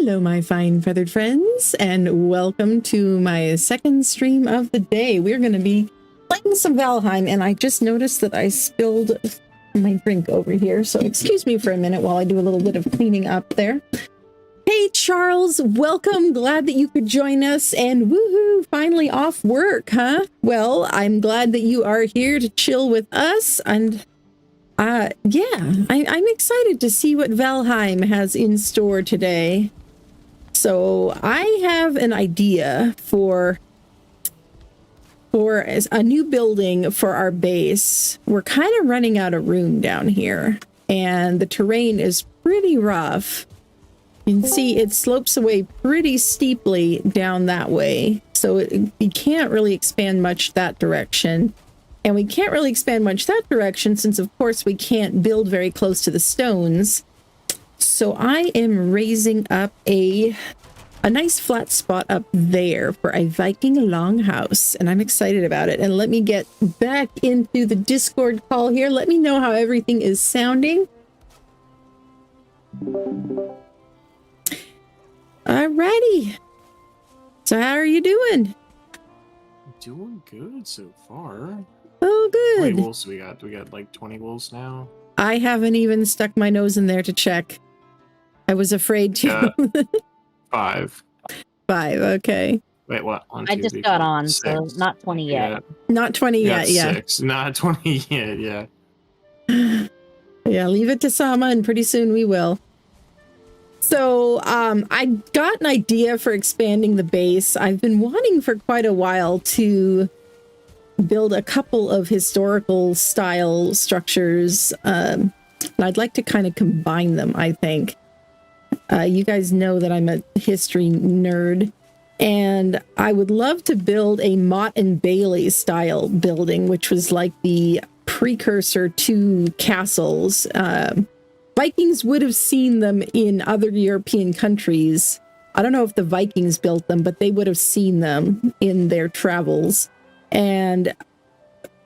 Hello, my fine feathered friends, and welcome to my second stream of the day. We're going to be playing some Valheim, and I just noticed that I spilled my drink over here, so excuse me for a minute while I do a little bit of cleaning up there. Hey, Charles, welcome. Glad that you could join us, and woohoo, finally off work, huh? Well, I'm glad that you are here to chill with us, and I'm excited to see what Valheim has in store today. So I have an idea for a new building for our base. We're kind of running out of room down here, and the terrain is pretty rough. You can see it slopes away pretty steeply down that way, so you can't really expand much that direction. And we can't really expand much that direction since, of course, we can't build very close to the stones. So I am raising up a nice flat spot up there for a Viking longhouse, and I'm excited about it. And let me get back into the Discord call here. Let me know how everything is sounding. Alrighty. So how are you doing? Doing good so far. Oh, good. How many wolves do we got? Do we got like 20 wolves now? I haven't even stuck my nose in there to check. I was afraid to. 5. 5, okay. Wait, what? 1, 2, I just 3, got 4, on, 6. so not 20 yet. Not 20 yet, yeah. 6, not 20 yet, yeah. Yeah, leave it to Sama, and pretty soon we will. So, I got an idea for expanding the base. I've been wanting for quite a while to build a couple of historical style structures, and I'd like to kind of combine them, I think. You guys know that I'm a history nerd, and I would love to build a Mott and Bailey style building, which was like the precursor to castles. Vikings would have seen them in other European countries. I don't know if the Vikings built them, but they would have seen them in their travels. And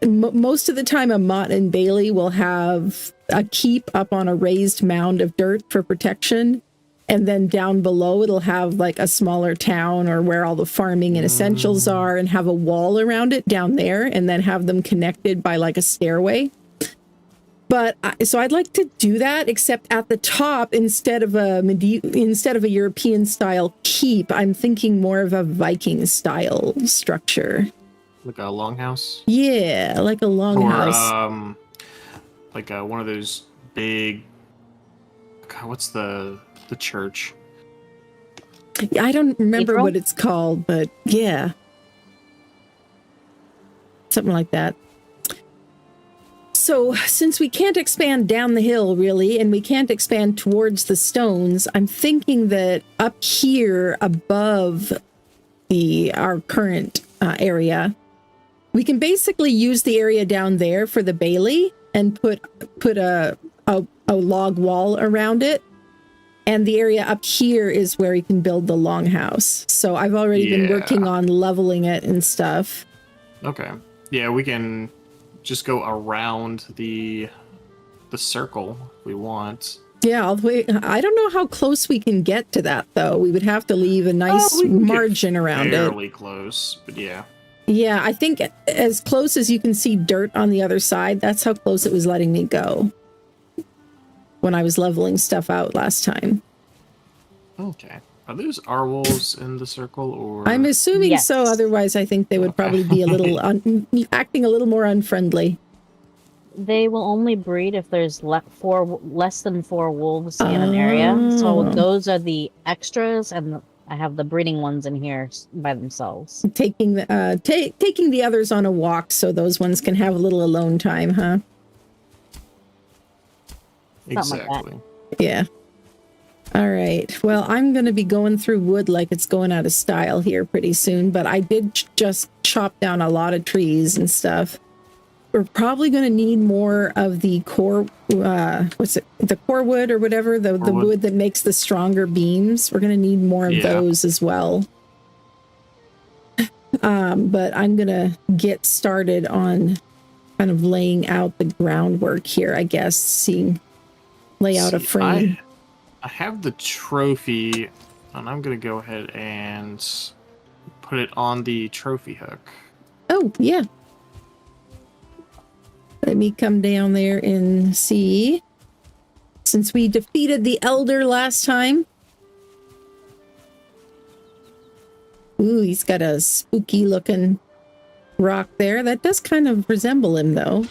most of the time, a Mott and Bailey will have a keep up on a raised mound of dirt for protection. And then down below, it'll have like a smaller town or where all the farming and essentials are, and have a wall around it down there, and then have them connected by like a stairway. But so I'd like to do that, except at the top, instead of a European style keep, I'm thinking more of a Viking style structure. Like a longhouse? Yeah, like a longhouse. Or like one of those big. God, what's the church? I don't remember Cathedral? what it's called, but yeah, something like that. So since we can't expand down the hill, really, and we can't expand towards the stones, I'm thinking that up here above our current area, we can basically use the area down there for the Bailey and put a log wall around it. And the area up here is where you can build the longhouse. So I've already been working on leveling it and stuff. Okay. Yeah, we can just go around the circle if we want. Yeah, all the way. I don't know how close we can get to that, though. We would have to leave a nice margin around it. Fairly close, but yeah. Yeah, I think as close as you can see dirt on the other side, that's how close it was letting me go when I was leveling stuff out last time. Okay. Are those our wolves in the circle, or? I'm assuming Yes. so. Otherwise, I think they would probably be a little acting a little more unfriendly. They will only breed if there's less than 4 wolves in an area. So those are the extras, and I have the breeding ones in here by themselves. Taking the others on a walk so those ones can have a little alone time, huh? Exactly. Yeah. All right. Well, I'm going to be going through wood like it's going out of style here pretty soon, but I did just chop down a lot of trees and stuff. We're probably going to need more of the core, the core wood or whatever, the wood that makes the stronger beams. We're going to need more of those as well. But I'm going to get started on kind of laying out the groundwork here, I guess, lay out a frame. I have the trophy And I'm going to go ahead and put it on the trophy hook. Oh, yeah. Let me come down there and see. Since we defeated the Elder last time. Ooh, he's got a spooky looking rock there. That does kind of resemble him, though.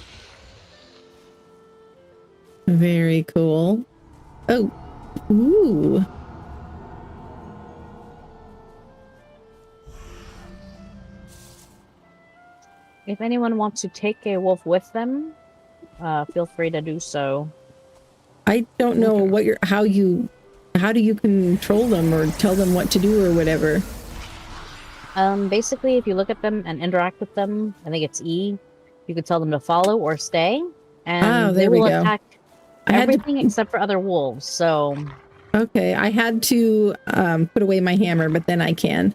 Very cool. Oh, ooh. If anyone wants to take a wolf with them, feel free to do so. I don't know what how do you control them or tell them what to do or whatever? Basically, if you look at them and interact with them, I think it's E, you could tell them to follow or stay, and they will attack everything except for other wolves, so... Okay, I had to put away my hammer, but then I can.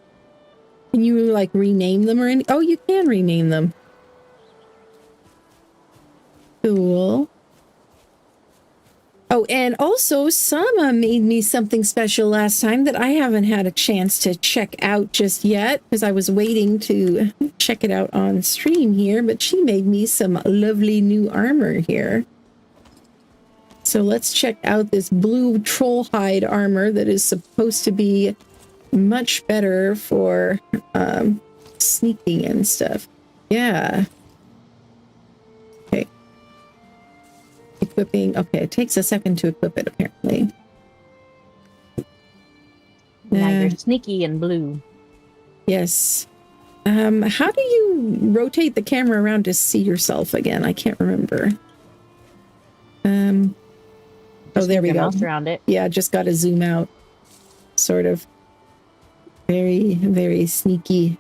Can you, like, rename them or anything? Oh, you can rename them. Cool. Oh, and also, Sama made me something special last time that I haven't had a chance to check out just yet, because I was waiting to check it out on stream here, but she made me some lovely new armor here. So let's check out this blue troll hide armor that is supposed to be much better for sneaking and stuff. Yeah. Okay. Equipping. Okay, it takes a second to equip it, apparently. Now you're sneaky and blue. Yes. How do you rotate the camera around to see yourself again? I can't remember. Oh, there we go. Around it. Yeah, just got to zoom out. Sort of. Very, very sneaky.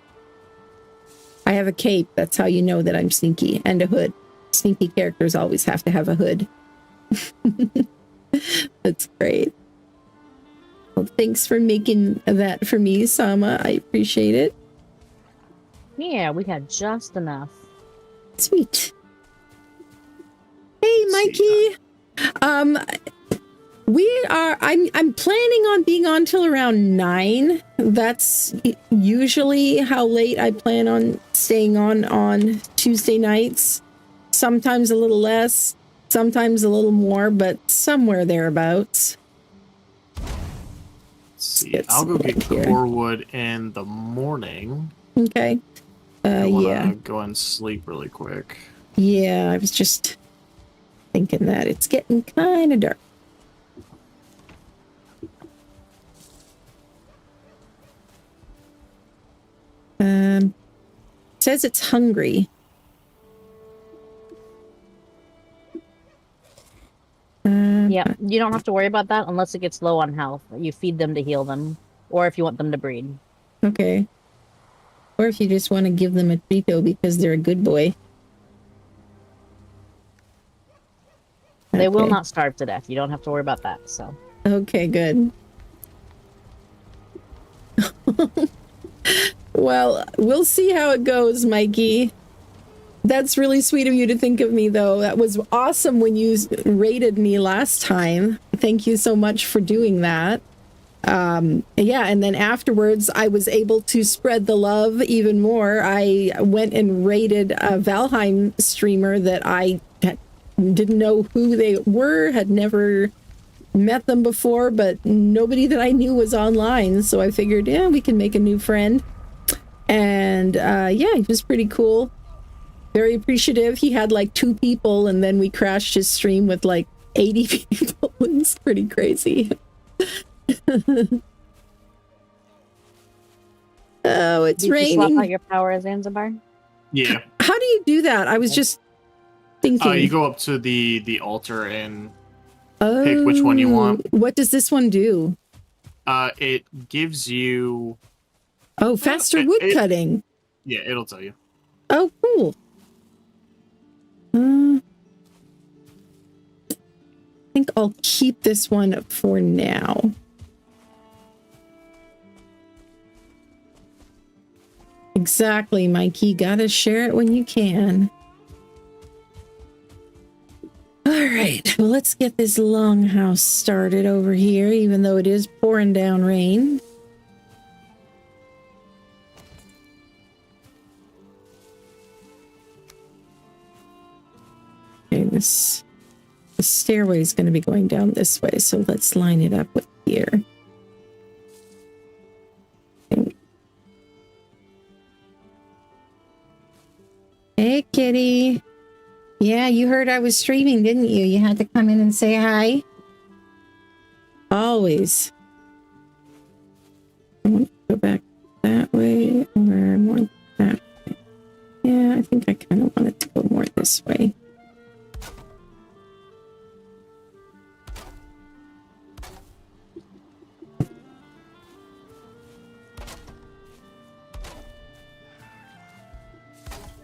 I have a cape. That's how you know that I'm sneaky. And a hood. Sneaky characters always have to have a hood. That's great. Well, thanks for making that for me, Sama. I appreciate it. Yeah, we had just enough. Sweet. Hey, Mikey. I'm planning on being on till around 9. That's usually how late I plan on staying on Tuesday nights. Sometimes a little less, sometimes a little more, but somewhere thereabouts. Let's see. I'll go get core wood in the morning. Okay. Yeah. Go and sleep really quick. Yeah, I was just thinking that it's getting kind of dark. Says it's hungry. Yeah, you don't have to worry about that unless it gets low on health. You feed them to heal them, or if you want them to breed. Okay. Or if you just want to give them a treat because they're a good boy. They will not starve to death. You don't have to worry about that. So. Okay, good. Well, we'll see how it goes, Mikey. That's really sweet of you to think of me, though. That was awesome when you rated me last time. Thank you so much for doing that. Yeah, and then afterwards, I was able to spread the love even more. I went and rated a Valheim streamer that I didn't know who they were, had never met them before, but nobody that I knew was online. So I figured, yeah, we can make a new friend. And yeah, it was pretty cool. Very appreciative. He had like 2 people, and then we crashed his stream with like 80 people. It's pretty crazy. Oh, it's raining. Did you swap out your power as Zanzibar? Yeah. How do you do that? I was just thinking. You go up to the altar and pick which one you want. What does this one do? It gives you... Oh, faster wood cutting. Yeah, it'll tell you. Oh, cool. I think I'll keep this one for now. Exactly, Mikey. Gotta share it when you can. All right, well, let's get this longhouse started over here, even though it is pouring down rain. this. The stairway is going to be going down this way, so let's line it up with here. Hey, kitty. Yeah, you heard I was streaming, didn't you? You had to come in and say hi. Always. I want to go back that way, or I want that way. Yeah, I think I kind of want it to go more this way.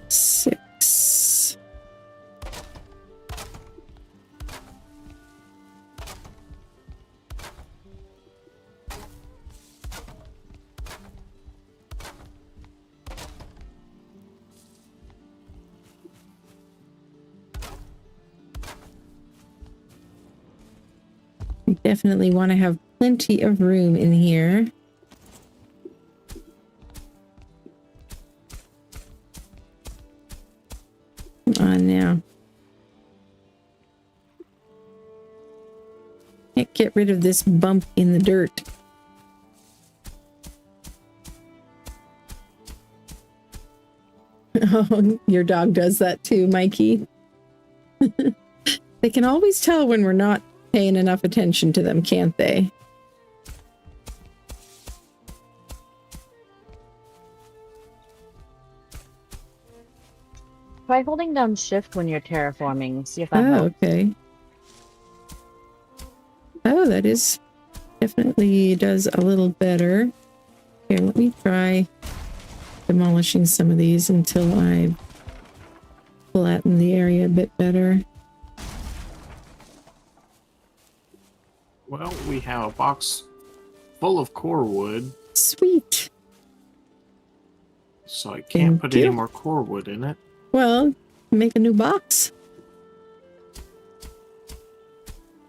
Six. We definitely want to have plenty of room in here. Come on now. Can't get rid of this bump in the dirt. Oh, your dog does that too, Mikey. They can always tell when we're not paying enough attention to them, can't they? Try holding down shift when you're terraforming. See if that helps. Okay. Oh, that is definitely does a little better. Here, let me try demolishing some of these until I flatten the area a bit better. Well, we have a box full of core wood, Sweet. so I can't Thank put you. any more core wood in it. Well, make a new box.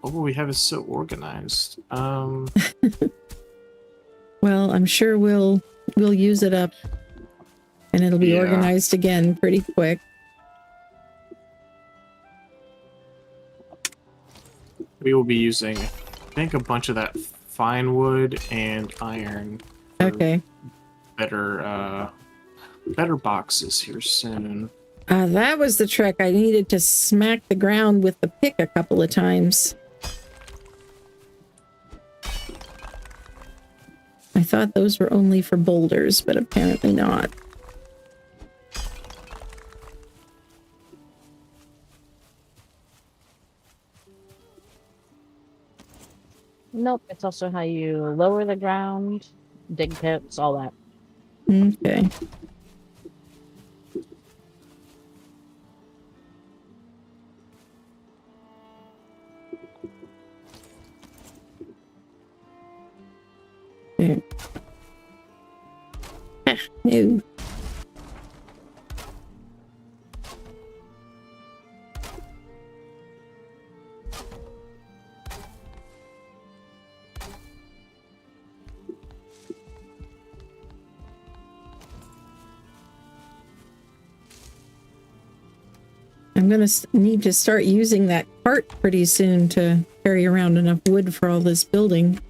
Oh, we have it so organized. Well, I'm sure we'll use it up and it'll be Yeah. organized again pretty quick. We will be using, I think, a bunch of that fine wood and iron. For Okay. better boxes here soon. That was the trick. I needed to smack the ground with the pick a couple of times. I thought those were only for boulders, but apparently not. Nope, it's also how you lower the ground, dig pits, all that. Okay. There. Ah, no. I'm going to need to start using that cart pretty soon to carry around enough wood for all this building.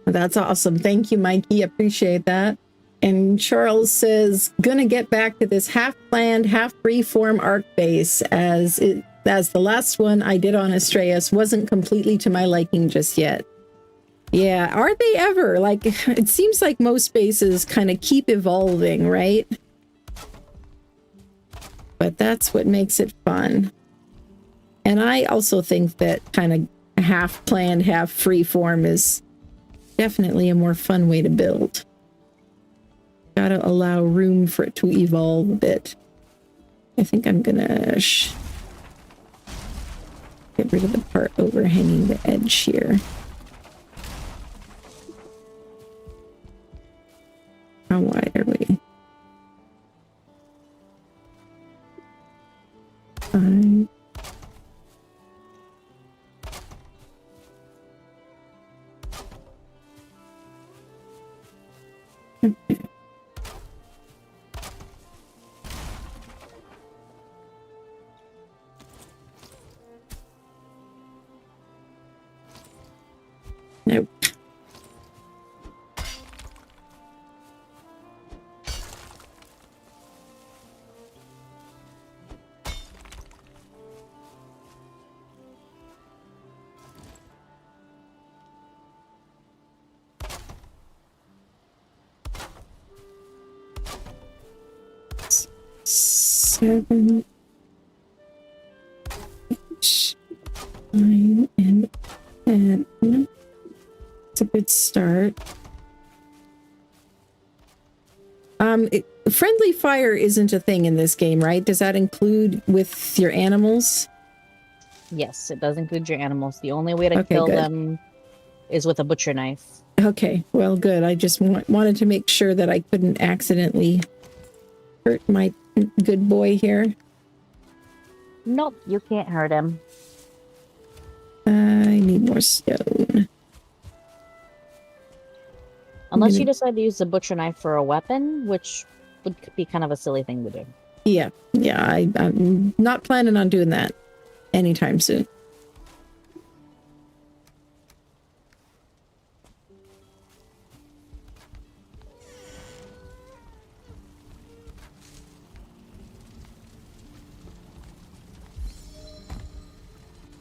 That's awesome. Thank you, Mikey. Appreciate that. And Charles says, gonna get back to this half-planned, half-freeform arc base as the last one I did on Astraeus wasn't completely to my liking just yet. Yeah, are they ever? Like, it seems like most bases kind of keep evolving, right? But that's what makes it fun. And I also think that kind of half-planned, half-freeform is definitely a more fun way to build. Gotta allow room for it to evolve a bit. I think I'm gonna get rid of the part overhanging the edge here. How 7, 8, 9, and 10. It's a good start. Friendly fire isn't a thing in this game, right? Does that include with your animals? Yes, it does include your animals. The only way to kill them is with a butcher knife. Okay, well, good. I just wanted to make sure that I couldn't accidentally hurt my good boy here. Nope, you can't hurt him. I need more stone. Unless you decide to use the butcher knife for a weapon, which would be kind of a silly thing to do. Yeah, I'm not planning on doing that anytime soon.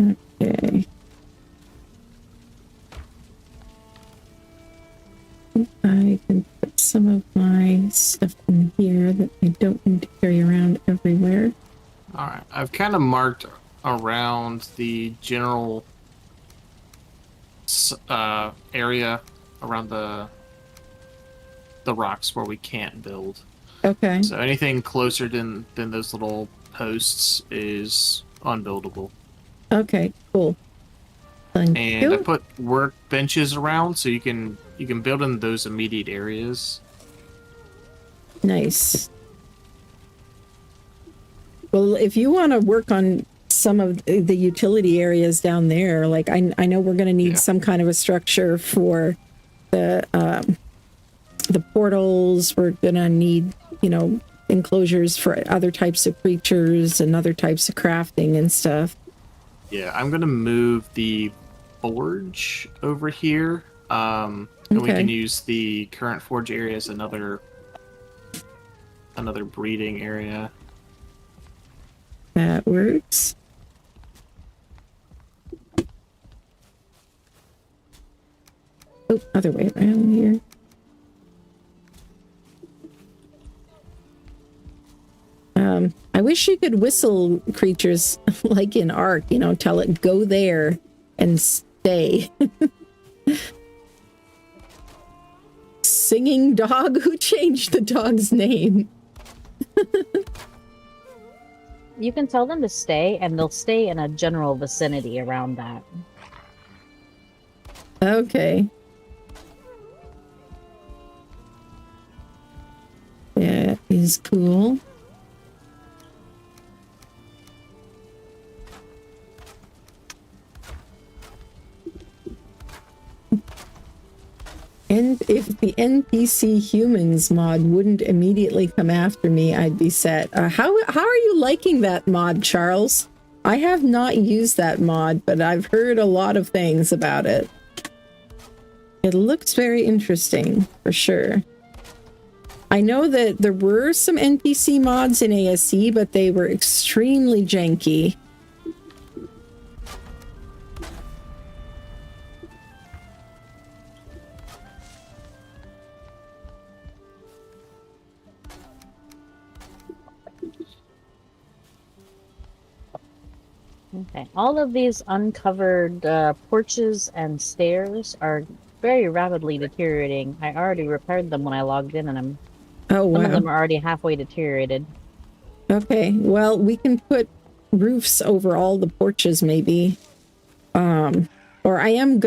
Okay. I can put some of my stuff in here that I don't need to carry around everywhere. All right, I've kind of marked around the general area around the rocks where we can't build. Okay. So anything closer than those little posts is unbuildable. Okay, cool. Thank And you. I put workbenches around so you can build in those immediate areas. Nice. Well, if you want to work on some of the utility areas down there, like I know we're going to need some kind of a structure for the portals. We're going to need, enclosures for other types of creatures and other types of crafting and stuff. Yeah, I'm going to move the forge over here. And we can use the current forge area as another breeding area. That works. Oh, other way around here. I wish you could whistle creatures like in Ark, tell it go there and stay. Singing dog? Who changed the dog's name? You can tell them to stay, and they'll stay in a general vicinity around that. Okay. That is cool. And if the NPC humans mod wouldn't immediately come after me, I'd be set. How are you liking that mod, Charles? I have not used that mod, but I've heard a lot of things about it. It looks very interesting, for sure. I know that there were some NPC mods in ASC, but they were extremely janky. Okay, all of these uncovered porches and stairs are very rapidly deteriorating. I already repaired them when I logged in, and some of them are already halfway deteriorated. Okay, well, we can put roofs over all the porches, maybe. Or I am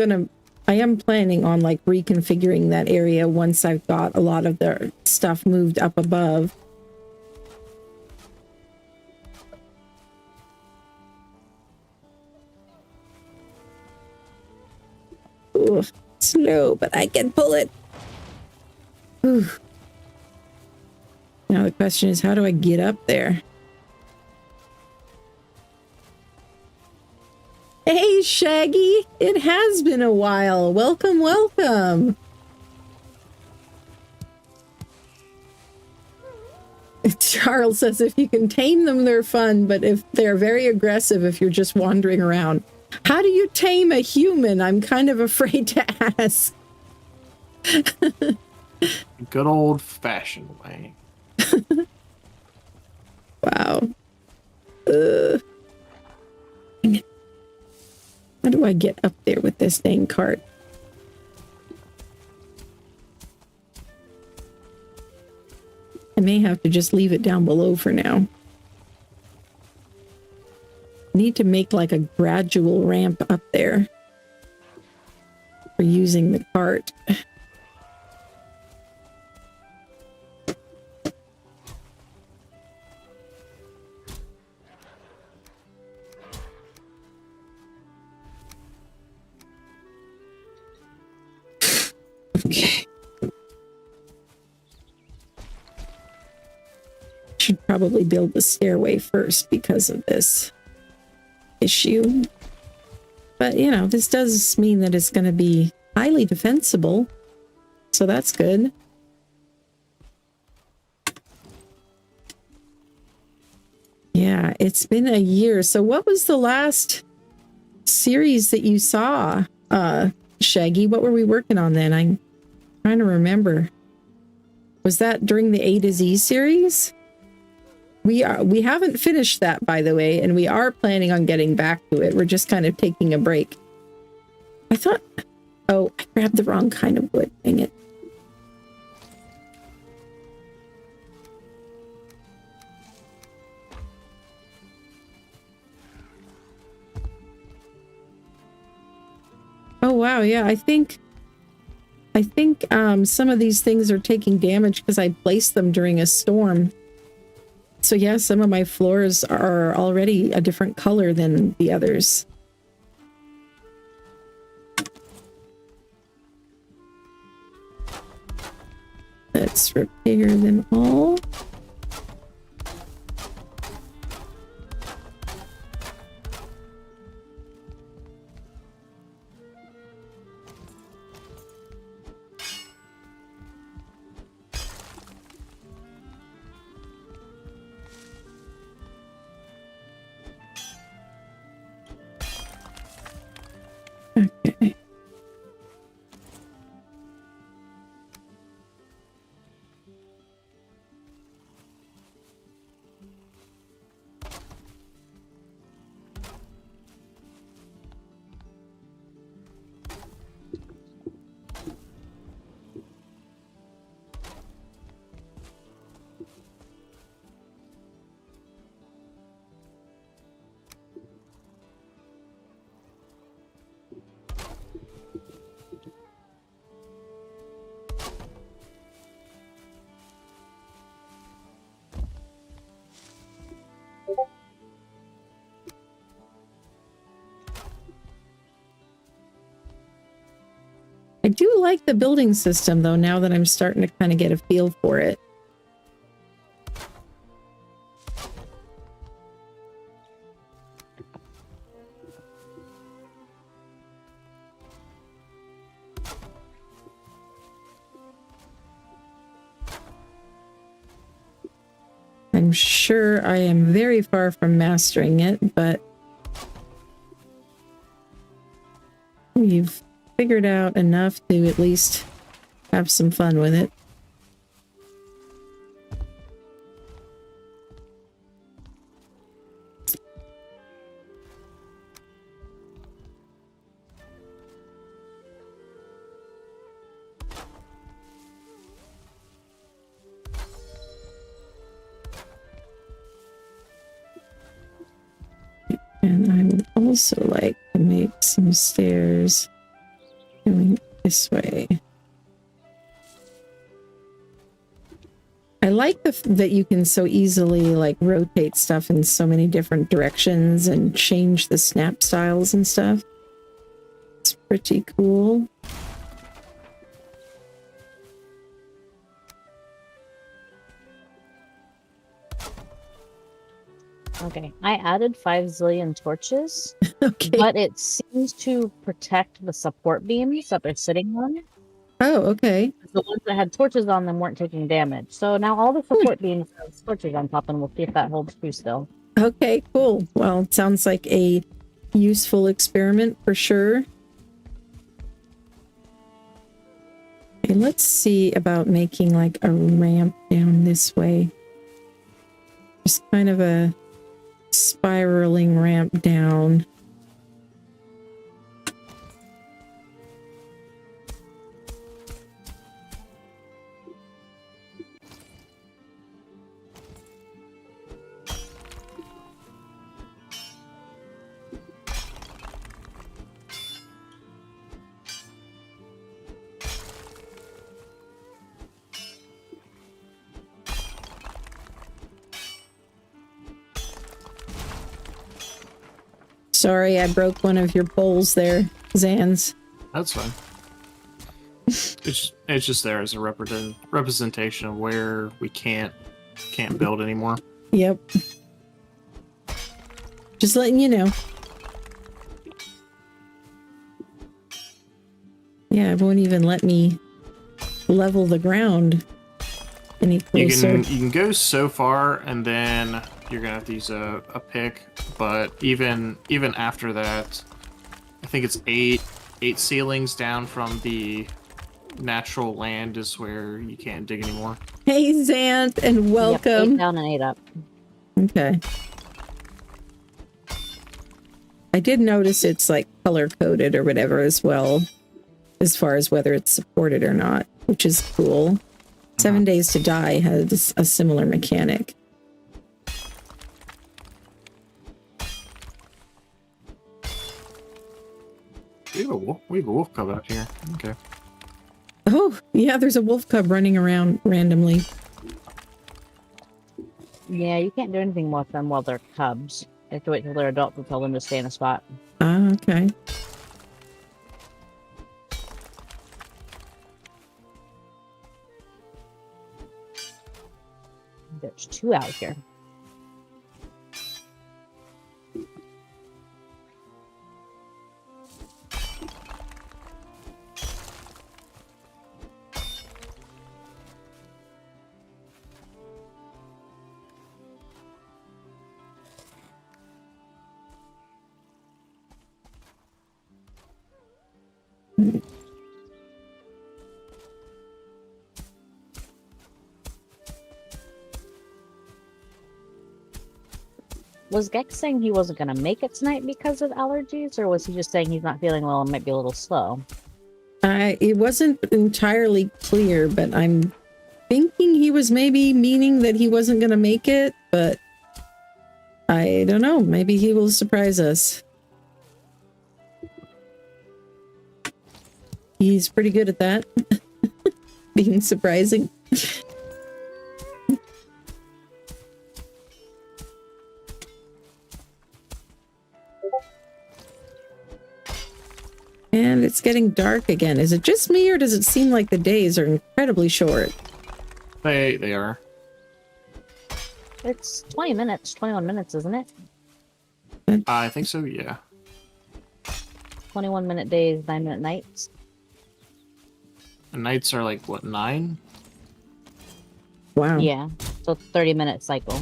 planning on like reconfiguring that area once I've got a lot of the stuff moved up above. Ooh, slow, but I can pull it. Ooh. Now the question is, how do I get up there? Hey, Shaggy! It has been a while. Welcome, welcome. Charles says if you can tame them, they're fun, but if they're very aggressive if you're just wandering around. How do you tame a human? I'm kind of afraid to ask. Good old-fashioned way. Wow. Dang it. How do I get up there with this dang cart? I may have to just leave it down below for now. Need to make like a gradual ramp up there for using the cart. Okay. Should probably build the stairway first because of this issue. But, you know, this does mean that it's going to be highly defensible. So that's good. Yeah, it's been a year. So what was the last series that you saw, Shaggy? What were we working on then? I'm trying to remember. Was that during the A to Z series? We haven't finished that, by the way, and we are planning on getting back to it. We're just kind of taking a break. I thought, oh, I grabbed the wrong kind of wood. Dang it. Oh, wow. Yeah, I think some of these things are taking damage because I placed them during a storm. So yeah, some of my floors are already a different color than the others. Let's repair them all. Okay. I do like the building system, though, now that I'm starting to kind of get a feel for it. I'm sure I am very far from mastering it, but we've figured out enough to at least have some fun with it. And I would also like to make some stairs going this way. I like that you can so easily like rotate stuff in so many different directions and change the snap styles and stuff. It's pretty cool. Okay, I added 5 zillion torches, Okay. but it seems to protect the support beams that they're sitting on. Oh, okay. The ones that had torches on them weren't taking damage. So now all the support beams have torches on top, and we'll see if that holds true still. Okay, cool. Well, it sounds like a useful experiment for sure. Okay, let's see about making like a ramp down this way. Just kind of a spiraling ramp down. Sorry, I broke one of your bowls there, Zans. That's fine. It's just there as a representation of where we can't build anymore. Yep. Just letting you know. Yeah, it won't even let me level the ground any closer. You can go so far, and then you're gonna have to use a pick. But even after that, I think it's eight ceilings down from the natural land is where you can't dig anymore. Hey, Xanth, and welcome. Yep, 8 down and 8 up. Okay. I did notice it's like color coded or whatever as well, as far as whether it's supported or not, which is cool. 7 Days to Die has a similar mechanic. We have a wolf cub out here. Okay. Oh, yeah, there's a wolf cub running around randomly. Yeah, you can't do anything with them while they're cubs. You have to wait till they're adults to tell them to stay in a spot. Ah, okay. There's 2 out here. Was Gex saying he wasn't going to make it tonight because of allergies, or was he just saying he's not feeling well and might be a little slow? It wasn't entirely clear, but I'm thinking he was maybe meaning that he wasn't going to make it, but I don't know. Maybe he will surprise us. He's pretty good at that. Being surprising. And it's getting dark again. Is it just me, or does it seem like the days are incredibly short? They are. It's 20 minutes, 21 minutes, isn't it? I think so, yeah. 21-minute days, 9-minute nights. The nights are like, what, 9? Wow. Yeah, so 30-minute cycle.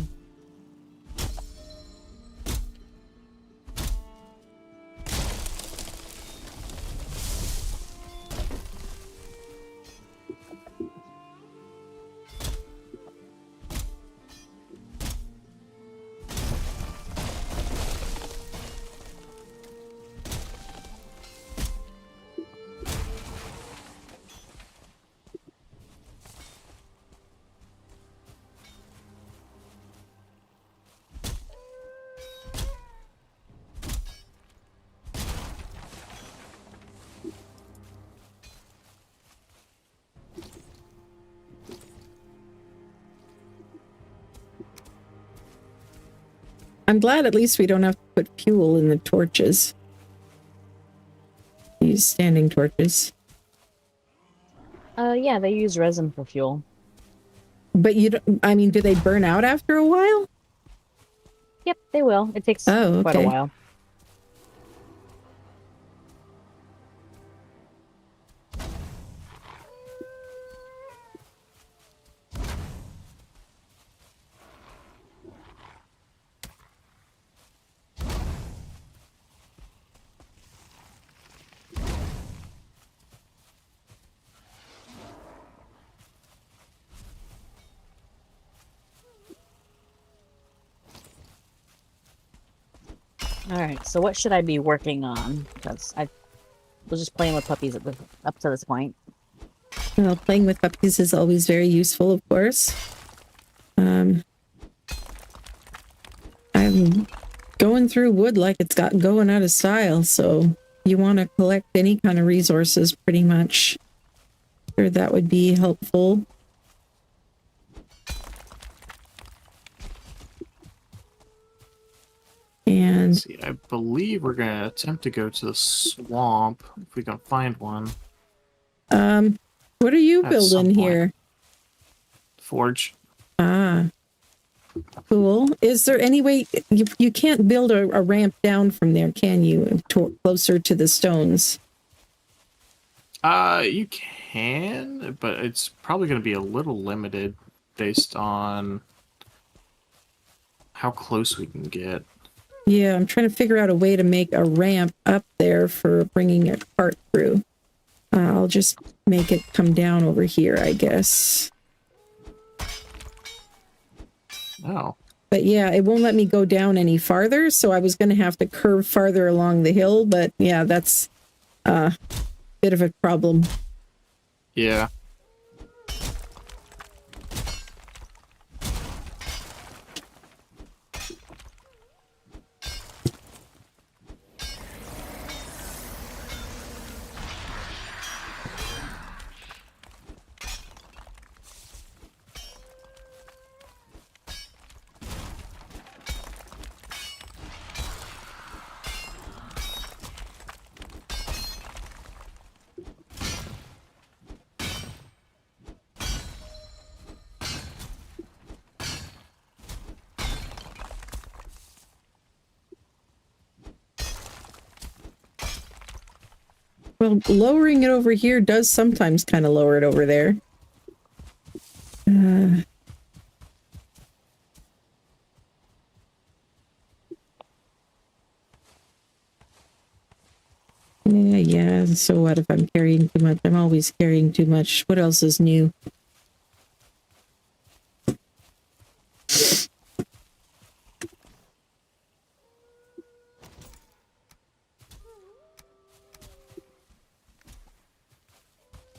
I'm glad at least we don't have to put fuel in the torches. These standing torches. Yeah, they use resin for fuel. But you don't, I mean, do they burn out after a while? Yep, they will. It takes quite a while. Alright, so what should I be working on? Because I was just playing with puppies up to this point. Well, playing with puppies is always very useful, of course. I'm going through wood like it's got going out of style, so you want to collect any kind of resources pretty much. Sure, that would be helpful. And Let's see, I believe we're gonna attempt to go to the swamp if we can find one. what are you At some building point. here? Forge. Ah, cool. Is there any way you can't build a ramp down from there, can you? Closer to the stones. You can, but it's probably gonna be a little limited based on how close we can get. Yeah, I'm trying to figure out a way to make a ramp up there for bringing a cart through. I'll just make it come down over here, I guess. Oh. But yeah, it won't let me go down any farther, so I was going to have to curve farther along the hill, but yeah, that's a bit of a problem. Yeah. Well, lowering it over here does sometimes kind of lower it over there. Yeah, so what if I'm carrying too much? I'm always carrying too much. What else is new?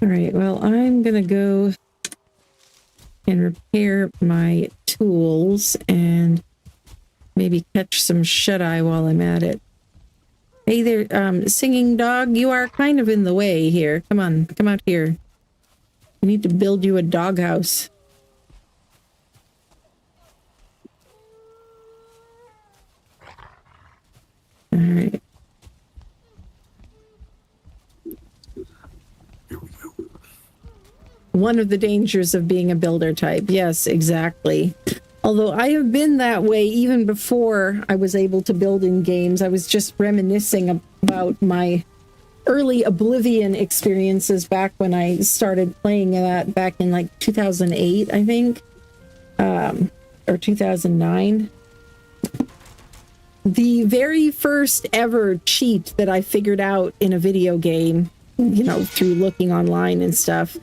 All right, well, I'm gonna go and repair my tools and maybe catch some shut-eye while I'm at it. Hey there, singing dog, you are kind of in the way here. Come on, come out here. I need to build you a doghouse. All right. One of the dangers of being a builder type. Yes, exactly. Although I have been that way even before I was able to build in games. I was just reminiscing about my early Oblivion experiences back when I started playing that back in like 2008, I think, or 2009. The very first ever cheat that I figured out in a video game, you know, through looking online and stuff,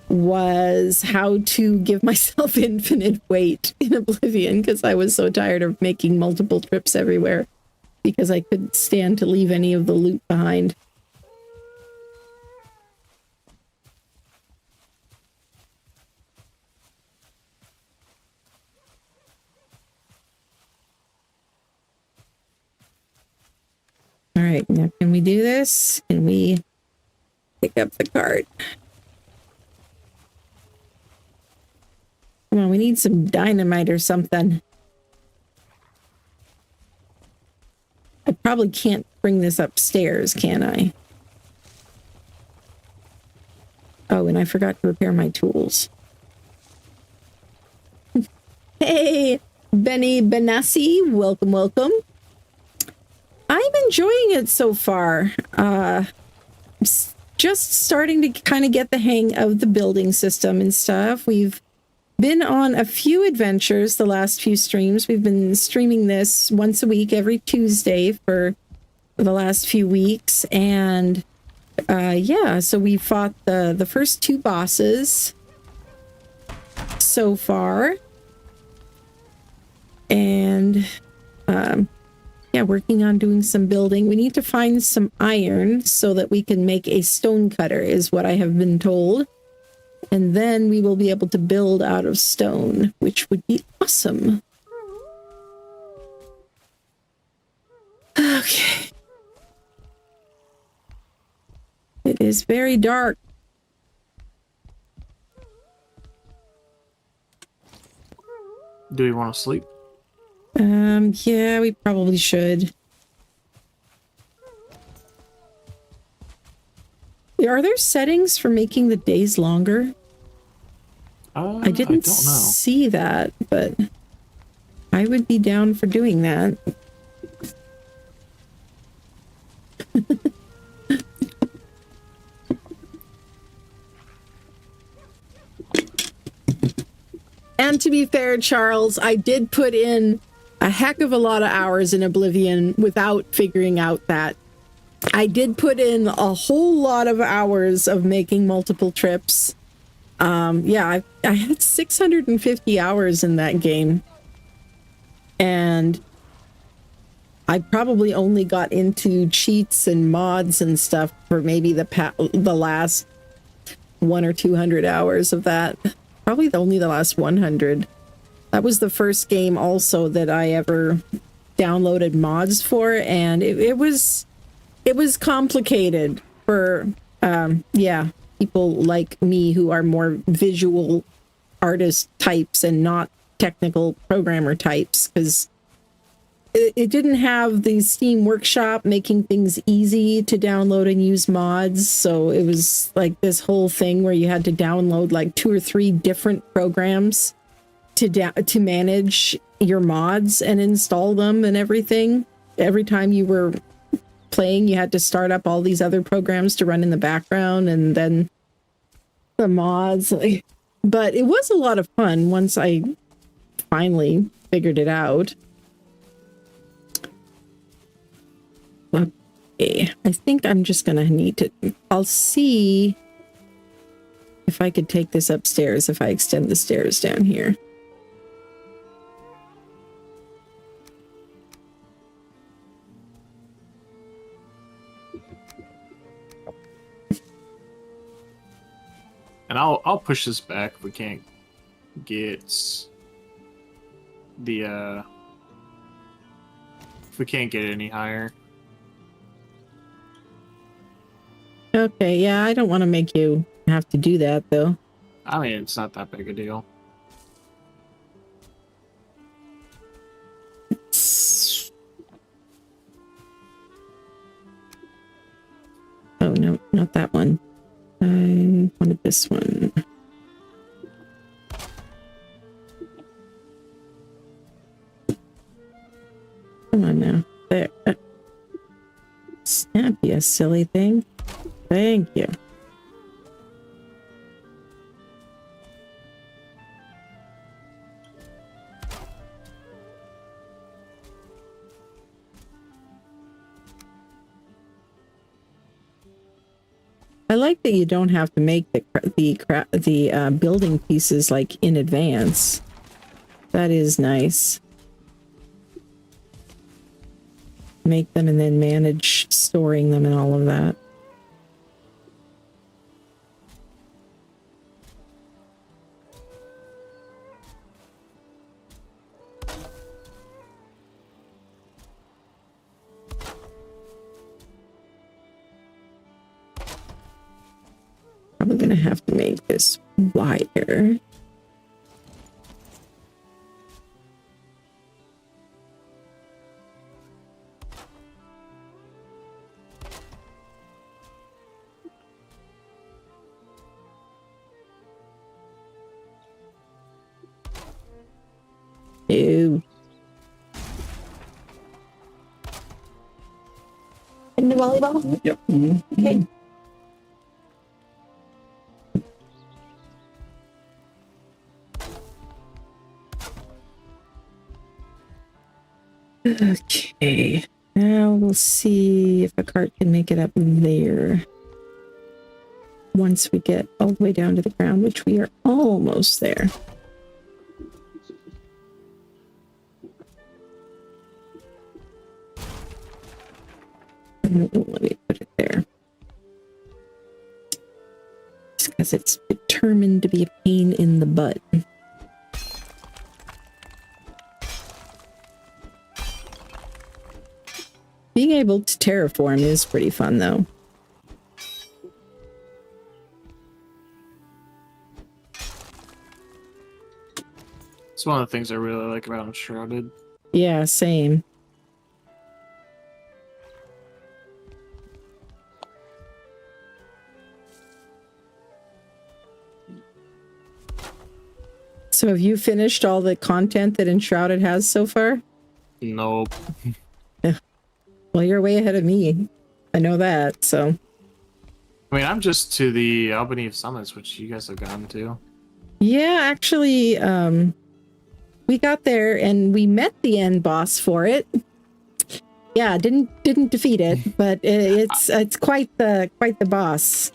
was how to give myself infinite weight in Oblivion because I was so tired of making multiple trips everywhere because I couldn't stand to leave any of the loot behind. All right, now can we do this? Can we pick up the cart? Come on, we need some dynamite or something. I probably can't bring this upstairs, can I? Oh, and I forgot to repair my tools. Hey, Benny Benassi, welcome, welcome. I'm enjoying it so far. Just starting to kind of get the hang of the building system and stuff. We've been on a few adventures the last few streams. We've been streaming this once a week, every Tuesday for the last few weeks. And yeah, so we fought the first two bosses so far. And yeah, working on doing some building. We need to find some iron so that we can make a stone cutter, is what I have been told. And then we will be able to build out of stone, which would be awesome. Okay. It is very dark. Do we want to sleep? Yeah, we probably should. Are there settings for making the days longer? I didn't don't know. see that, but I would be down for doing that. And to be fair, Charles, I did put in a heck of a lot of hours in Oblivion without figuring out that. I did put in a whole lot of hours of making multiple trips. Yeah, I had 650 hours in that game. And I probably only got into cheats and mods and stuff for maybe the last 100 or 200 hours of that. Probably only the last 100. That was the first game also that I ever downloaded mods for, and it was complicated for people like me who are more visual artist types and not technical programmer types, because it didn't have the Steam Workshop making things easy to download and use mods. So it was like this whole thing where you had to download like 2 or 3 different programs to manage your mods and install them and everything. Every time you were playing, you had to start up all these other programs to run in the background and then the mods. But it was a lot of fun once I finally figured it out. Okay, I think I'm just gonna need to, I'll see if I could take this upstairs if I extend the stairs down here. And I'll push this back if we can't get the if we can't get it any higher. Okay, yeah, I don't want to make you have to do that though. I mean, it's not that big a deal. Oh no, not that one. I wanted this one. Come on now. There. Snap, you silly thing. Thank you. I like that you don't have to make the building pieces like in advance. That is nice. Make them and then manage storing them and all of that. Probably gonna have to make this wider. Ew. In the volleyball? Yep. Okay. Okay, now we'll see if a cart can make it up there. Once we get all the way down to the ground, which we are almost there. Let me put it there. Just because it's determined to be a pain in the butt. Being able to terraform is pretty fun, though. It's one of the things I really like about Enshrouded. Yeah, same. So have you finished all the content that Enshrouded has so far? Nope. Well, you're way ahead of me. I know that, so. I mean, I'm just to the Albany of Summits, which you guys have gone to. Yeah, actually, we got there and we met the end boss for it. Yeah, didn't defeat it, but it's quite the boss.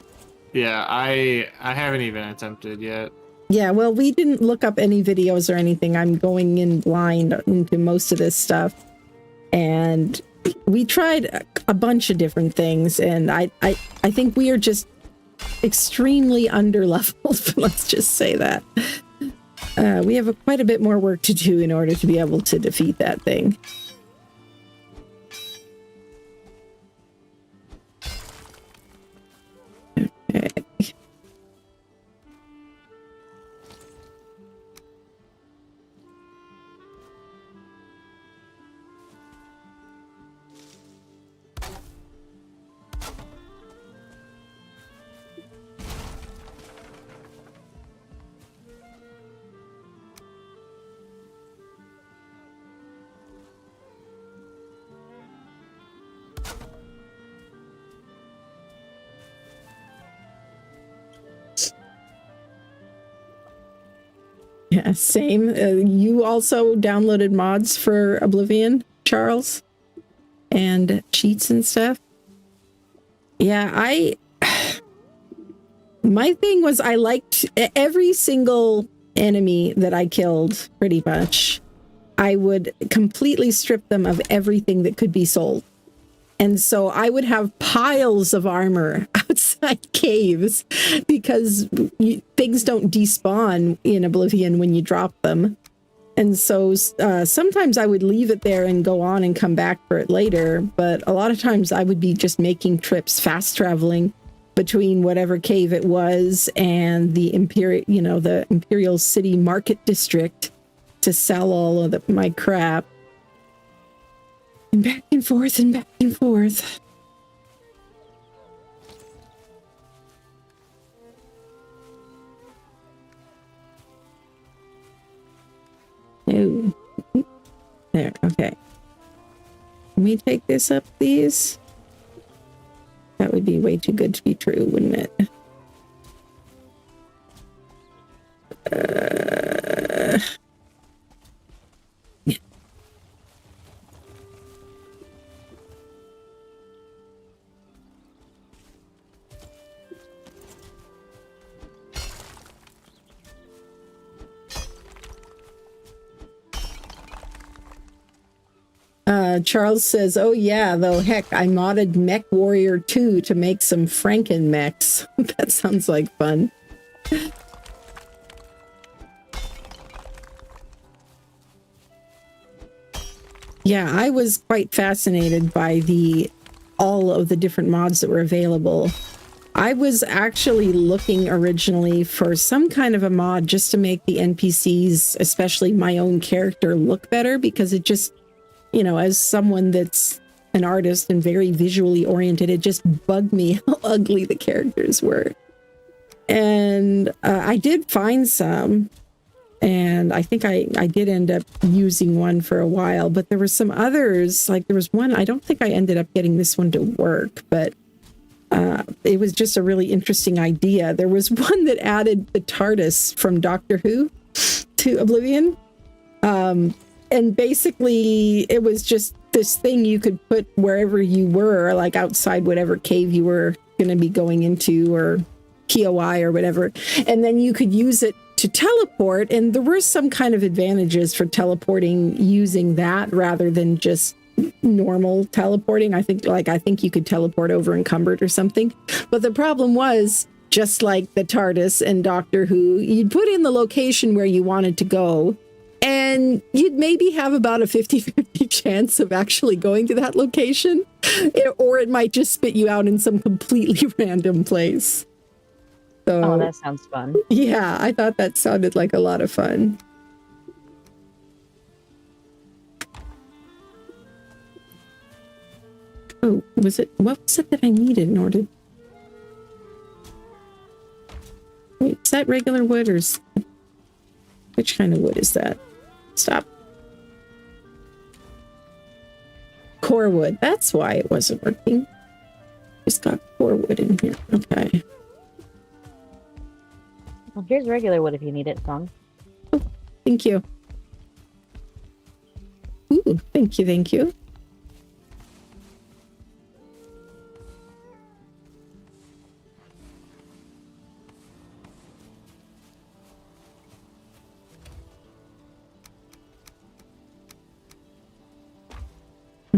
Yeah, I haven't even attempted yet. Yeah, well, we didn't look up any videos or anything. I'm going in blind into most of this stuff. And we tried a bunch of different things, and I think we are just extremely underleveled. Let's just say that. We have quite a bit more work to do in order to be able to defeat that thing. Okay. Yeah, same. You also downloaded mods for Oblivion, Charles? And cheats and stuff? Yeah, my thing was I liked every single enemy that I killed, pretty much. I would completely strip them of everything that could be sold. And so I would have piles of armor outside caves because things don't despawn in Oblivion when you drop them. And so sometimes I would leave it there and go on and come back for it later. But a lot of times I would be just making trips, fast traveling between whatever cave it was and the Imperial City Market District to sell all of my crap. And back and forth and back and forth. Oh. There, okay. Can we take this up, please? That would be way too good to be true, wouldn't it? Charles says, oh yeah, though heck, I modded Mech Warrior 2 to make some Franken mechs. That sounds like fun. Yeah, I was quite fascinated by all of the different mods that were available. I was actually looking originally for some kind of a mod just to make the NPCs, especially my own character, look better, because it just, as someone that's an artist and very visually oriented, it just bugged me how ugly the characters were. And I did find some, and I think I did end up using one for a while, but there were some others, like there was one, I don't think I ended up getting this one to work, but it was just a really interesting idea. There was one that added the TARDIS from Doctor Who to Oblivion. And basically it was just this thing you could put wherever you were, like outside whatever cave you were going to be going into, or POI or whatever. And then you could use it to teleport. And there were some kind of advantages for teleporting using that rather than just normal teleporting. I think you could teleport over encumbered or something. But the problem was, just like the TARDIS and Doctor Who, you'd put in the location where you wanted to go, and you'd maybe have about a 50-50 chance of actually going to that location, or it might just spit you out in some completely random place. So, Oh, that sounds fun. yeah, I thought that sounded like a lot of fun. Oh, what was it that I needed in order? Wait, is that regular wood or which kind of wood is that? Stop. Core wood. That's why it wasn't working. Just got core wood in here. Okay. Well, here's regular wood if you need it, Song. Oh, thank you. Ooh, thank you, thank you.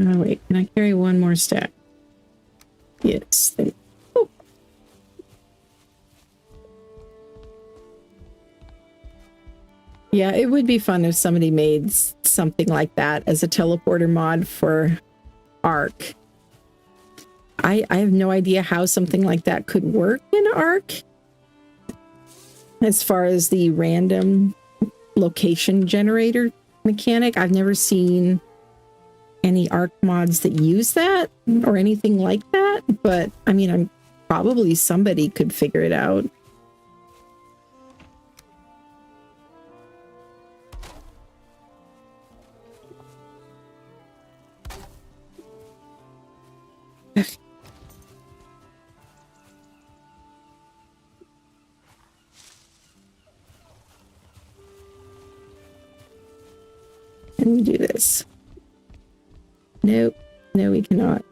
Oh, wait, can I carry one more stack? Yes. Oh. Yeah, it would be fun if somebody made something like that as a teleporter mod for Ark. I have no idea how something like that could work in Ark. As far as the random location generator mechanic, I've never seen any Ark mods that use that or anything like that, but I mean, I'm probably somebody could figure it out. Can we do this? Nope. No, we cannot.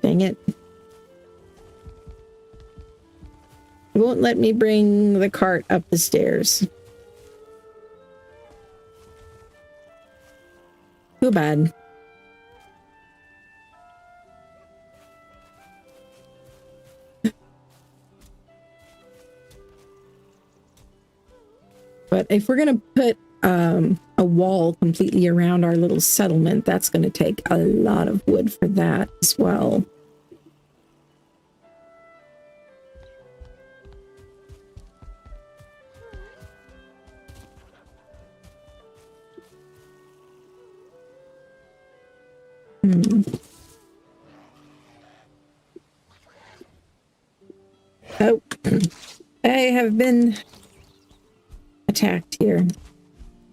Dang it. It won't let me bring the cart up the stairs. Too bad. But if we're going to put a wall completely around our little settlement, that's going to take a lot of wood for that as well. Oh, I have been attacked here.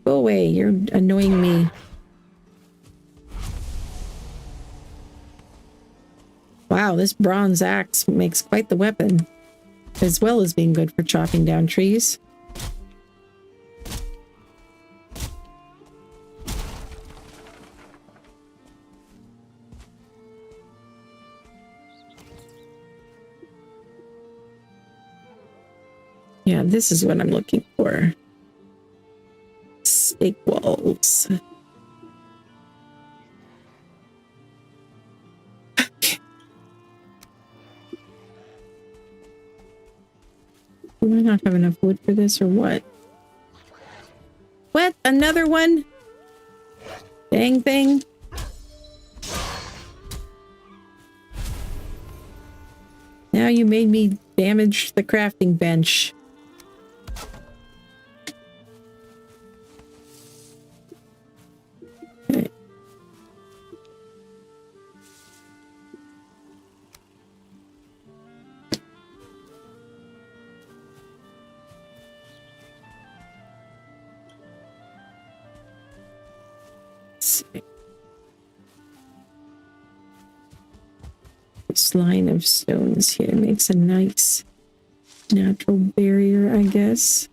Go away, you're annoying me. Wow, this bronze axe makes quite the weapon, as well as being good for chopping down trees. Yeah, this is what I'm looking for. Stake walls. Do I not have enough wood for this or what? What? Another one? Dang thing. Now you made me damage the crafting bench. Okay. Let's see. This line of stones here makes a nice natural barrier, I guess.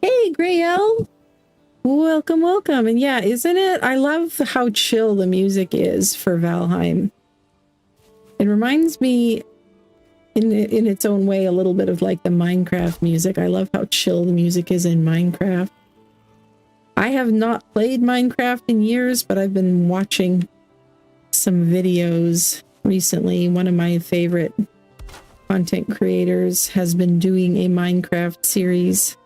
Hey, Grayel! Welcome, welcome. And yeah, isn't it? I love how chill the music is for Valheim. It reminds me in its own way a little bit of like the Minecraft music. I love how chill the music is in Minecraft. I have not played Minecraft in years, but I've been watching some videos recently. One of my favorite content creators has been doing a Minecraft series.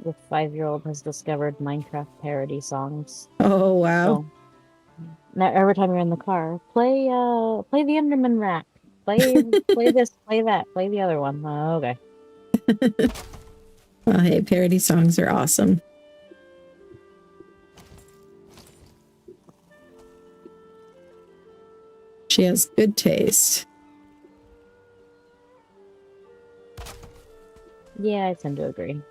The 5-year-old has discovered Minecraft parody songs. Oh wow. So now every time you're in the car, play the Enderman rap. Play this, play that, play the other one. Oh, okay. Well, hey, parody songs are awesome. She has good taste. Yeah, I tend to agree.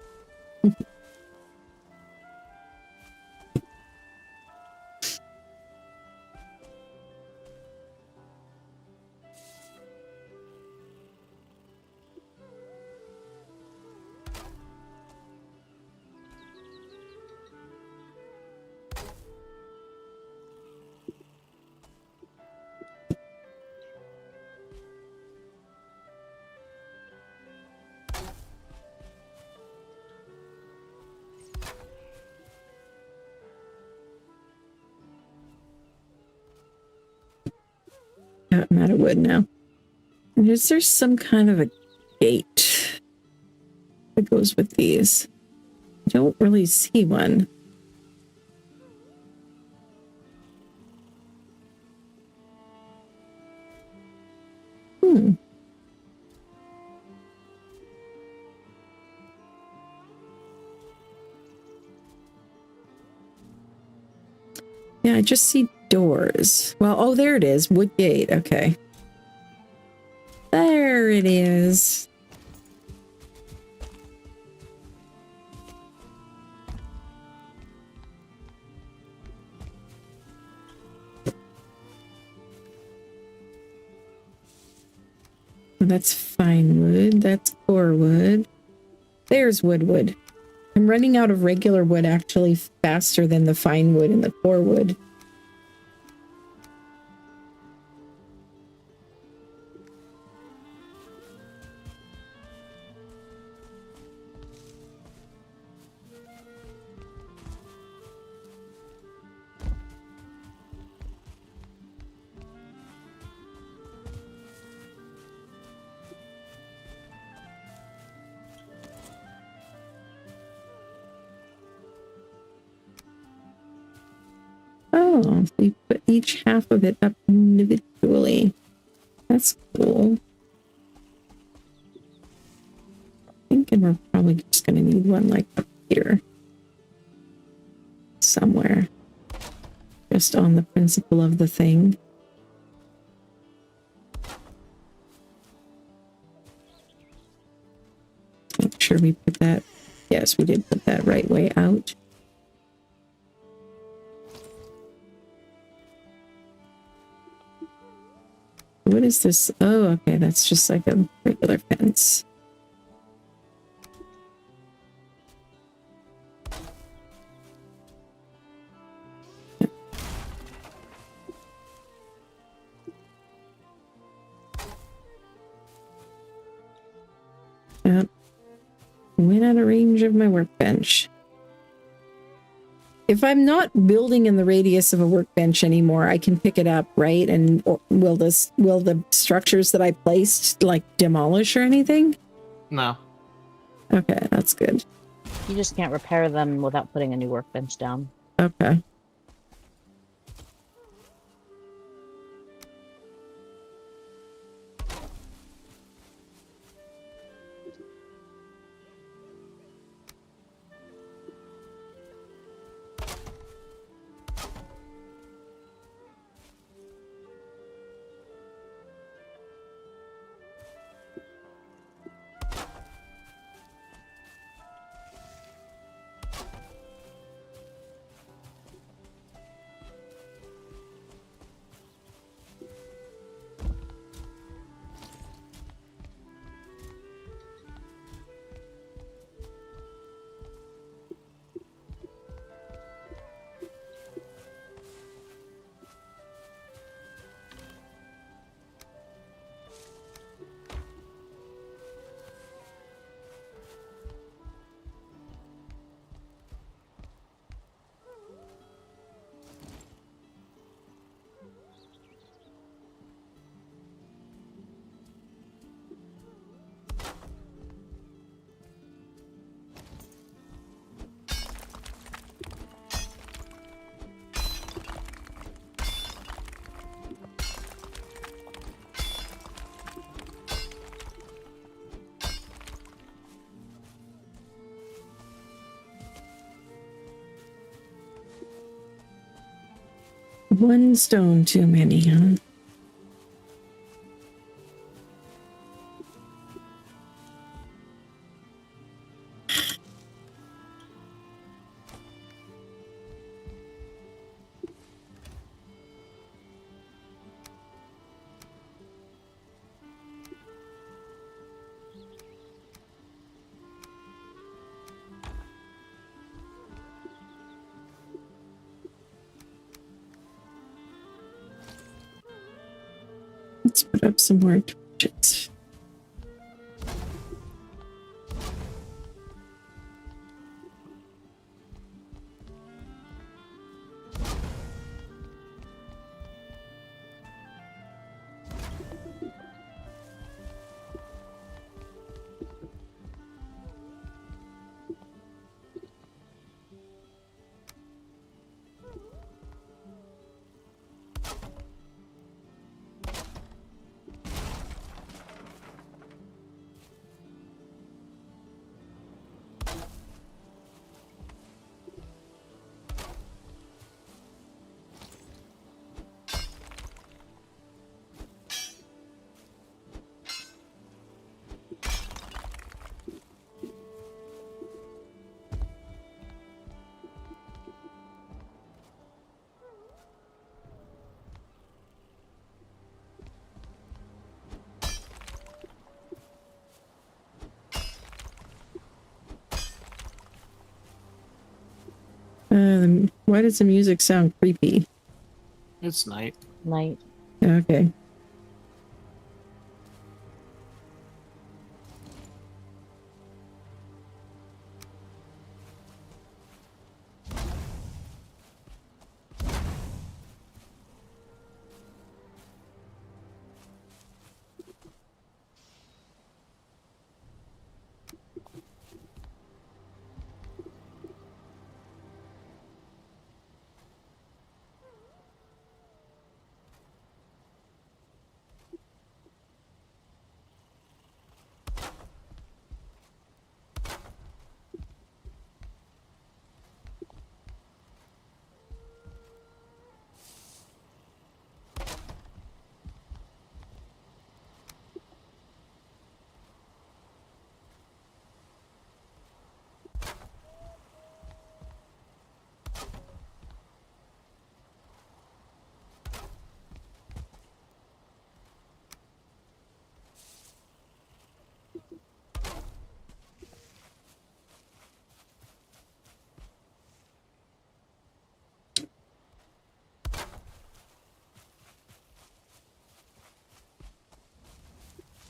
I'm out of wood now. And is there some kind of a gate that goes with these? I don't really see one. Yeah, I just see doors. Well, oh, there it is. Wood gate. Okay. There it is. That's fine wood. That's core wood. There's wood. I'm running out of regular wood actually faster than the fine wood and the core wood. Oh, so you put each half of it up individually. That's cool. Thinking we're probably just going to need one like up here. Somewhere. Just on the principle of the thing. Make sure we put that. Yes, we did put that right way out. What is this? Oh, okay. That's just like a regular fence. Yep. Went out of range of my workbench. If I'm not building in the radius of a workbench anymore, I can pick it up, right? And will the structures that I placed like demolish or anything? No. Okay, that's good. You just can't repair them without putting a new workbench down. Okay. One stone too many, huh? Let's put up some more torches. Why does the music sound creepy? It's night. Night. Okay.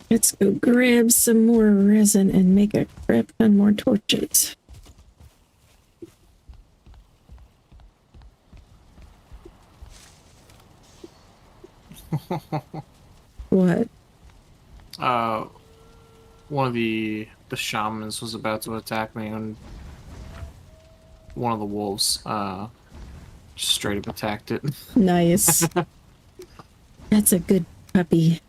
Let's go grab some more resin and make a crap ton more torches. What? One of the shamans was about to attack me, and one of the wolves just straight up attacked it. Nice. That's a good puppy.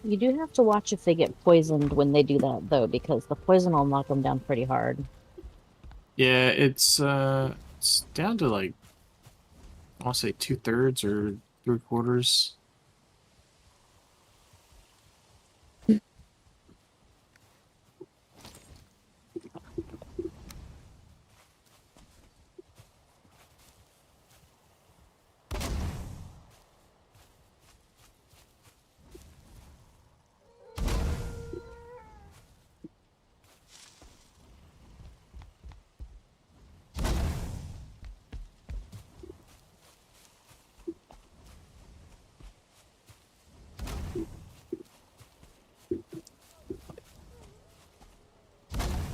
You do have to watch if they get poisoned when they do that, though, because the poison will knock them down pretty hard. Yeah, it's down to like, I want to say 2/3 or 3/4.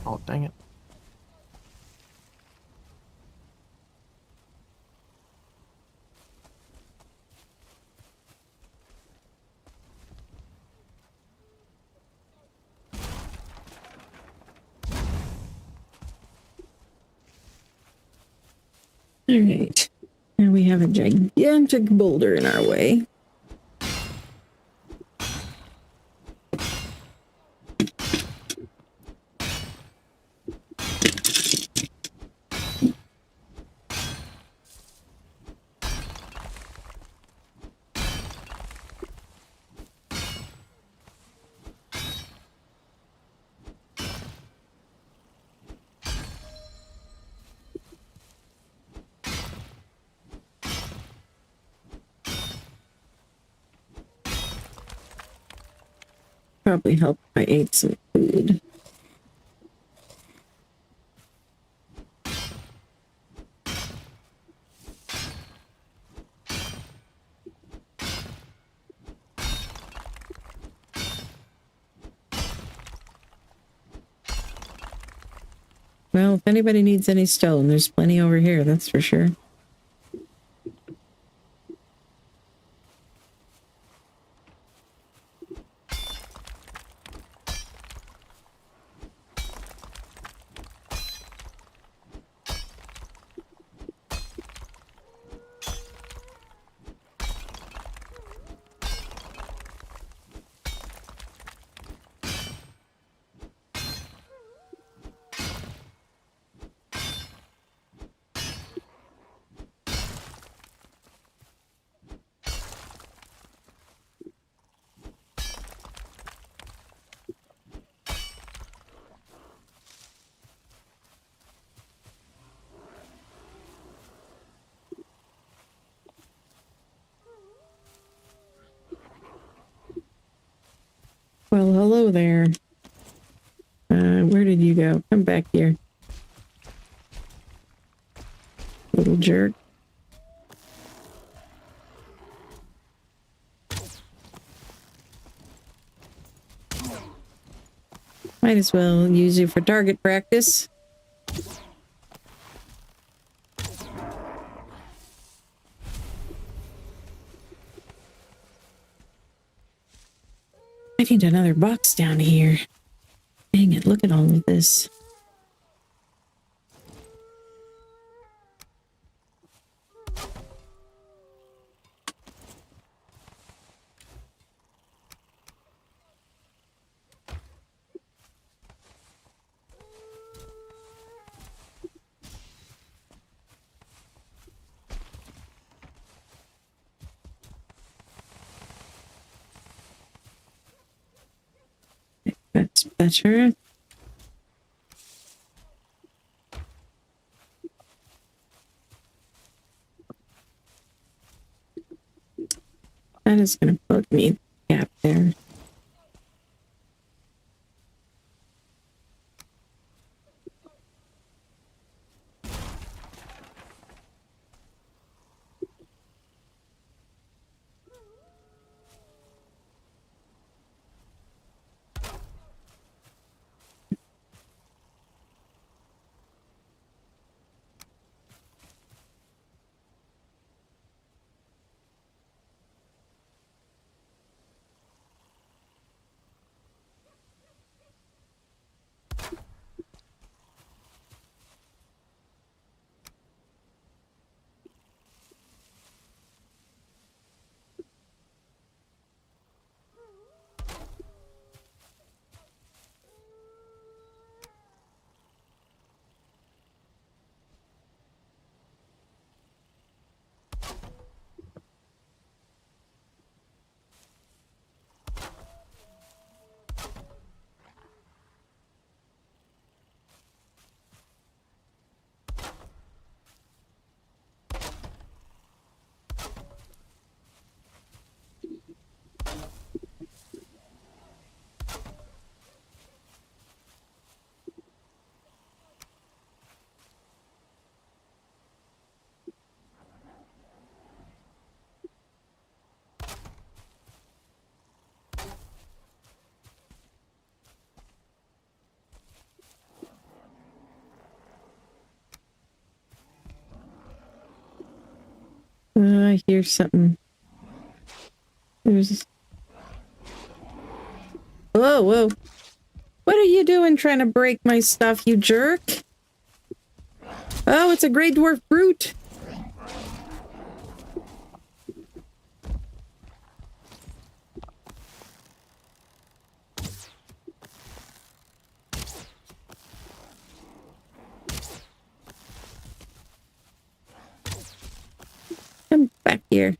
Oh, dang it. All right. Now we have a gigantic boulder in our way. Probably help if I ate some food. Well, if anybody needs any stone, there's plenty over here, that's for sure. Well, hello there. Where did you go? Come back here. Little jerk. Might as well use you for target practice. I need another box down here. Dang it, look at all of this. That's better. That is going to plug me a gap there. I hear something. There's... Whoa, whoa. What are you doing trying to break my stuff, you jerk? Oh, it's a gray dwarf brute. Come back here.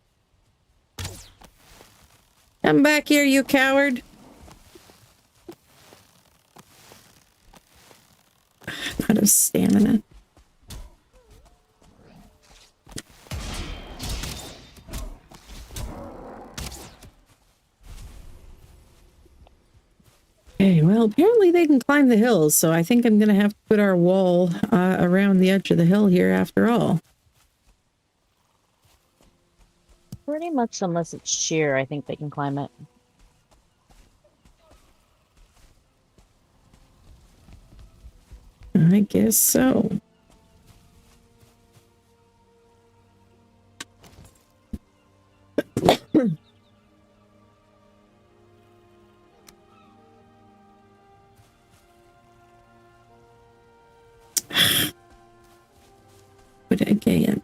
Come back here, you coward. Out of stamina. Well, apparently they can climb the hills, so I think I'm going to have to put our wall around the edge of the hill here after all. Pretty much, unless it's sheer, I think they can climb it. I guess so. But again.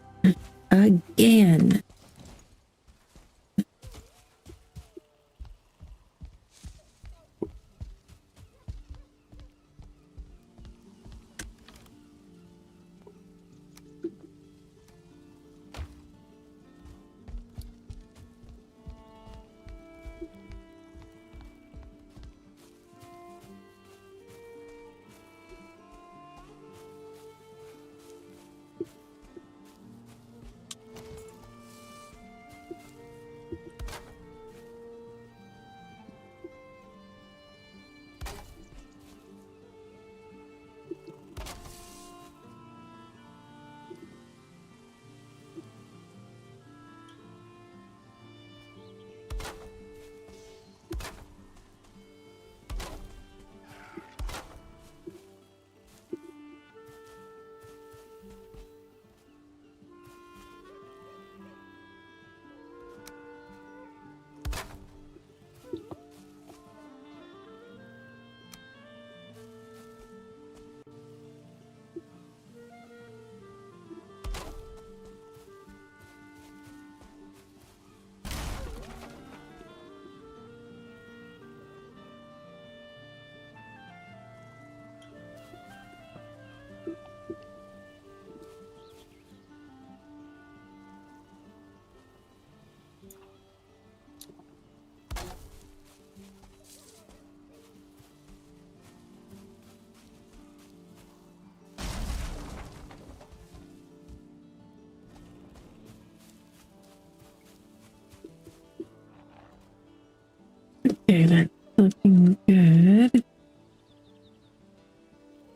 Okay, that's looking good. I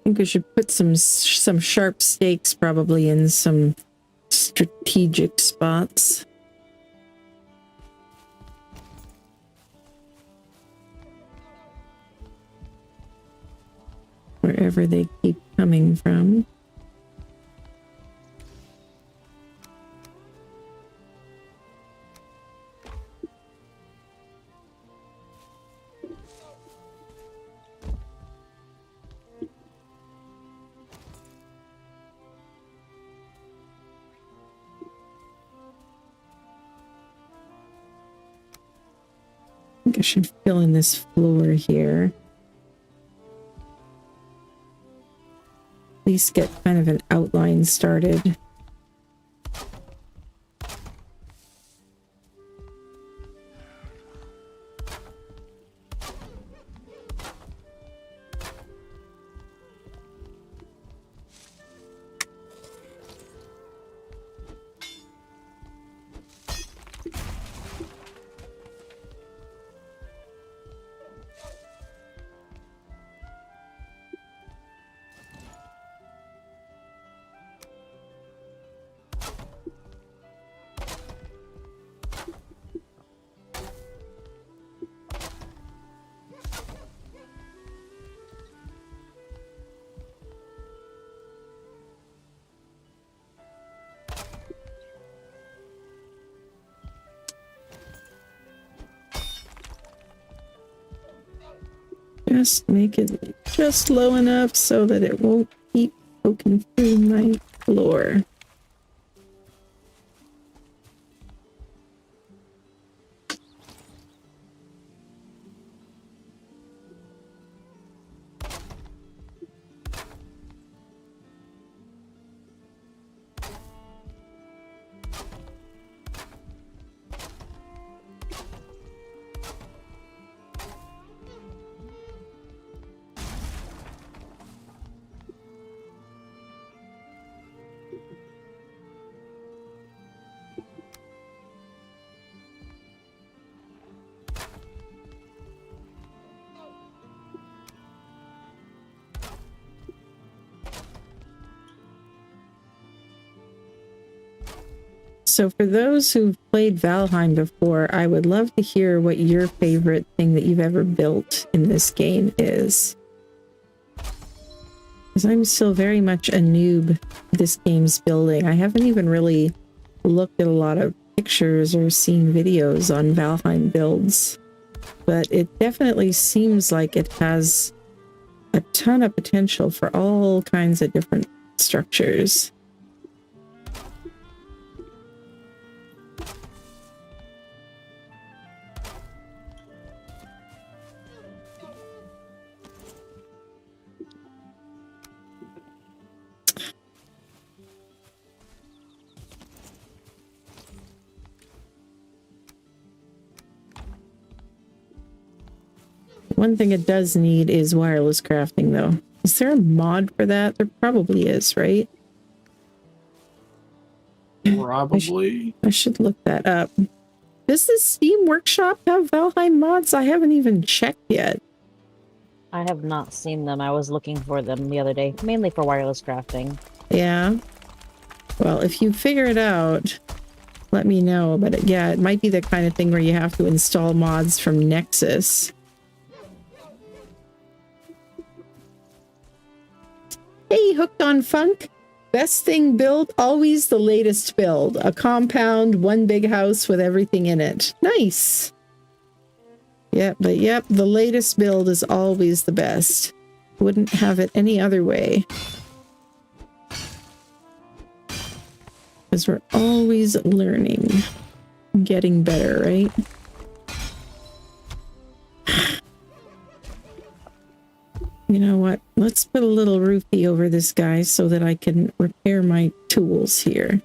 think we should put some sharp stakes probably in some strategic spots. Wherever they keep coming from. I think I should fill in this floor here. At least get kind of an outline started. Just make it just low enough so that it won't keep poking through my floor. So for those who've played Valheim before, I would love to hear what your favorite thing that you've ever built in this game is. Because I'm still very much a noob this game's building. I haven't even really looked at a lot of pictures or seen videos on Valheim builds. But it definitely seems like it has a ton of potential for all kinds of different structures. One thing it does need is wireless crafting, though. Is there a mod for that? There probably is, right? Probably. I should look that up. Does the Steam Workshop have Valheim mods? I haven't even checked yet. I have not seen them. I was looking for them the other day, mainly for wireless crafting. Yeah. Well, if you figure it out, let me know. But yeah, it might be the kind of thing where you have to install mods from Nexus. Hey, Hooked on Funk. Best thing built, always the latest build. A compound, one big house with everything in it. Nice. Yep, but yep, the latest build is always the best. Wouldn't have it any other way. Because we're always learning. Getting better, right? You know what? Let's put a little roofie over this guy so that I can repair my tools here.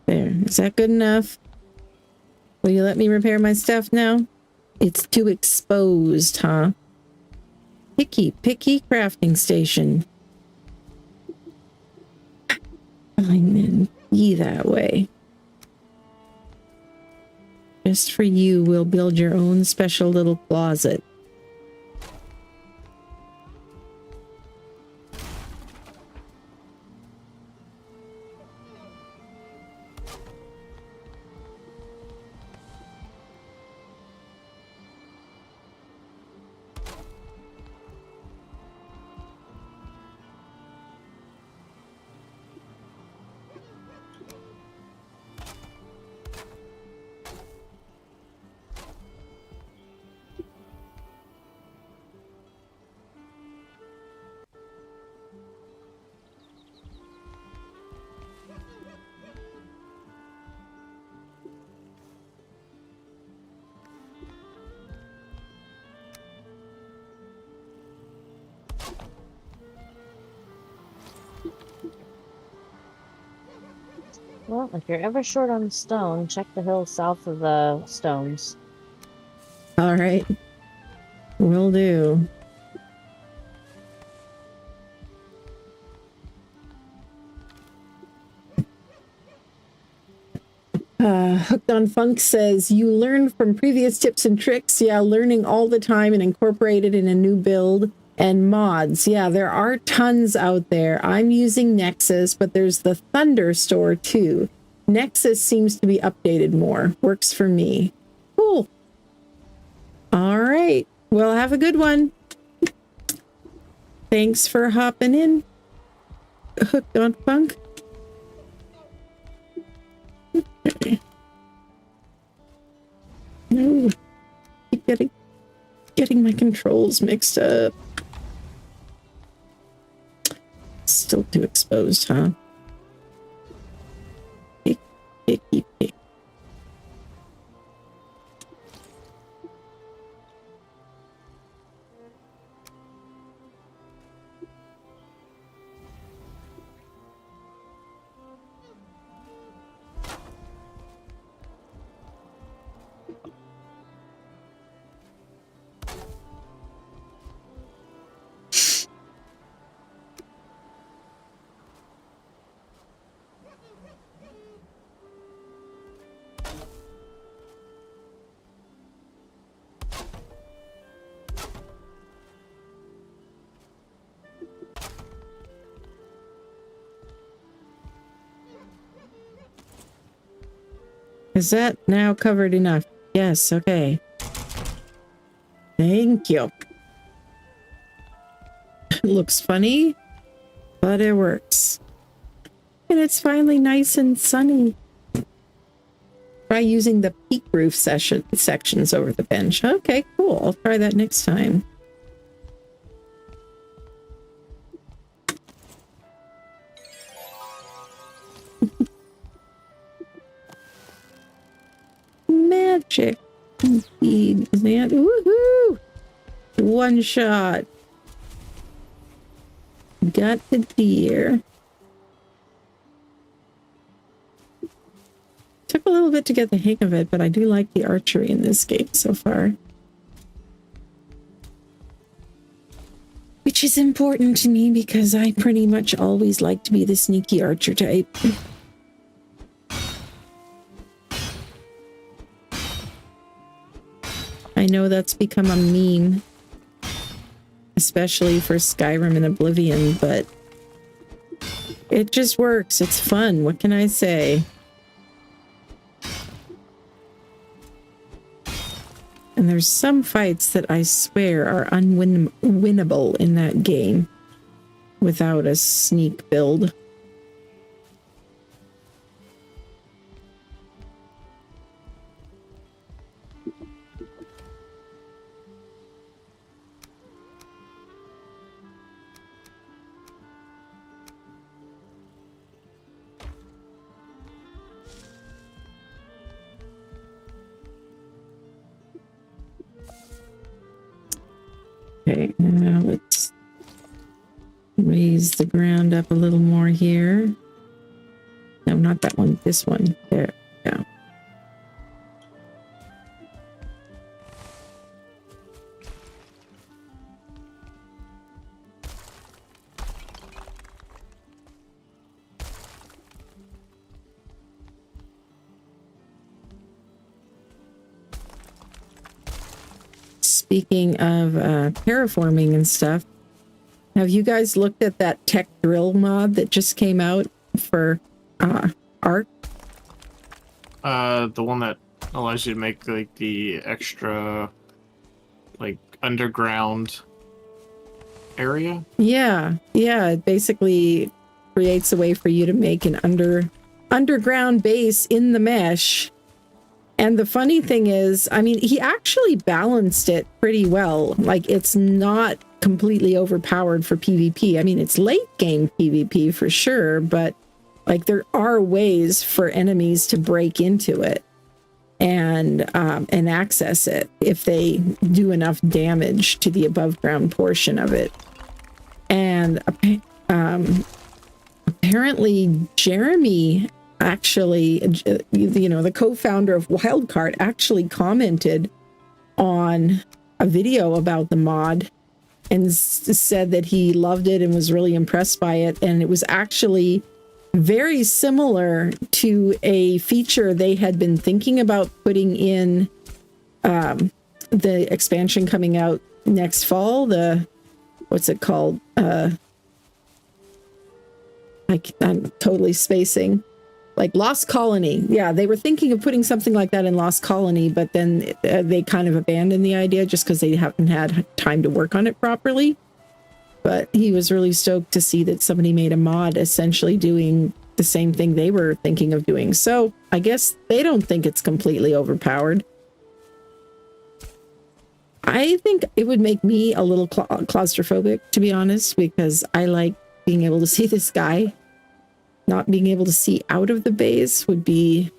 There. Is that good enough? Will you let me repair my stuff now? It's too exposed, huh? Picky crafting station. Fine, be that way. Just for you, we'll build your own special little closet. Well, if you're ever short on stone, check the hill south of the stones. All right. Will do. Hooked on Funk says, you learn from previous tips and tricks. Yeah, learning all the time and incorporated in a new build. And mods. Yeah, there are tons out there. I'm using Nexus, but there's the Thunder store too. Nexus seems to be updated more. Works for me. Cool. All right. Well, have a good one. Thanks for hopping in. Hooked on Funk. No. Keep getting. getting my controls mixed up. Still too exposed, huh? Picky. Is that now covered enough? Yes, okay. Thank you. It looks funny, but it works. And it's finally nice and sunny. Try using the peak roof sections over the bench. Okay, cool. I'll try that next time. Magic. Indeed. Man, woohoo! One shot. Got the deer. Took a little bit to get the hang of it, but I do like the archery in this game so far. Which is important to me because I pretty much always like to be the sneaky archer type. I know that's become a meme, especially for Skyrim and Oblivion, but it just works. It's fun. What can I say? And there's some fights that I swear are unwinnable in that game without a sneak build. Okay, now let's raise the ground up a little more here. No, not that one, this one. There, yeah. Speaking of terraforming and stuff, have you guys looked at that tech drill mod that just came out for Ark? The one that allows you to make like the extra like underground area? Yeah, it basically creates a way for you to make an underground base in the mesh. And the funny thing is, I mean, he actually balanced it pretty well. Like, it's not completely overpowered for PvP. I mean, it's late game PvP for sure, but like there are ways for enemies to break into it and access it if they do enough damage to the above ground portion of it. And apparently Jeremy actually, you know, the co-founder of Wildcard actually commented on a video about the mod and said that he loved it and was really impressed by it. And it was actually very similar to a feature they had been thinking about putting in the expansion coming out next fall. The, what's it called? I'm totally spacing. Like Lost Colony. Yeah, they were thinking of putting something like that in Lost Colony, but then they kind of abandoned the idea just because they haven't had time to work on it properly. But he was really stoked to see that somebody made a mod essentially doing the same thing they were thinking of doing. So I guess they don't think it's completely overpowered. I think it would make me a little claustrophobic, to be honest, because I like being able to see the sky. Not being able to see out of the base would be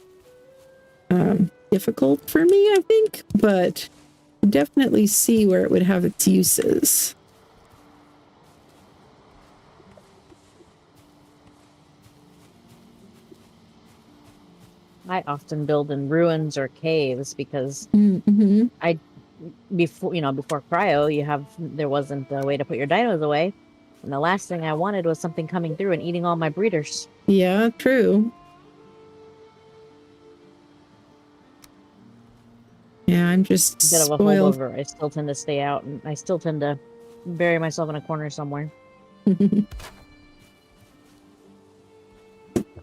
difficult for me, I think, but definitely see where it would have its uses. I often build in ruins or caves because before cryo, there wasn't a way to put your dinos away, and the last thing I wanted was something coming through and eating all my breeders. Yeah, true. Yeah, I'm just A bit of a spoiled. holdover. I still tend to stay out, and I still tend to bury myself in a corner somewhere.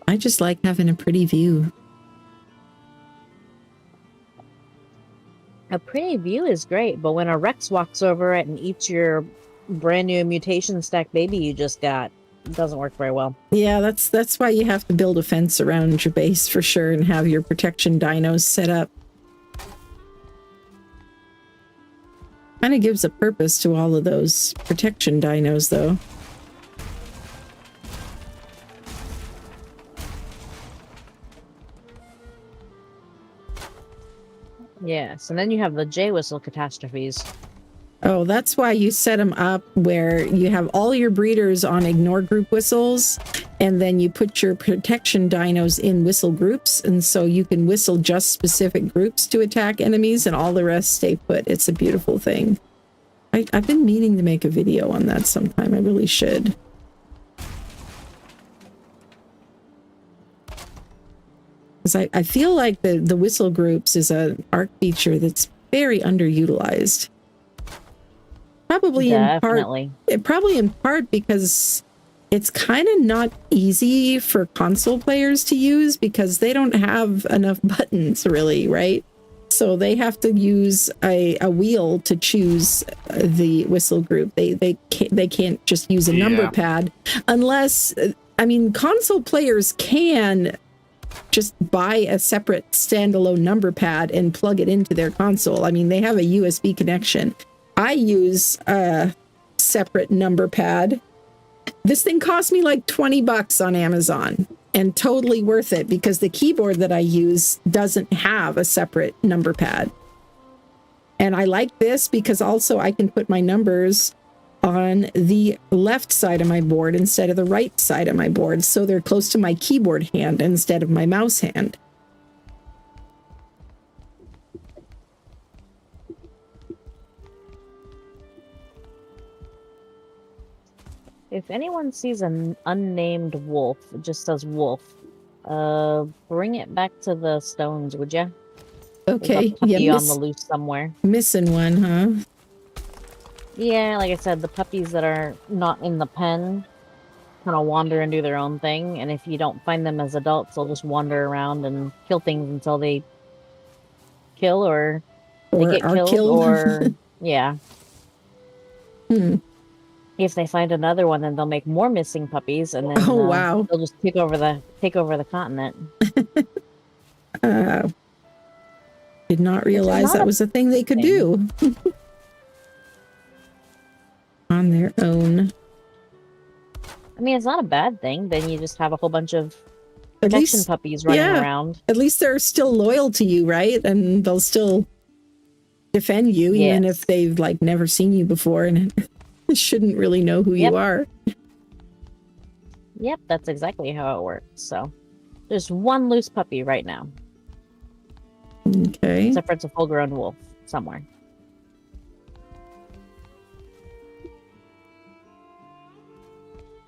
I just like having a pretty view. A pretty view is great, but when a Rex walks over it and eats your brand new mutation stack baby you just got, it doesn't work very well. Yeah, that's why you have to build a fence around your base for sure and have your protection dinos set up. Kind of gives a purpose to all of those protection dinos, though. Yes, and then you have the J-Whistle catastrophes. Oh, that's why you set them up where you have all your breeders on ignore group whistles, and then you put your protection dinos in whistle groups, and so you can whistle just specific groups to attack enemies, and all the rest stay put. It's a beautiful thing. I've been meaning to make a video on that sometime. I really should. Because I feel like the whistle groups is an ARC feature that's very underutilized. Probably in part because it's kind of not easy for console players to use because they don't have enough buttons, really, right? So they have to use a wheel to choose the whistle group. They can't just use a number pad unless, I mean, console players can just buy a separate standalone number pad and plug it into their console. I mean, they have a USB connection. I use a separate number pad. This thing cost me like $20 on Amazon, and totally worth it because the keyboard that I use doesn't have a separate number pad. And I like this because also I can put my numbers on the left side of my board instead of the right side of my board, so they're close to my keyboard hand instead of my mouse hand. If anyone sees an unnamed wolf, it just says wolf, bring it back to the stones, would ya? Okay, yeah, on the loose somewhere. Missing one, huh? Yeah, like I said, the puppies that are not in the pen kind of wander and do their own thing, and if you don't find them as adults, they'll just wander around and kill things until they kill or they get killed. Or yeah. If they find another one, then they'll make more missing puppies, and then they'll just take over the continent. Did not realize that was a thing they could do on their own. I mean, it's not a bad thing. Then you just have a whole bunch of protection puppies running around. At least they're still loyal to you, right? And they'll still defend you, even if they've like never seen you before and shouldn't really know who you are. Yep, that's exactly how it works. So there's one loose puppy right now. Okay. Except for it's a full-grown wolf somewhere.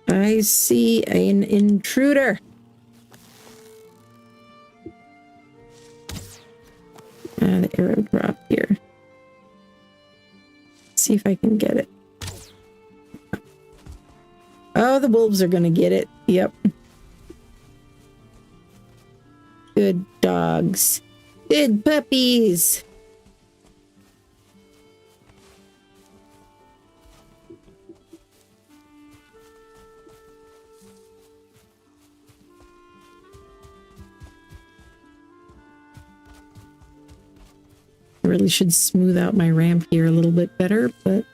I see an intruder. The arrow drop here. Let's see if I can get it. Oh, the wolves are going to get it. Yep. Good dogs. Good puppies. really should smooth out my ramp here a little bit better, but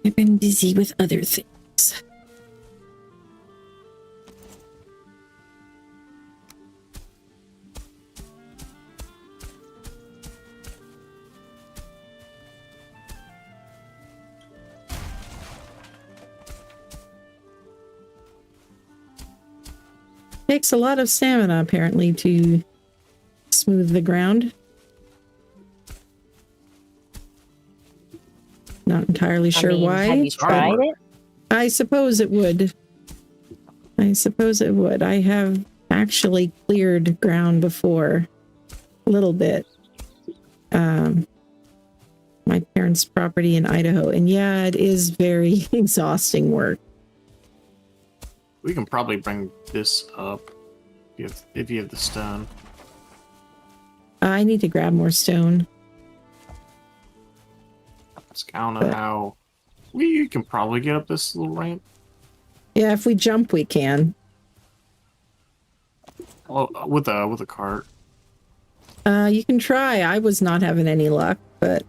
I've been busy with other things. Takes a lot of stamina, apparently, to smooth the ground. Not entirely sure why. Have you tried it? I suppose it would. I suppose it would. I have actually cleared ground before. A little bit. My parents' property in Idaho. And yeah, it is very exhausting work. We can probably bring this up if you have the stone. I need to grab more stone. I don't know how. We can probably get up this little ramp. Yeah, if we jump, we can. Oh, with a cart. You can try. I was not having any luck, but...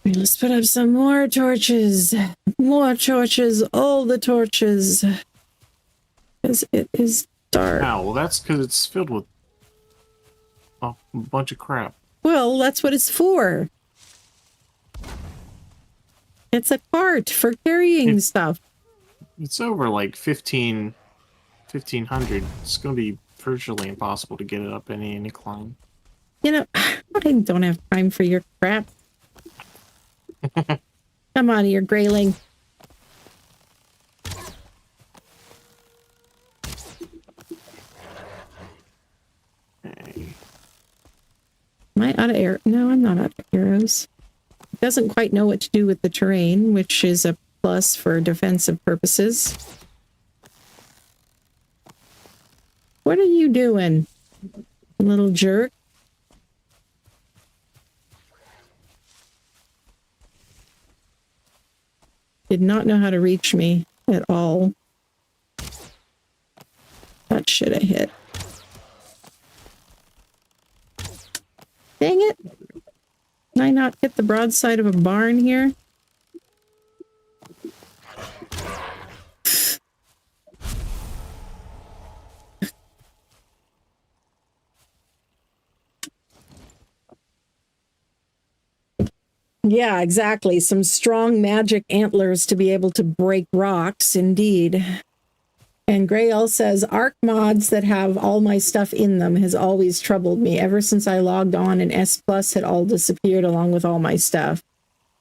Let's put up some more torches. More torches. All the torches. Because it is dark. Ow, well that's because it's filled with a bunch of crap. Well, that's what it's for. It's a cart for carrying stuff. It's over like 1500. It's going to be virtually impossible to get it up any incline. You know, I don't have time for your crap. Come on here, grayling. Okay. Am I out of arrows? No, I'm not out of arrows. It doesn't quite know what to do with the terrain, which is a plus for defensive purposes. What are you doing, little jerk? Did not know how to reach me at all. That should have hit. Dang it. Can I not hit the broadside of a barn here? Yeah, exactly. Some strong magic antlers to be able to break rocks, indeed. And Grayle says, Arc mods that have all my stuff in them has always troubled me. Ever since I logged on and S Plus had all disappeared along with all my stuff.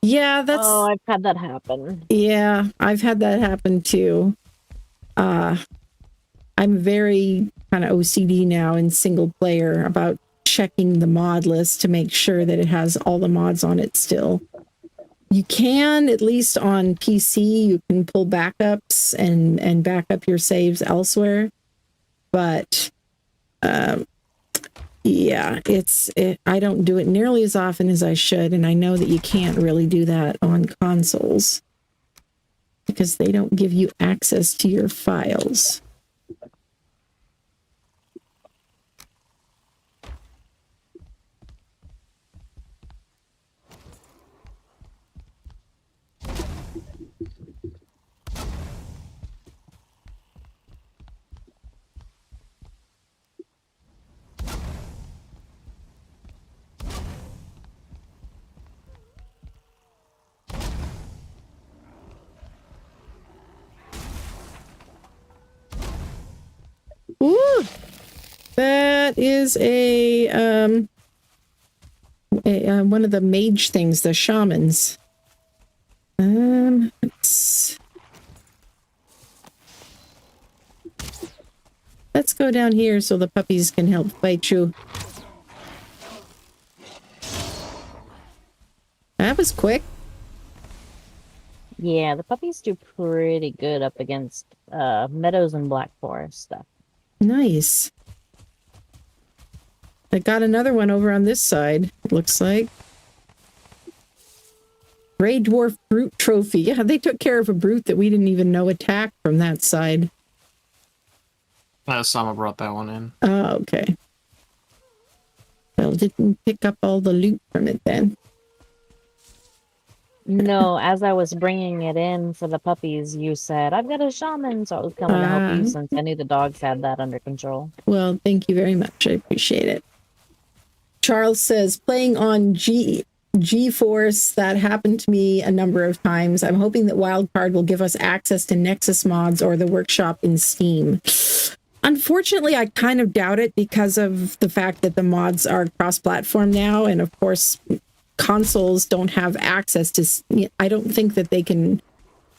Yeah, that's... Oh, I've had that happen. Yeah, I've had that happen too. I'm very kind of OCD now in single player about checking the mod list to make sure that it has all the mods on it still. You can, at least on PC, you can pull backups and back up your saves elsewhere. But yeah, I don't do it nearly as often as I should, and I know that you can't really do that on consoles because they don't give you access to your files. Ooh, that is a one of the mage things, the shamans. Let's go down here so the puppies can help fight you. was quick. Yeah, the puppies do pretty good up against meadows and black forest stuff. Nice. I got another one over on this side, it looks like. Gray Dwarf Brute Trophy. Yeah, they took care of a brute that we didn't even know attacked from that side. Sama brought that one in. Oh, okay. Well, didn't pick up all the loot from it then. No, as I was bringing it in for the puppies, you said, I've got a shaman, so I was coming to help you since I knew the dogs had that under control. Well, thank you very much. I appreciate it. Charles says, playing on GeForce, that happened to me a number of times. I'm hoping that Wildcard will give us access to Nexus mods or the workshop in Steam. Unfortunately, I kind of doubt it because of the fact that the mods are cross-platform now, and of course, consoles don't have access to... I don't think that they can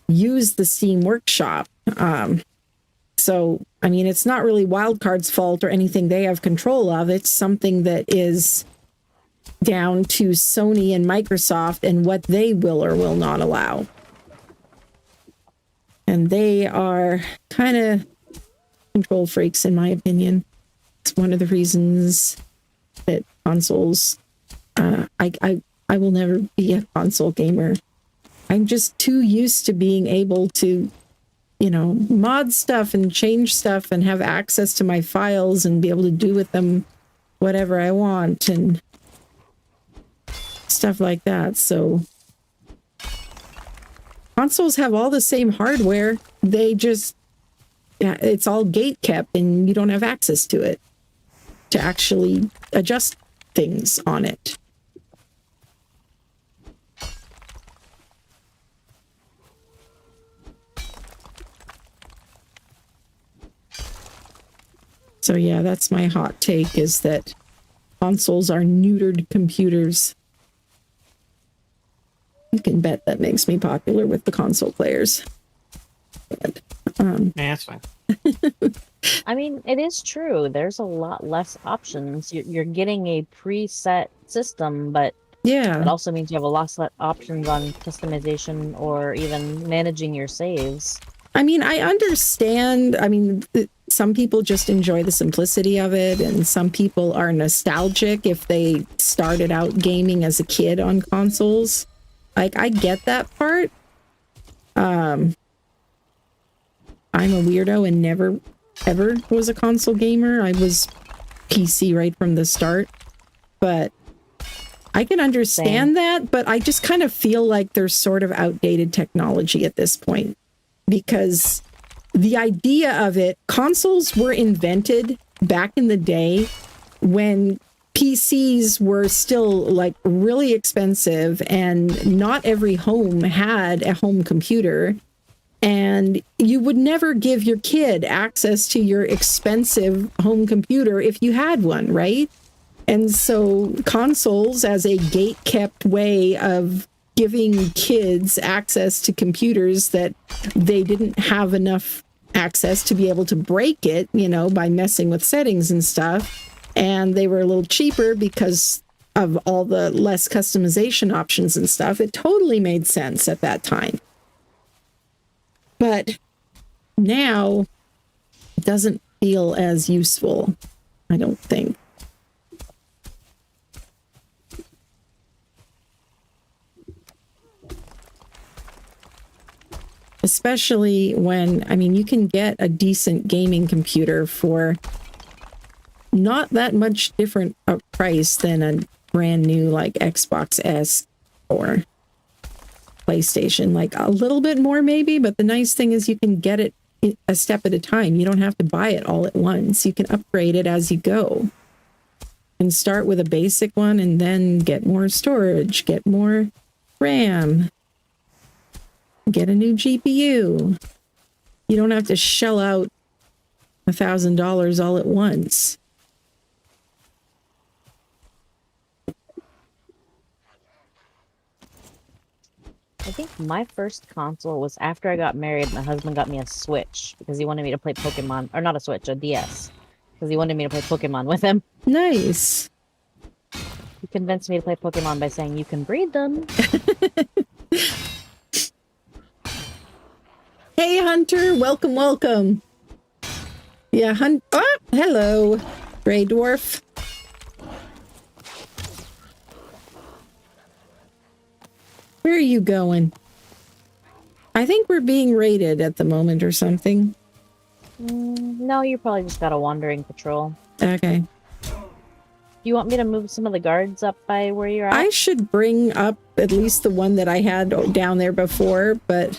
use the Steam Workshop. So, I mean, it's not really Wildcard's fault or anything they have control of. It's something that is down to Sony and Microsoft and what they will or will not allow. And they are kind of control freaks, in my opinion. It's one of the reasons that consoles... I will never be a console gamer. I'm just too used to being able to, you know, mod stuff and change stuff and have access to my files and be able to do with them whatever I want and stuff like that. So consoles have all the same hardware. They just, yeah, it's all gate kept and you don't have access to it to actually adjust things on it. So yeah, that's my hot take, is that consoles are neutered computers. You can bet that makes me popular with the console players. But, yeah, that's fine. I mean, it is true. There's a lot less options. You're getting a preset system, but yeah, it also means you have a lot less options on customization or even managing your saves. I mean, I understand. I mean, some people just enjoy the simplicity of it, and some people are nostalgic if they started out gaming as a kid on consoles. Like, I get that part. I'm a weirdo and never, ever was a console gamer. I was PC right from the start. But I can understand that, but I just kind of feel like there's sort of outdated technology at this point. Because the idea of it, consoles were invented back in the day when PCs were still like really expensive and not every home had a home computer. And you would never give your kid access to your expensive home computer if you had one, right? And so consoles, as a gate-kept way of giving kids access to computers that they didn't have enough access to be able to break it, you know, by messing with settings and stuff. And they were a little cheaper because of all the less customization options and stuff. It totally made sense at that time. But now it doesn't feel as useful, I don't think. Especially when, I mean, you can get a decent gaming computer for not that much different a price than a brand new, like, Xbox S or PlayStation. Like, a little bit more maybe, but the nice thing is you can get it a step at a time. You don't have to buy it all at once. You can upgrade it as you go. And start with a basic one and then get more storage, get more RAM, get a new GPU. You don't have to shell out $1,000 all at once. I think my first console was after I got married. My husband got me a Switch because he wanted me to play Pokemon, or not a Switch, a DS, because he wanted me to play Pokemon with him. Nice. He convinced me to play Pokemon by saying you can breed them. Hey, Hunter. Welcome, welcome. Yeah, oh, hello, Grey Dwarf. Where are you going? I think we're being raided at the moment or something. No, you probably just got a wandering patrol. Okay. You want me to move some of the guards up by where you're at? I should bring up at least the one that I had down there before, but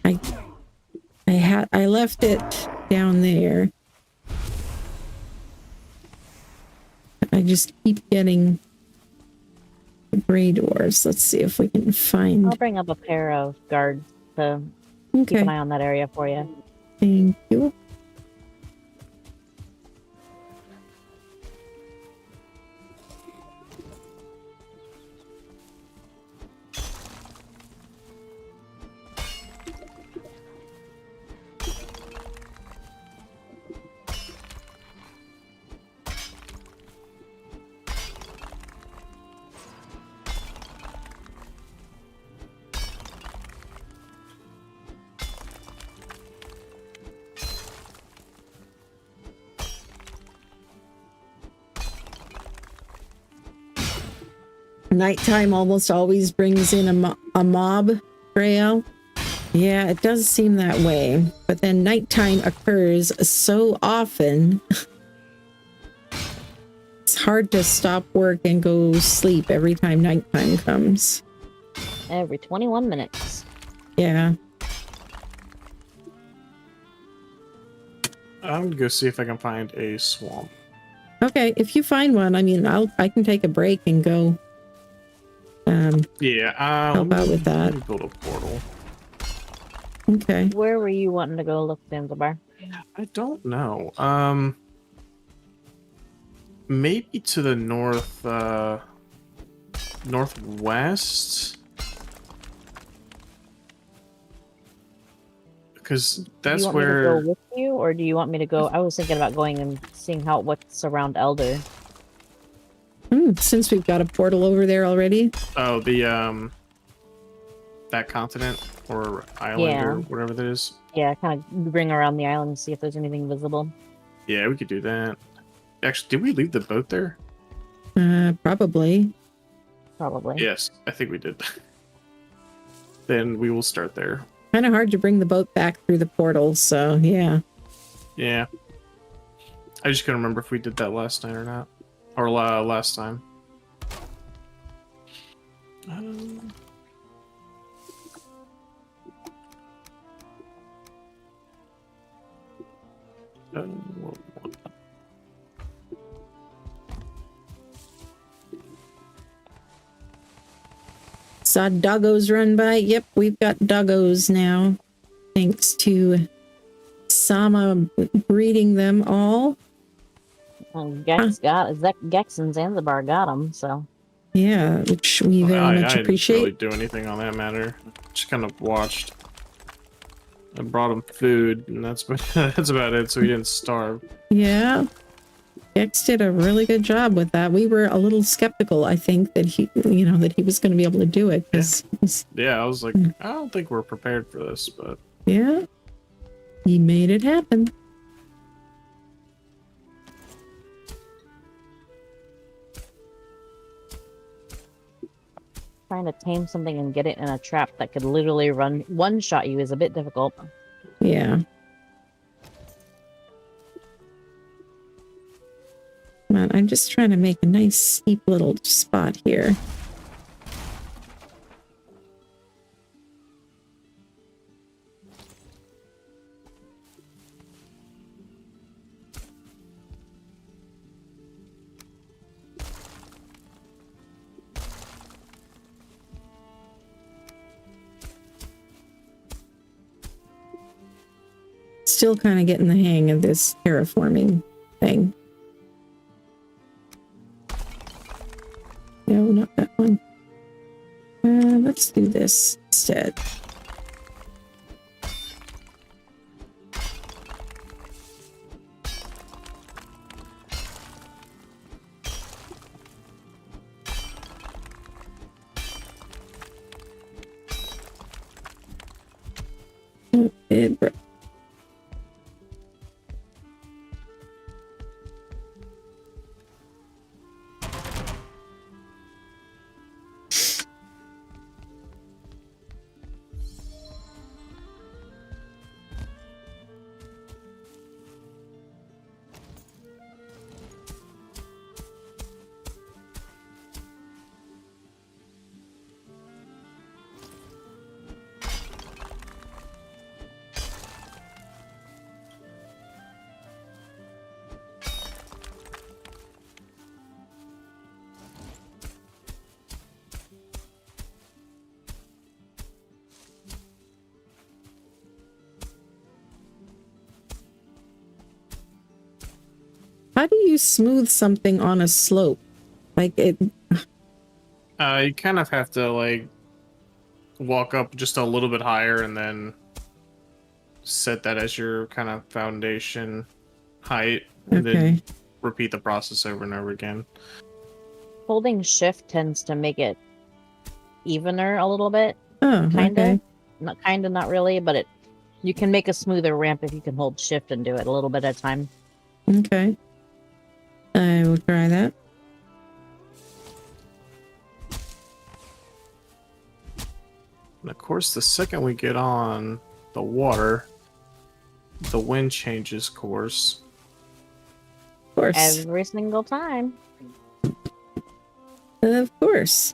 I left it down there. I just keep getting the gray doors. Let's see if we can find. I'll bring up a pair of guards to keep an eye on that area for you. Thank you. Nighttime almost always brings in a mob, Grail. Yeah, it does seem that way. But then nighttime occurs so often. It's hard to stop work and go sleep every time nighttime comes. Every 21 minutes. Yeah. I'm gonna go see if I can find a swamp. Okay, if you find one, I mean, I can take a break and go. Help out with that. Let me build a portal. Okay. Where were you wanting to go look, Zanzibar? I don't know. Maybe to the northwest, because that's do you want where. me to go with you, or do you want me to go? I was thinking about going and seeing what's around Elder. Since we've got a portal over there already. Oh, the that continent or island or whatever that is. Yeah, kind of bring around the island and see if there's anything visible. Yeah, we could do that. Actually, did we leave the boat there? Probably. Probably. Yes, I think we did. Then we will start there. Kind of hard to bring the boat back through the portal, so yeah. Yeah. I just couldn't remember if we did that last night or not. Or last time. Saw doggos run by. Yep, we've got doggos now. Thanks to Sama breeding them all. Well, Gex and Zanzibar got them, so. Yeah, which we very much appreciate. I didn't really do anything on that matter. Just kind of watched. I brought him food, and that's about it, so he didn't starve. Yeah. Gex did a really good job with that. We were a little skeptical, I think, that he was going to be able to do it. Yeah, I was like, I don't think we're prepared for this, but... Yeah. He made it happen. Trying to tame something and get it in a trap that could literally one-shot you is a bit difficult. Yeah. Come on, I'm just trying to make a nice steep little spot here. Still kind of getting the hang of this terraforming thing. No, not that one. Let's do this instead. how do you smooth something on a slope? Like it. You kind of have to like walk up just a little bit higher and then set that as your kind of foundation height, and Okay. then repeat the process over and over again. Holding shift tends to make it evener a little bit. Oh, Kinda. okay. Not really, but you can make a smoother ramp if you can hold shift and do it a little bit at a time. Okay. I will try that. And of course, the second we get on the water, the wind changes course. Of course. Every single time. Of course.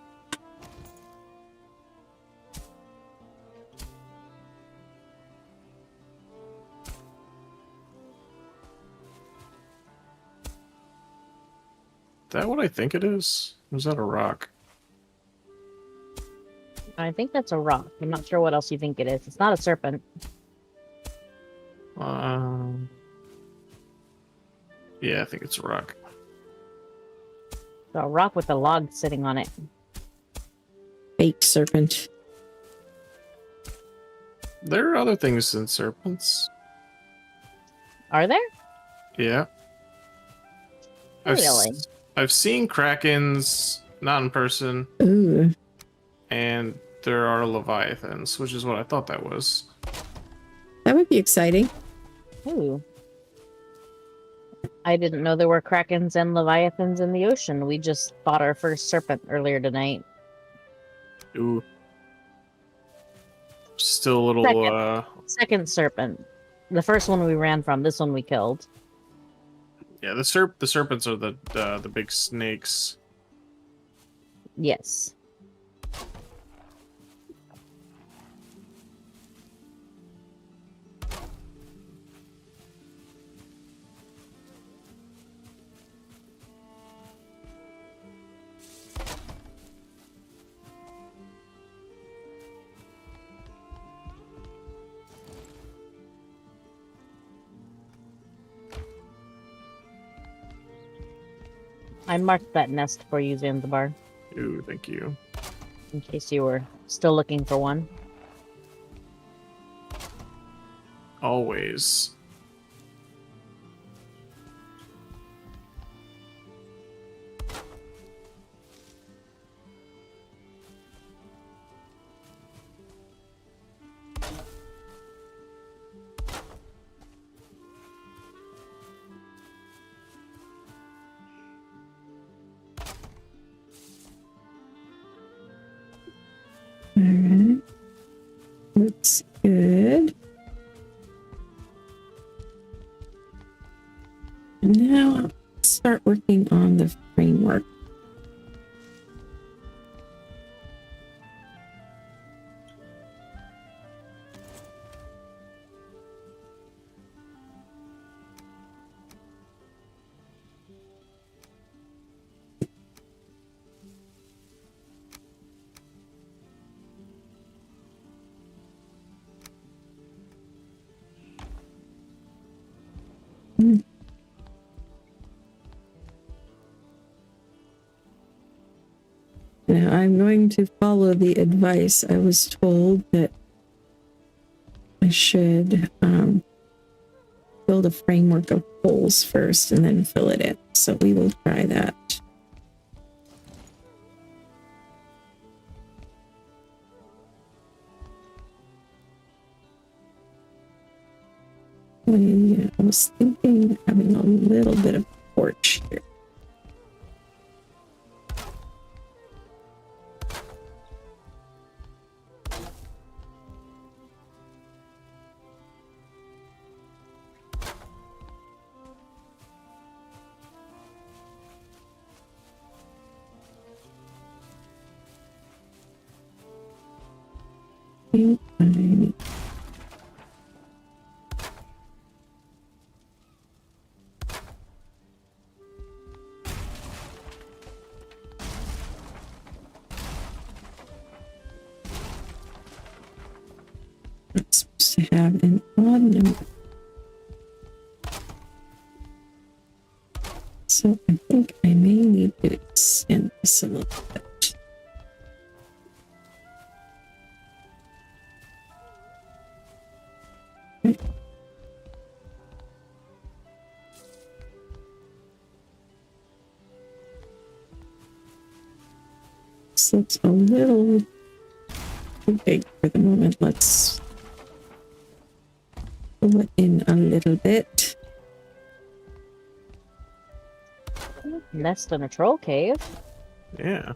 Is that what I think it is? Or is that a rock? I think that's a rock. I'm not sure what else you think it is. It's not a serpent. Yeah, I think it's a rock. It's a rock with a log sitting on it. Fake serpent. There are other things than serpents. Are there? Yeah. Really? I've seen krakens, not in person, Ooh. and there are leviathans, which is what I thought that was. That would be exciting. Ooh. I didn't know there were krakens and leviathans in the ocean. We just fought our first serpent earlier tonight. Ooh. Still a little, Second serpent. The first one we ran from, this one we killed. yeah, the serpents are the big snakes. Yes. I marked that nest for you, Zanzibar, Ooh, thank you. in case you were still looking for one. Always. Alright. Looks good. And now I'll start working on the framework. Now I'm going to follow the advice. I was told that I should build a framework of holes first and then fill it in. So we will try that. I was thinking of having a little bit of porch here. It's supposed to have an odd number. So I think I may need to extend this a little bit. Okay. This looks a little too big for the moment. Let's pull it in a little bit. Less than a troll cave. Yeah.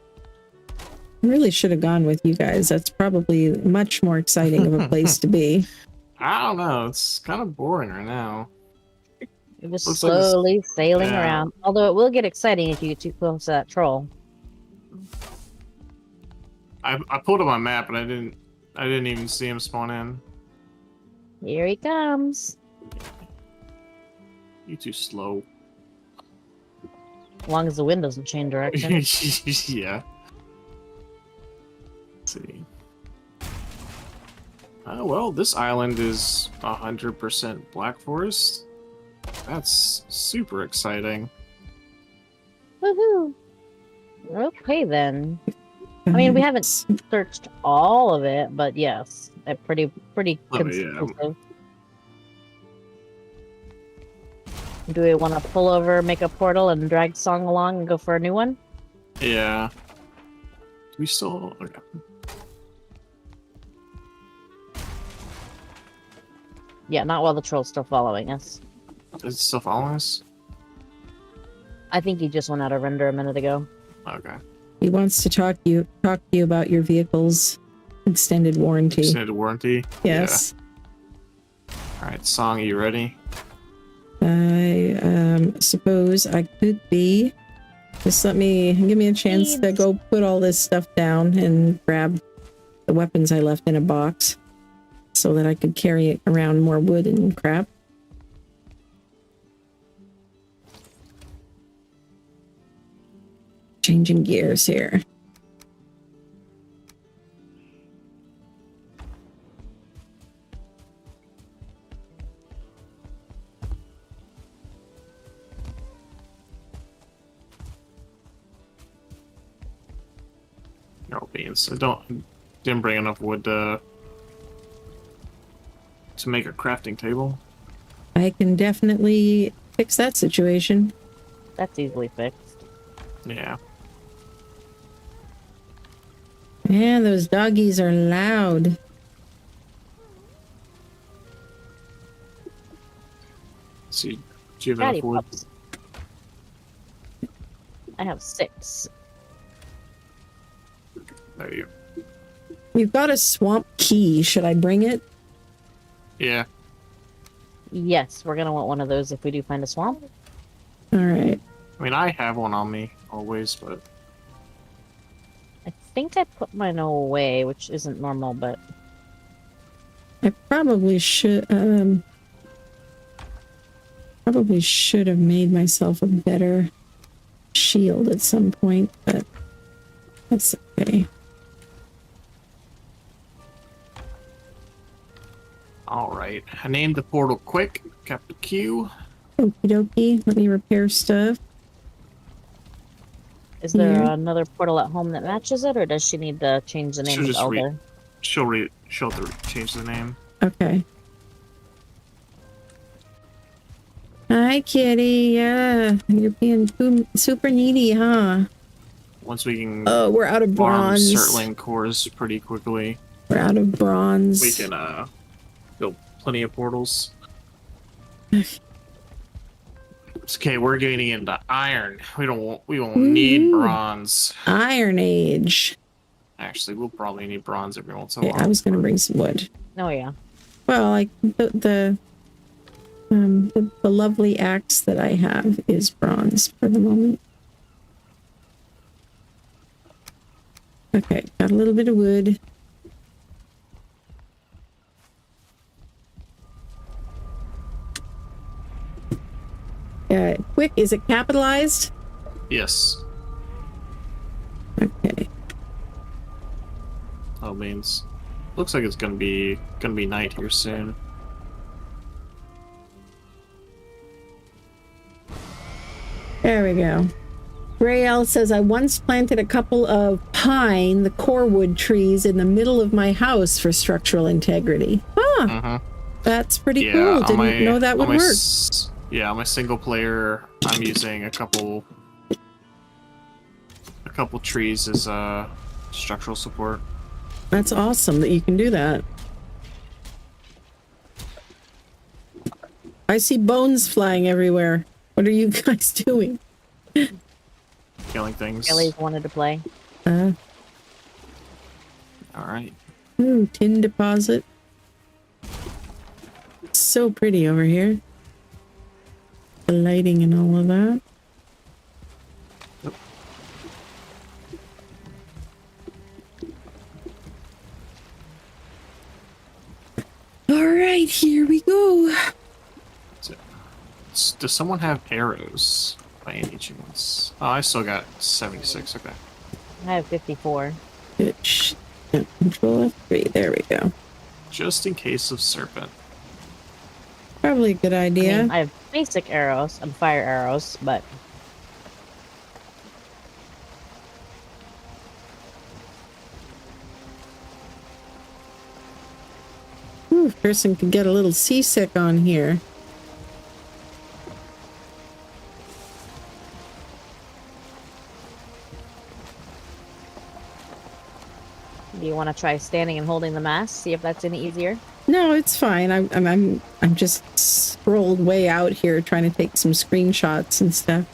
I really should have gone with you guys. That's probably much more exciting of a place to be. I don't know. It's kind of boring right now. You're just Looks like this- slowly sailing yeah. around. Although it will get exciting if you get too close to that troll. I pulled up my map and I didn't even see him spawn in. Here he comes. You too slow. As long as the wind doesn't change direction. Yeah. Let's see. Oh well, this island is 100% Black Forest. That's super exciting. Woohoo! Okay then. I mean, we haven't searched all of it, but yes, a pretty Oh, conclusive. Do we want to pull over, make a portal, and drag Song along and go for a new one? Yeah. Do we still? Okay. Yeah, not while the troll's still following us. Is it still following us? I think he just went out of render a minute ago. Okay. He wants to talk to you about your vehicle's extended warranty. Extended warranty? Yes. Yeah. Alright, Song, are you ready? I suppose I could be. Just give me a chance to go put all this stuff down and grab the weapons I left in a box so that I could carry around more wood and crap. Changing gears here. No beans. Didn't bring enough wood to make a crafting table. I can definitely fix that situation. That's easily fixed. Yeah. Man, those doggies are loud. Let's see, do you have Daddy enough wood? pups. I have 6. There you go. We've got a swamp key. Should I bring it? Yeah. Yes, we're gonna want one of those if we do find a swamp. All right. I mean, I have one on me always, but I think I put mine away, which isn't normal, but I probably should have made myself a better shield at some point, but that's okay. all right. I named the portal quick. Kept the queue. Okie dokie. Let me repair stuff. is there Yeah. another portal at home that matches it, or does she need to change the name She'll of just Elder? She'll change the name. Okay. Hi, kitty. Yeah, you're being super needy, huh? Once we can Oh, we're out of farm bronze. Certling cores pretty quickly, We're out of bronze. we can build plenty of portals. It's okay, we're getting into iron. We won't need bronze. Iron Age. Actually, we'll probably need bronze every once in a Okay, while. I was gonna bring some wood. Oh yeah. Well, like the lovely axe that I have is bronze for the moment. Okay, got a little bit of wood. Quick, is it capitalized? Yes. Okay. That means looks like it's gonna be night here soon. There we go. Rael says, I once planted a couple of pine, the corewood trees, in the middle of my house for structural integrity. Huh. That's pretty cool. Didn't know that would work. Yeah, on my single player, I'm using a couple trees as structural support. That's awesome that you can do that. I see bones flying everywhere. What are you guys doing? Killing things. Kelly's wanted to play. All right. Ooh, tin deposit. So pretty over here. The lighting and all of that. All right, here we go. Does someone have arrows by any chance? Oh, I still got 76. Okay. I have 54. Bitch. Control F3. There we go. Just in case of serpent. Probably a good idea. I mean, I have basic arrows and fire arrows, but Ooh, person could get a little seasick on here. do you want to try standing and holding the mast? See if that's any easier? No, it's fine. I'm just scrolled way out here trying to take some screenshots and stuff,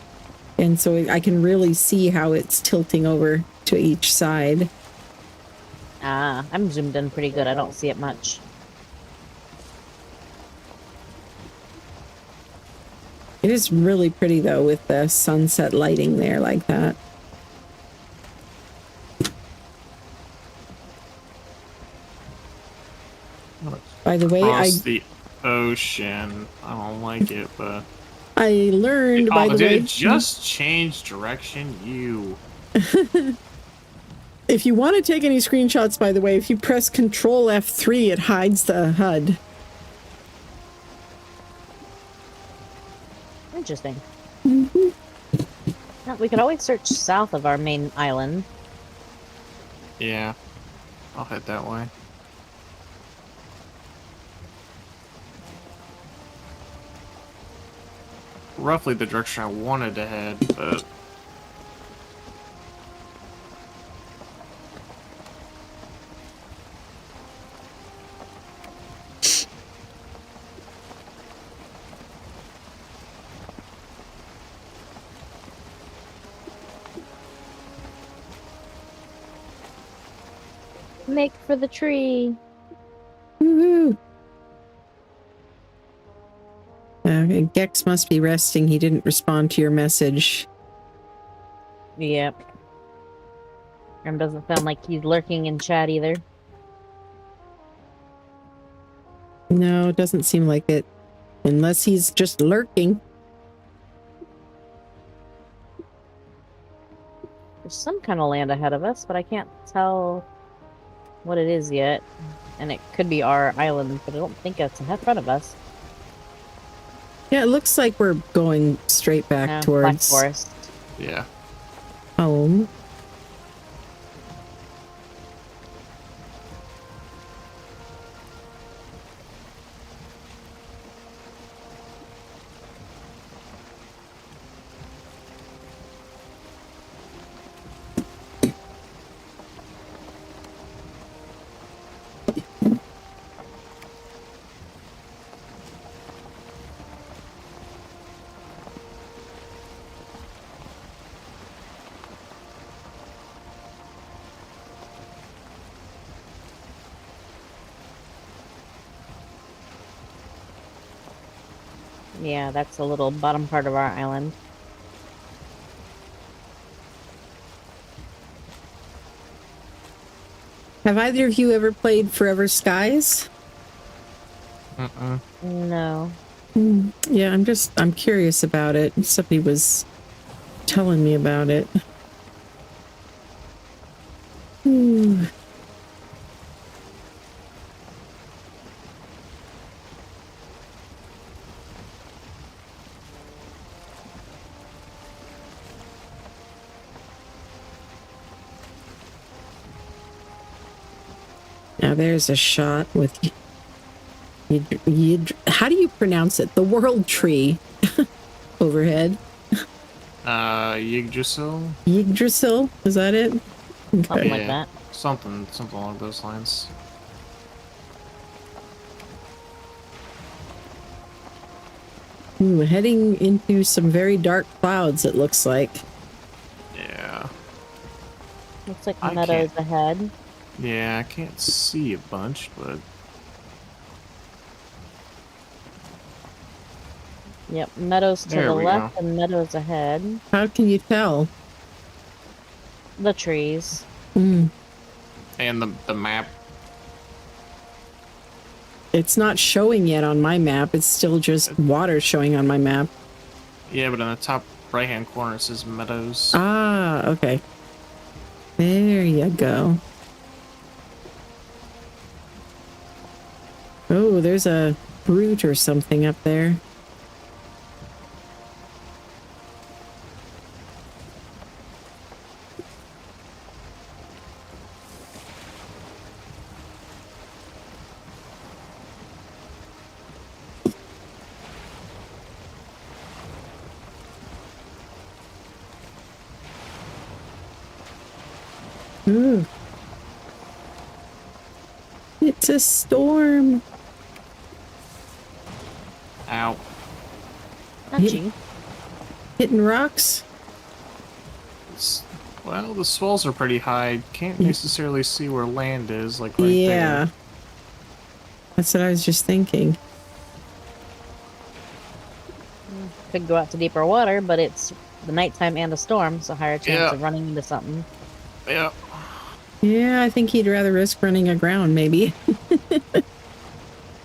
and so I can really see how it's tilting over to each side. Ah, I'm zoomed in pretty good. I don't see it much. It is really pretty though with the sunset lighting there like that. By the way, Across the ocean. I don't like it, but I learned by the did way. it just change direction? You. If you want to take any screenshots, by the way, if you press Control F3, it hides the HUD. Interesting. Well, we could always search south of our main island. Yeah. I'll head that way. Roughly the direction I wanted to head, but Make for the tree. Woohoo! Gex must be resting. He didn't respond to your message. Yep. And doesn't sound like he's lurking in chat either. No, it doesn't seem like it. Unless he's just lurking. There's some kind of land ahead of us, but I can't tell what it is yet. And it could be our island, but I don't think it's in front of us. Yeah, it looks like we're going straight back No, towards Black Forest. yeah. home. Yeah, that's the little bottom part of our island. Have either of you ever played Forever Skies? No. Yeah, I'm curious about it. Somebody was telling me about it. Ooh. Now there's a shot with how do you pronounce it? The world tree overhead. Yggdrasil? Yggdrasil? Is that it? Something like that. Something along those lines. Ooh, heading into some very dark clouds, it looks like. Yeah. Looks like meadows ahead. Yeah, I can't see a bunch, but... Yep, meadows to the left and meadows ahead. How can you tell? The trees. Mm. And the map. It's not showing yet on my map. It's still just water showing on my map. Yeah, but in the top right-hand corner it says meadows. Ah, okay. There you go. Oh, there's a brute or something up there. Ooh. It's a storm. Ow. Touchy. Hitting rocks? Well, the swells are pretty high. Can't necessarily see where land is, like right there. Yeah. That's what I was just thinking. Could go out to deeper water, but it's the nighttime and a storm, so higher chance of running into something. Yeah. Yeah, I think he'd rather risk running aground, maybe.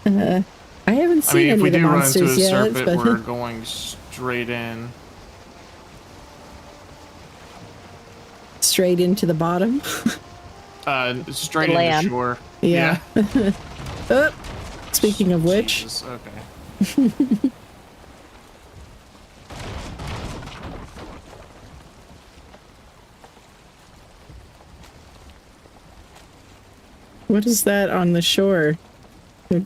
I haven't seen any of the monsters yet. If we do run into a serpent, we're going straight in. Straight into the bottom? Straight into shore. Yeah. Oh, speaking of which. Jesus, okay. What is that on the shore? A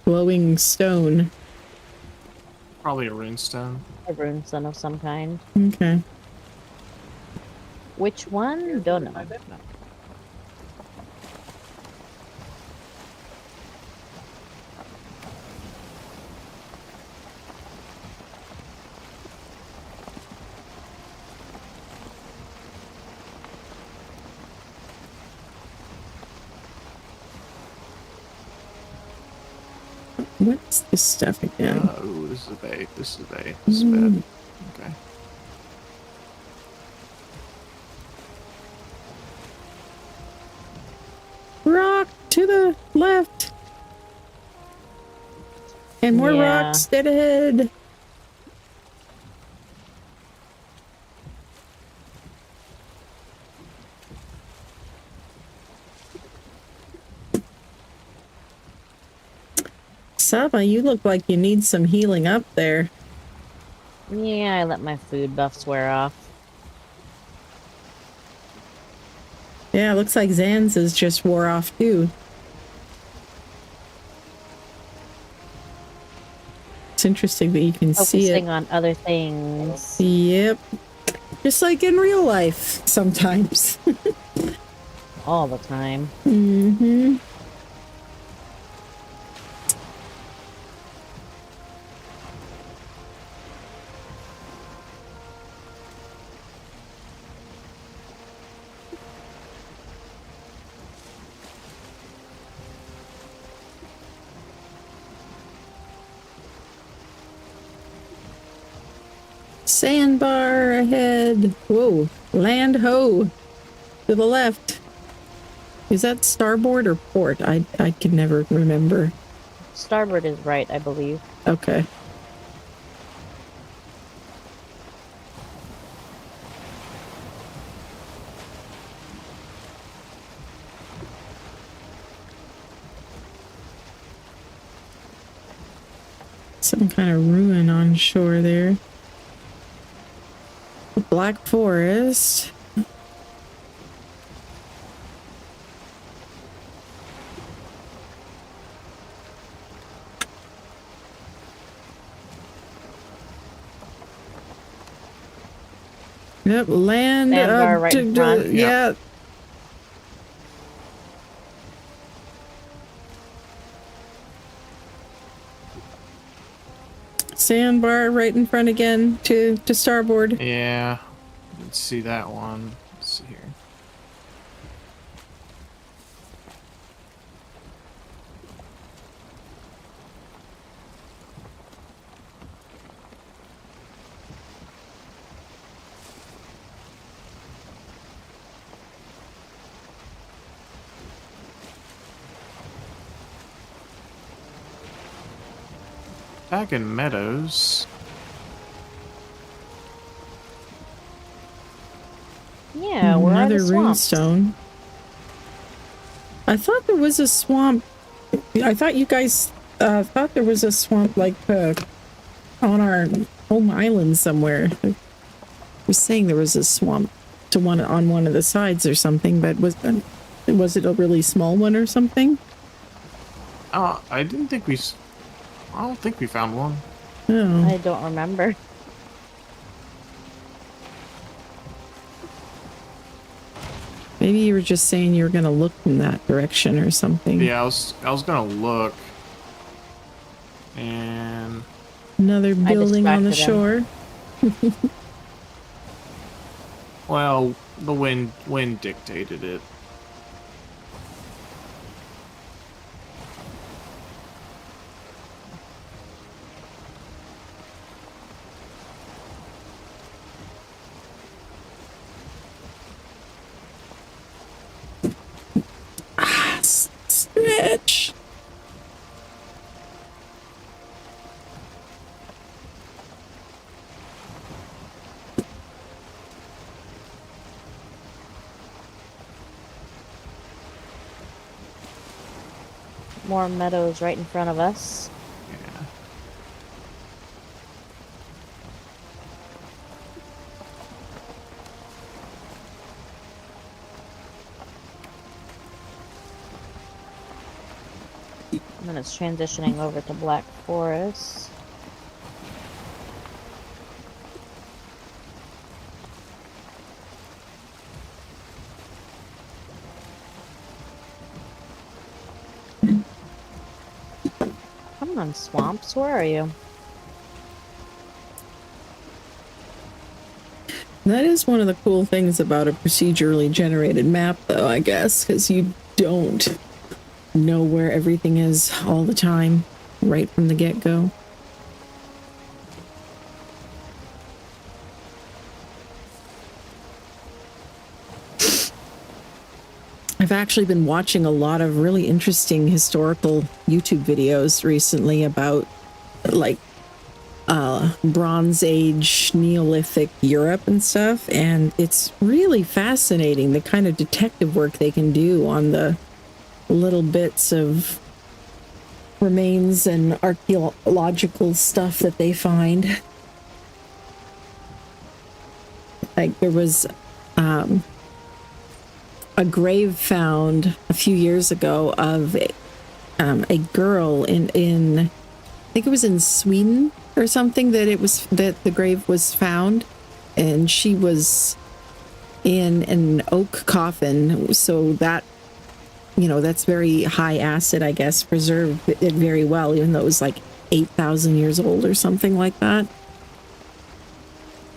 glowing stone. Probably a runestone. A runestone of some kind. Okay. Which one? Don't know. What's this stuff again? Oh, this is a bait. This is a bait. This is bad. Okay. Rock to the left. And more rocks dead ahead. Saba, you look like you need some healing up there. Yeah, I let my food buffs wear off. Yeah, looks like Zanz's just wore off too. It's interesting that you can see it. Focusing on other things. Yep. Just like in real life sometimes. All the time. Mm-hmm. Sandbar ahead. Whoa. Land ho. To the left. Is that starboard or port? I can never remember. Starboard is right, I believe. Okay. Some kind of ruin on shore there. Black forest. Yep, land. Sandbar right in front. Yeah. Sandbar right in front again to starboard. Yeah. Let's see that one. Let's see here. Back in Meadows. Yeah, where are the Another swamps? runestone. I thought there was a swamp. I thought you guys thought there was a swamp like on our home island somewhere. I was saying there was a swamp on one of the sides or something, but was it a really small one or something? I didn't think we. I don't think we found one. Oh. I don't remember. Maybe you were just saying you were going to look in that direction or something. Yeah, I was gonna look. And Another building on the shore. well, the wind dictated it. Stretch. More meadows right in front of us. Yeah. And then it's transitioning over to Black Forest. Come on, swamps, where are you? That is one of the cool things about a procedurally generated map, though, I guess, because you don't know where everything is all the time, right from the get-go. I've actually been watching a lot of really interesting historical YouTube videos recently about, like, Bronze Age, Neolithic Europe and stuff, and it's really fascinating the kind of detective work they can do on the little bits of remains and archaeological stuff that they find. Like, there was a grave found a few years ago of a girl in I think it was in Sweden or something that the grave was found, and she was in an oak coffin, so that, you know, that's very high acid, I guess, preserved it very well, even though it was like 8,000 years old or something like that.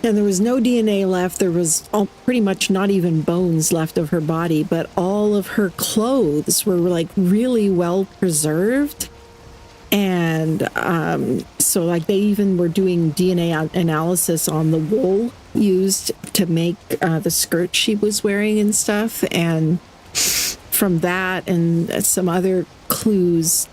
And there was no DNA left. There was pretty much not even bones left of her body, but all of her clothes were like really well preserved. And so like they even were doing DNA analysis on the wool used to make the skirt she was wearing and stuff. And from that and some other clues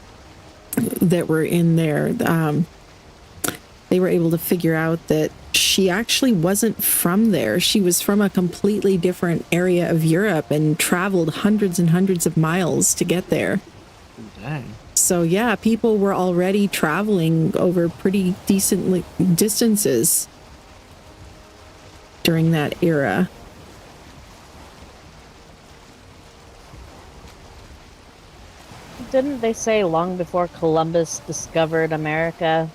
that were in there, they were able to figure out that she actually wasn't from there. She was from a completely different area of Europe and traveled hundreds and hundreds of miles to get there. Dang. So yeah, people were already traveling over pretty decent distances during that era. Didn't they say long before Columbus discovered America,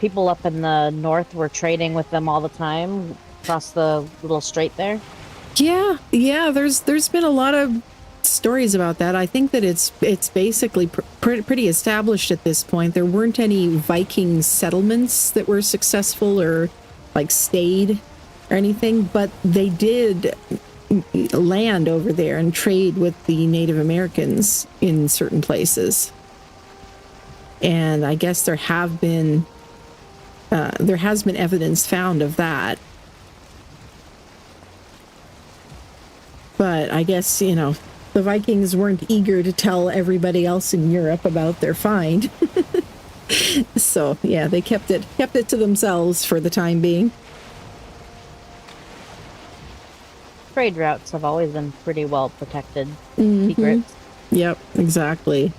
people up in the north were trading with them all the time, across the little strait there? Yeah, there's been a lot of stories about that. I think that it's basically pretty established at this point. There weren't any Viking settlements that were successful or like stayed or anything, but they did land over there and trade with the Native Americans in certain places. And I guess there has been evidence found of that. But I guess, you know, the Vikings weren't eager to tell everybody else in Europe about their find. So, yeah, they kept it to themselves for the time being. Trade routes have always been pretty well protected. Secrets. Yep, exactly.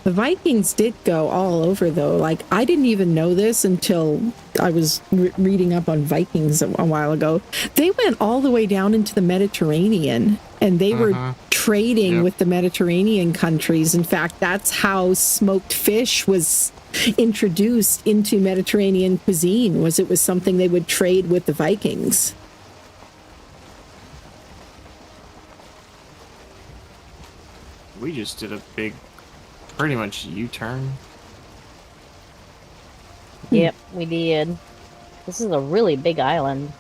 The Vikings did go all over, though. Like, I didn't even know this until I was reading up on Vikings a while ago. They went all the way down into the Mediterranean, and they were trading with the Mediterranean countries. In fact, that's how smoked fish was introduced into Mediterranean cuisine. It was something they would trade with the Vikings. We just did a big, pretty much U-turn. Yep, we did. This is a really big island.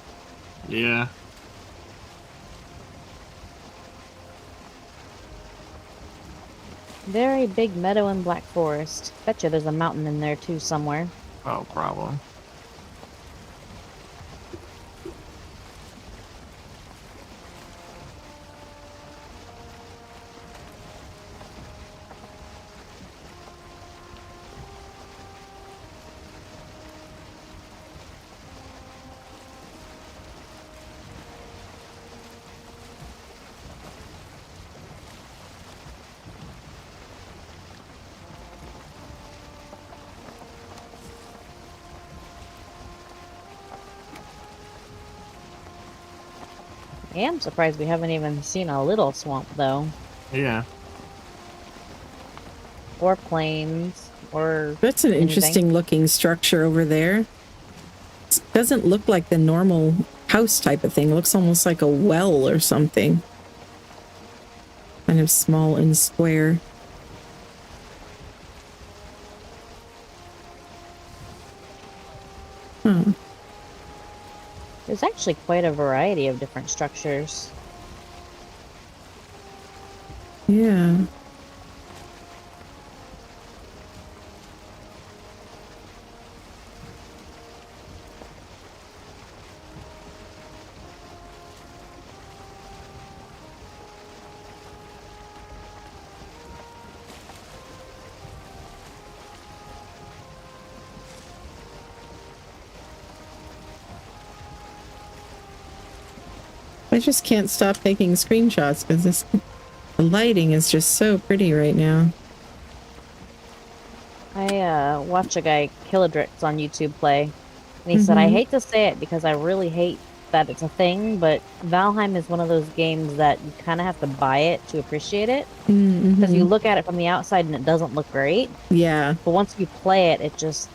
Yeah. Very big meadow and black forest. Betcha there's a mountain in there too somewhere. Oh, problem. I am surprised we haven't even seen a little swamp, though. Yeah. Or plains, or That's an anything. interesting looking structure over there. It doesn't look like the normal house type of thing. It looks almost like a well or something. Kind of small and square. Huh. There's actually quite a variety of different structures. Yeah. I just can't stop taking screenshots because the lighting is just so pretty right now. I watch a guy Killadrix on YouTube play, and he said, I hate to say it because I really hate that it's a thing, but Valheim is one of those games that you kind of have to buy it to appreciate it. Because you look at it from the outside and it doesn't look great. Yeah. But once you play it, it's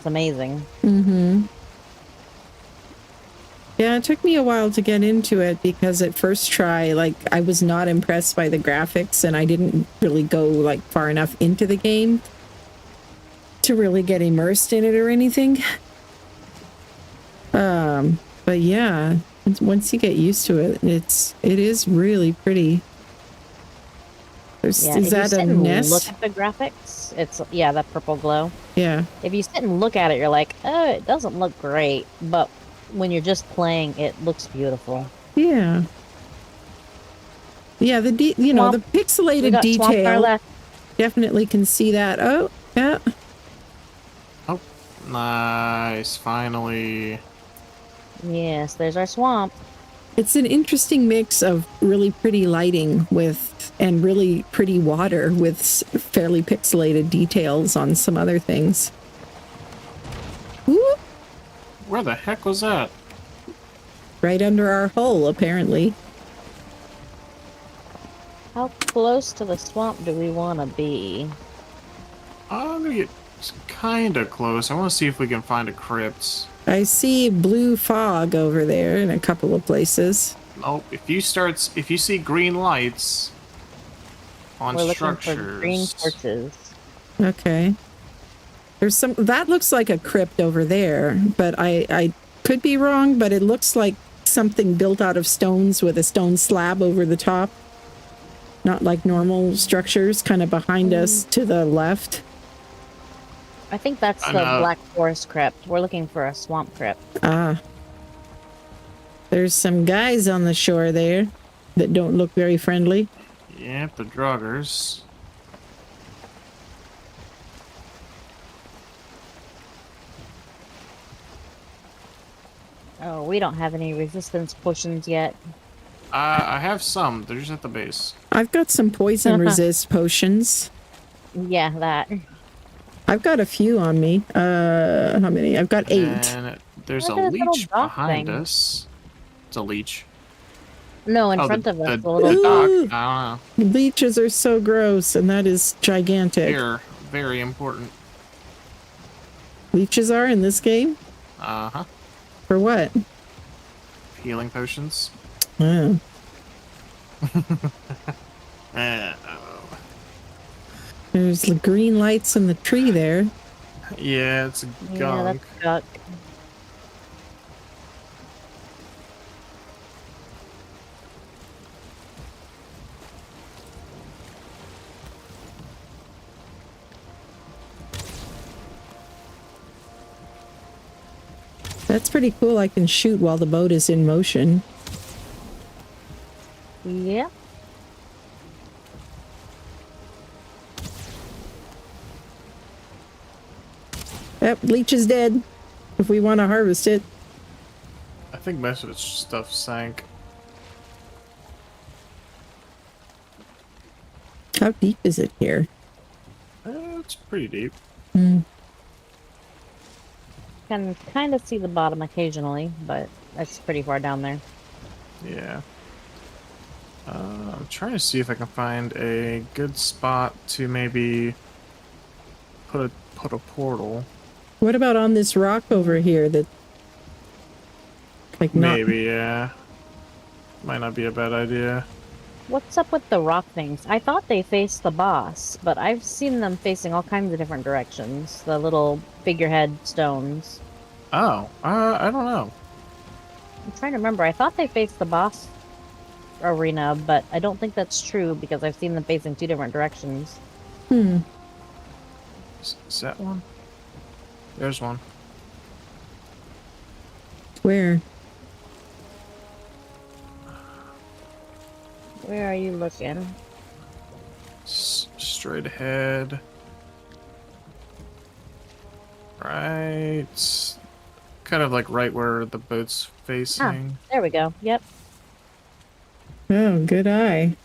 amazing. Yeah, it took me a while to get into it because at first try, like, I was not impressed by the graphics and I didn't really go, like, far enough into the game to really get immersed in it or anything. But yeah, once you get used to it, it is really pretty. Is that a nest? Look at the graphics. It's that purple glow. Yeah. If you sit and look at it, you're like, oh, it doesn't look great, but when you're just playing, it looks beautiful. Yeah. Yeah, the pixelated detail. Definitely can see that. Oh, yeah. Oh, nice. Finally. Yes, there's our swamp. It's an interesting mix of really pretty lighting and really pretty water with fairly pixelated details on some other things. Whoop. Where the heck was that? Right under our hull, apparently. How close to the swamp do we want to be? I'm gonna get kind of close. I want to see if we can find a crypt. I see blue fog over there in a couple of places. Oh, if you see green lights on We're looking for green structures, torches. Okay. There's some that looks like a crypt over there, but I could be wrong, but it looks like something built out of stones with a stone slab over the top. Not like normal structures, kind of behind us to the left. I think that's I the know. Black Forest crypt. We're looking for a swamp crypt. Ah. There's some guys on the shore there that don't look very friendly. yep, the druggers. Oh, we don't have any resistance potions yet. I have some. They're just at the base. I've got some poison resist potions. Yeah, that. I've got a few on me. How many? I've got 8. And there's Look a at this little leech dock behind thing. us. It's a leech. No, in Oh, front of us. the The little dock. Ooh. I don't know. Leeches are so gross, and that is gigantic. Here, very important. Leeches are in this game? Uh-huh. For what? Healing potions. Oh. Oh. There's the green lights in the tree there. Yeah, it's a Yeah, gunk. that's duck. That's pretty cool. I can shoot while the boat is in motion. Yeah. Yep, leech is dead. If we want to harvest it. I think most of its stuff sank. How deep is it here? It's pretty deep. Can kind of see the bottom occasionally, but that's pretty far down there. Yeah. I'm trying to see if I can find a good spot to maybe put a portal. What about on this rock over here that like not Maybe, yeah. Might not be a bad idea. What's up with the rock things? I thought they faced the boss, but I've seen them facing all kinds of different directions. The little figurehead stones. Oh, I don't know. I'm trying to remember. I thought they faced the boss arena, but I don't think that's true because I've seen them facing 2 different directions. Hmm. Is that Yeah. one? There's one. Where? Where are you looking? Straight ahead. Right. Kind of like right where the boat's facing. There we go. Yep. Oh, good eye.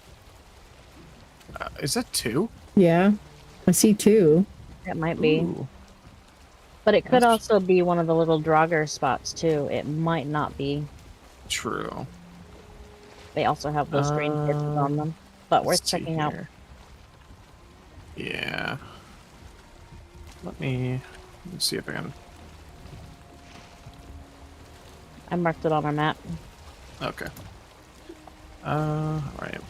Is that 2? Yeah. I see 2. It might be. Ooh. But it could That's- also be one of the little Draugr spots, too. It might not be. True. They also have those green torches on them. But worth Let's see checking out. here. Yeah. Let me see if I can. I marked it on our map. Okay. Alright.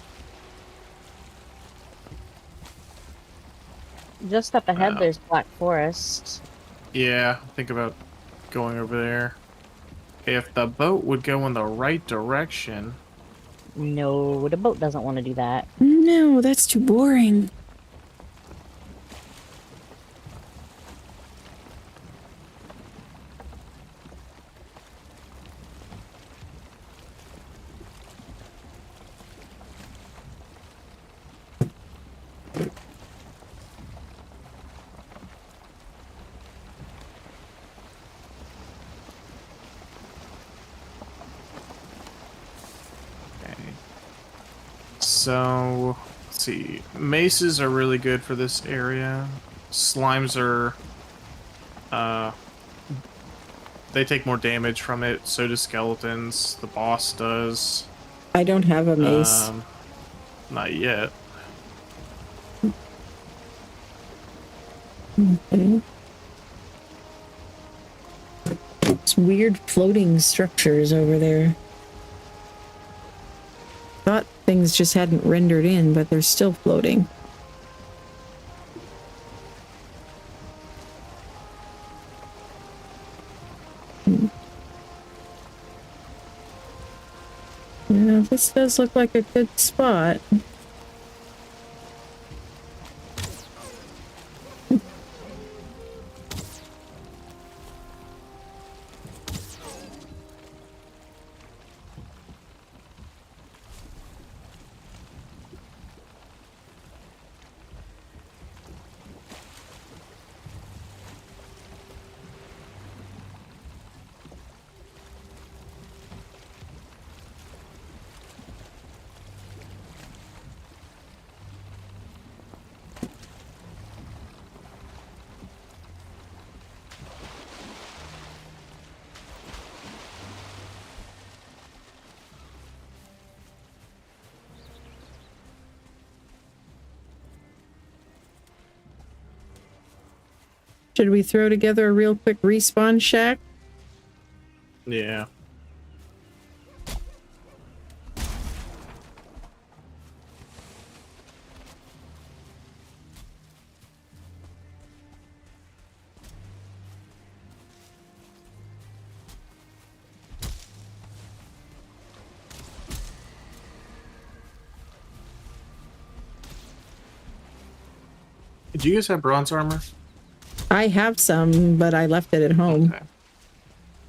Just up ahead, there's Black Forest. Yeah, think about going over there. If the boat would go in the right direction. No, the boat doesn't want to do that. No, that's too boring. Okay. So, let's see. Maces are really good for this area. Slimes are, they take more damage from it. So do skeletons. The boss does. I don't have a mace. Not yet. Okay. It's weird floating structures over there. Thought things just hadn't rendered in, but they're still floating. Yeah, this does look like a good spot. Should we throw together a real quick respawn shack? Yeah. Do you guys have bronze armor? I have some, but I left it at home. Okay.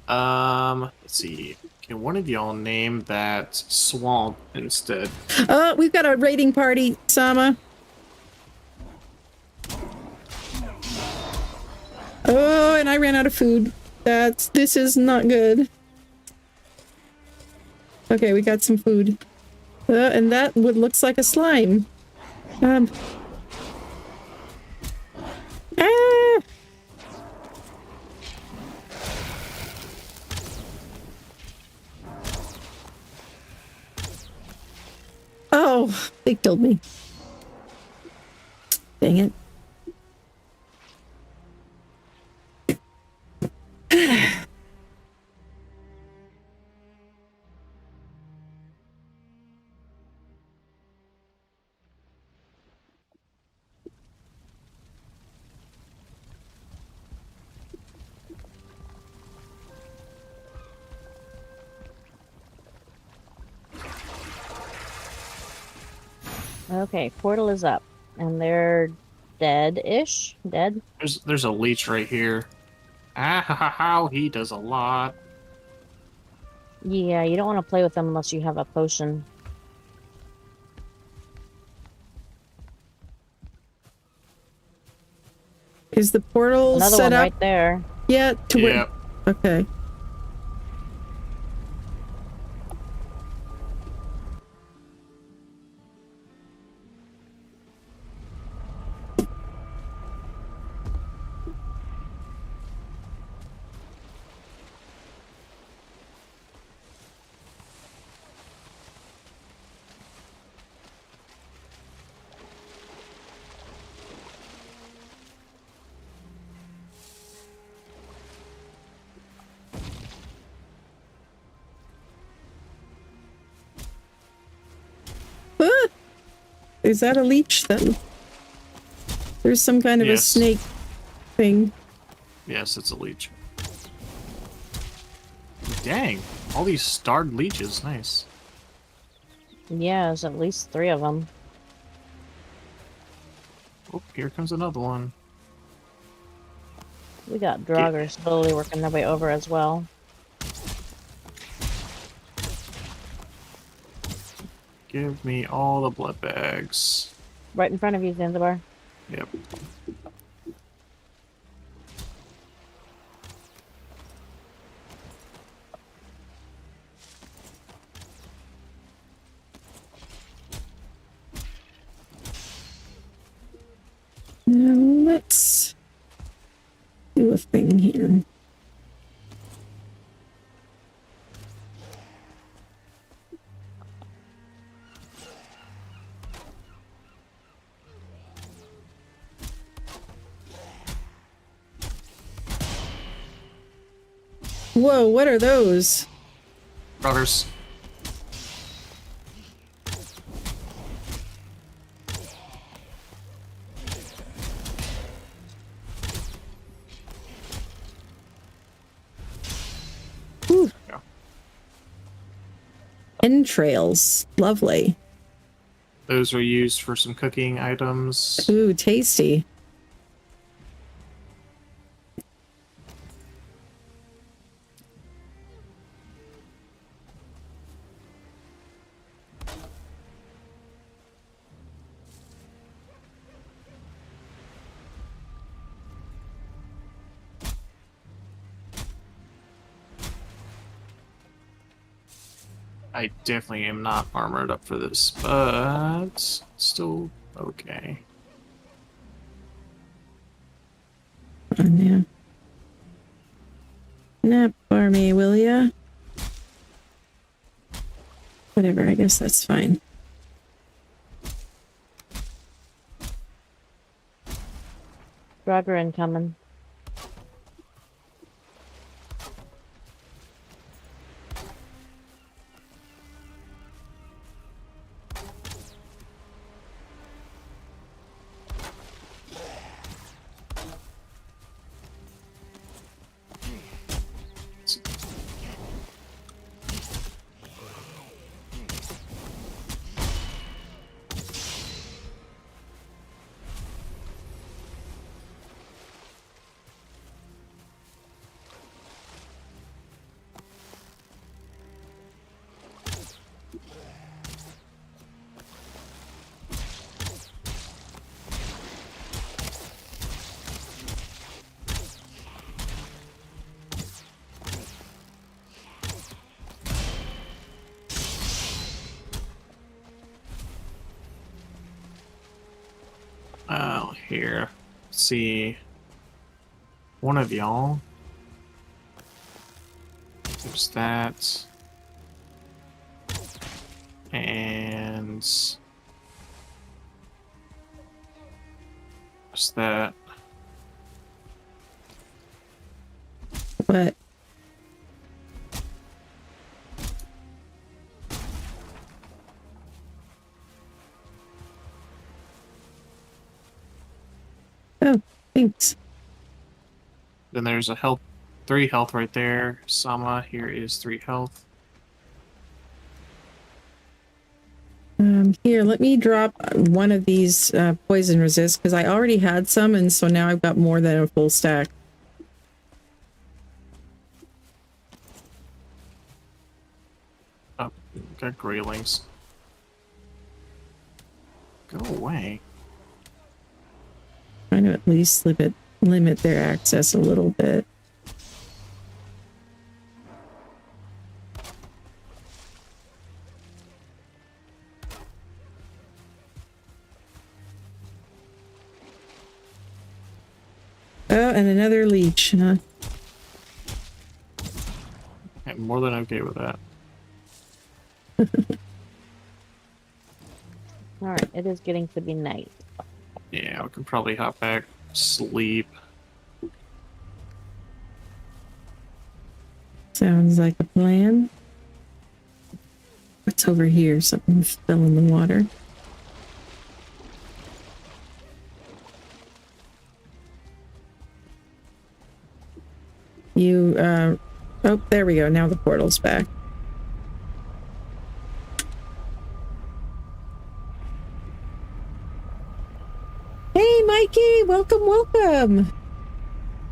Let's see. Can one of y'all name that swamp instead? Oh, we've got a raiding party, Sama. Oh, and I ran out of food. This is not good. Okay, we got some food. And that looks like a slime. Ah! Oh, they killed me. Dang it. Okay, portal is up, and they're dead-ish. Dead. There's a leech right here. Ah, ha, ha, how he does a lot. Yeah, you don't want to play with them unless you have a potion. Is the portal Another set one up? right there. Yeah, to where? Yep. Okay. Ah! Is that a leech then? There's some kind of a Yes. snake thing. Yes, it's a leech. Dang, all these starred leeches. Nice. Yeah, there's at least 3 of them. Oh, here comes another one. We got Draugr slowly working their way over as well. Give me all the blood bags. Right in front of you, Zanzibar. Yep. Now let's do a thing here. Whoa, what are those? Brothers. Ooh. Yeah. Entrails. Lovely. Those are used for some cooking items. Ooh, tasty. I definitely am not armored up for this, but still okay. Oh, yeah. Nap for me, will ya? Whatever, I guess that's fine. Roger incoming. Oh, here. Let's see. One of y'all. There's that. And there's that. What? Oh, thanks. Then there's a health, 3 health right there. Sama, here is 3 health. Here, let me drop one of these poison resist because I already had some, and so now I've got more than a full stack. Oh, got graylings. Go away. Trying to at least limit their access a little bit. Oh, and another leech, huh? I'm more than okay with that. Alright, it is getting to be night. Yeah, we can probably hop back, sleep. Sounds like a plan. What's over here? Something fell in the water. Oh, there we go. Now the portal's back. Hey, Mikey! Welcome, welcome!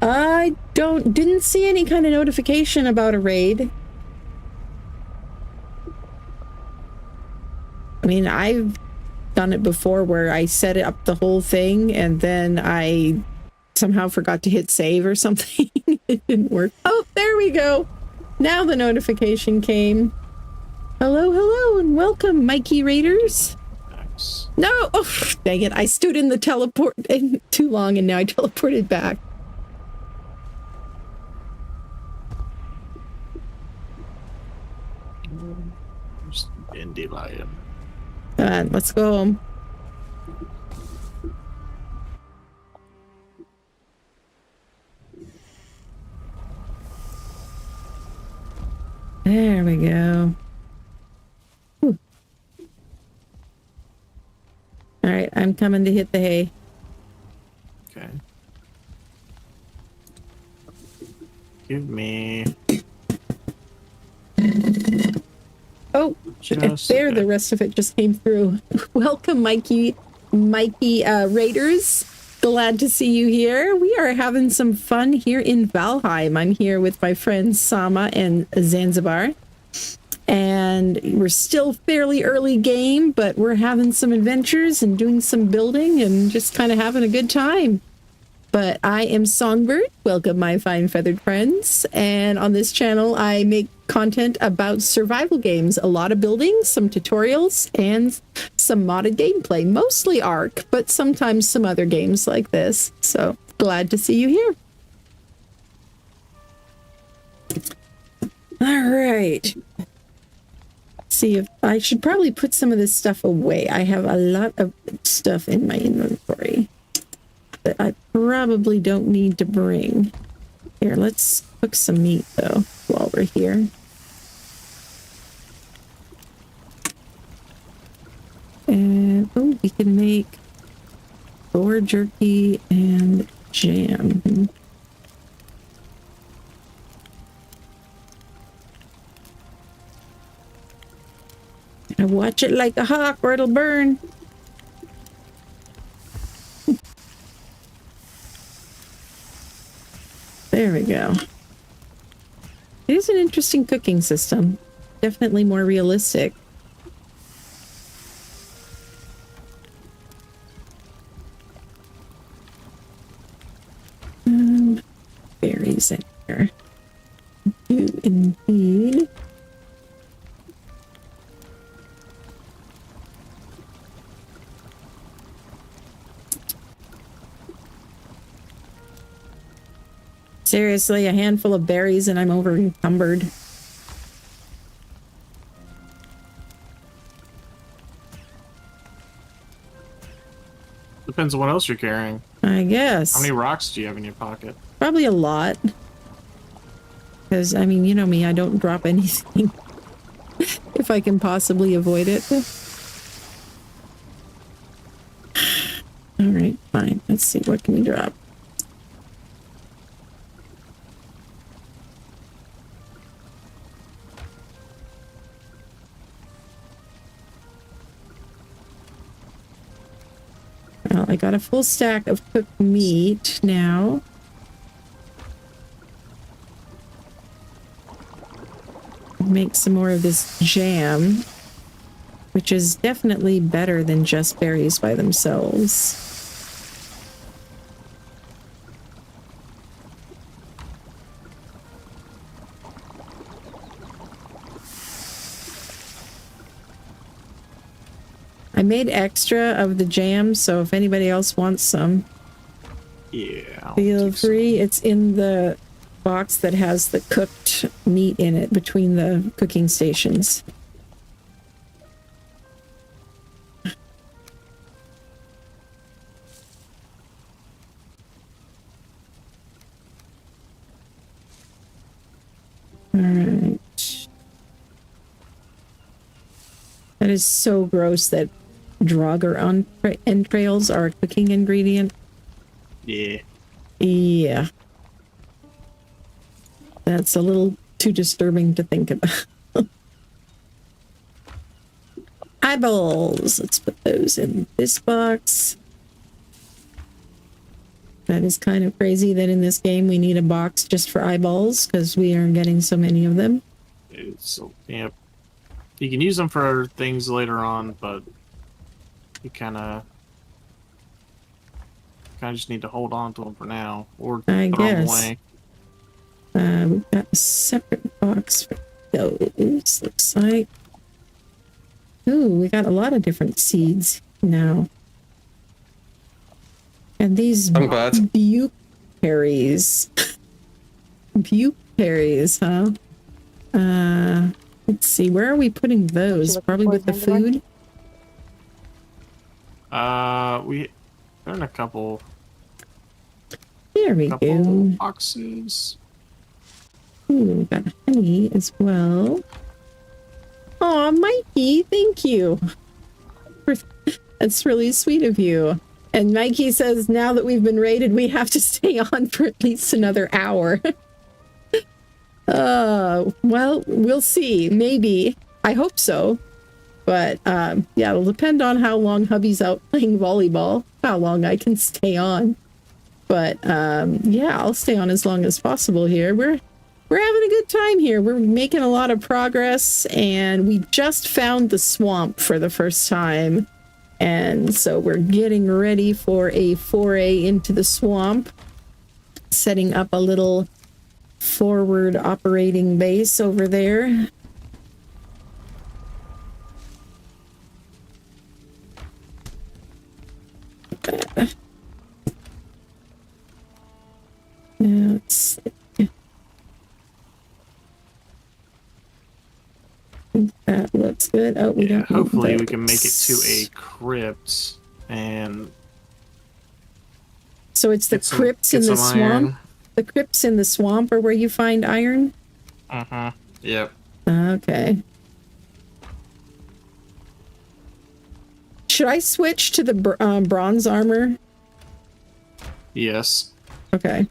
I didn't see any kind of notification about a raid. I mean, I've done it before where I set up the whole thing and then I somehow forgot to hit save or something. It didn't work. Oh, there we go. Now the notification came. Hello, hello, and welcome, Mikey Raiders. Nice. No! Oh, dang it. I stood in the teleport too long and now I teleported back. Just dandelion. Let's go home. There we go. Whew. All right, I'm coming to hit the hay. Okay. Give me. Oh, Just there, a the bit. rest of it just came through. Welcome, Mikey Raiders. Glad to see you here. We are having some fun here in Valheim. I'm here with my friends Sama and Zanzibar. And we're still fairly early game, but we're having some adventures and doing some building and just kind of having a good time. But I am Songbird. Welcome, my fine feathered friends. And on this channel, I make content about survival games. A lot of building, some tutorials, and some modded gameplay. Mostly Ark, but sometimes some other games like this. So glad to see you here. All right. See if I should probably put some of this stuff away. I have a lot of stuff in my inventory that I probably don't need to bring. Here, let's cook some meat though while we're here. And oh, we can make boar jerky and jam. Gotta watch it like a hawk or it'll burn. There we go. It is an interesting cooking system. Definitely more realistic. Berries in here. Do indeed. Seriously, a handful of berries and I'm over encumbered. Depends on what else you're carrying. I guess. How many rocks do you have in your pocket? Probably a lot. Because, I mean, you know me, I don't drop anything. If I can possibly avoid it. Alright, fine. Let's see, what can we drop? Well, I got a full stack of cooked meat now. Make some more of this jam, which is definitely better than just berries by themselves. I made extra of the jam, so if anybody else wants some, Yeah. feel free. It's in the box that has the cooked meat in it between the cooking stations. All right. That is so gross that Draugr entrails are a cooking ingredient. Yeah. Yeah. That's a little too disturbing to think about. Eyeballs. Let's put those in this box. That is kind of crazy that in this game we need a box just for eyeballs because we are getting so many of them. So, yeah. You can use them for things later on, but you kind of just need to hold on to them for now, or I throw them guess. away. We've got a separate box for those, looks like. Ooh, we got a lot of different seeds now. And these I'm glad. buke berries. Buke berries, huh? Let's see, where are we putting those? Probably with the food? They're in a couple There we go. boxes. Ooh, we got honey as well. Aw, Mikey, thank you. That's really sweet of you. And Mikey says, now that we've been raided, we have to stay on for at least another hour. Well, we'll see. Maybe. I hope so. But, yeah, it'll depend on how long hubby's out playing volleyball, how long I can stay on. But, yeah, I'll stay on as long as possible here. We're having a good time here. We're making a lot of progress, and we just found the swamp for the first time. And so we're getting ready for a foray into the swamp, setting up a little forward operating base over there. Now let's see. That looks good. Oh, we don't. Hopefully, we can make it to a crypt, and so it's the crypts in the swamp. Iron. The crypts in the swamp are where you find iron. Yep. Okay. Should I switch to the bronze armor? Yes. Okay.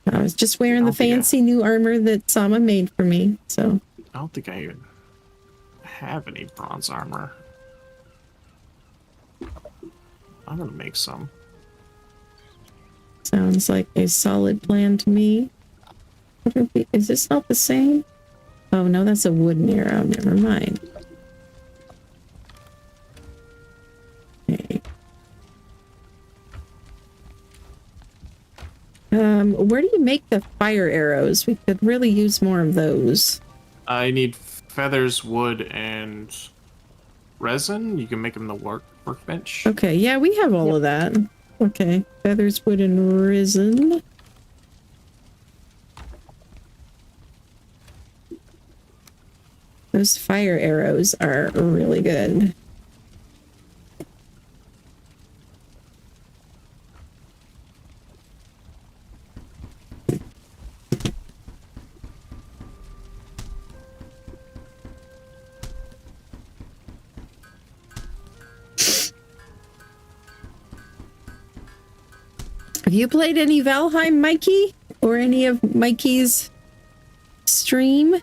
I was just wearing the fancy new armor that Sama made for me, so. I don't think I even have any bronze armor. I'm gonna make some. Sounds like a solid plan to me. Is this not the same? Oh no, that's a wooden arrow. Never mind. Okay. Where do you make the fire arrows? We could really use more of those. I need feathers, wood, and resin. You can make them the workbench. Okay, yeah, we have all of that. Okay, feathers, wood, and resin. Those fire arrows are really good. Have you played any Valheim, Mikey? Or any of Mikey's stream?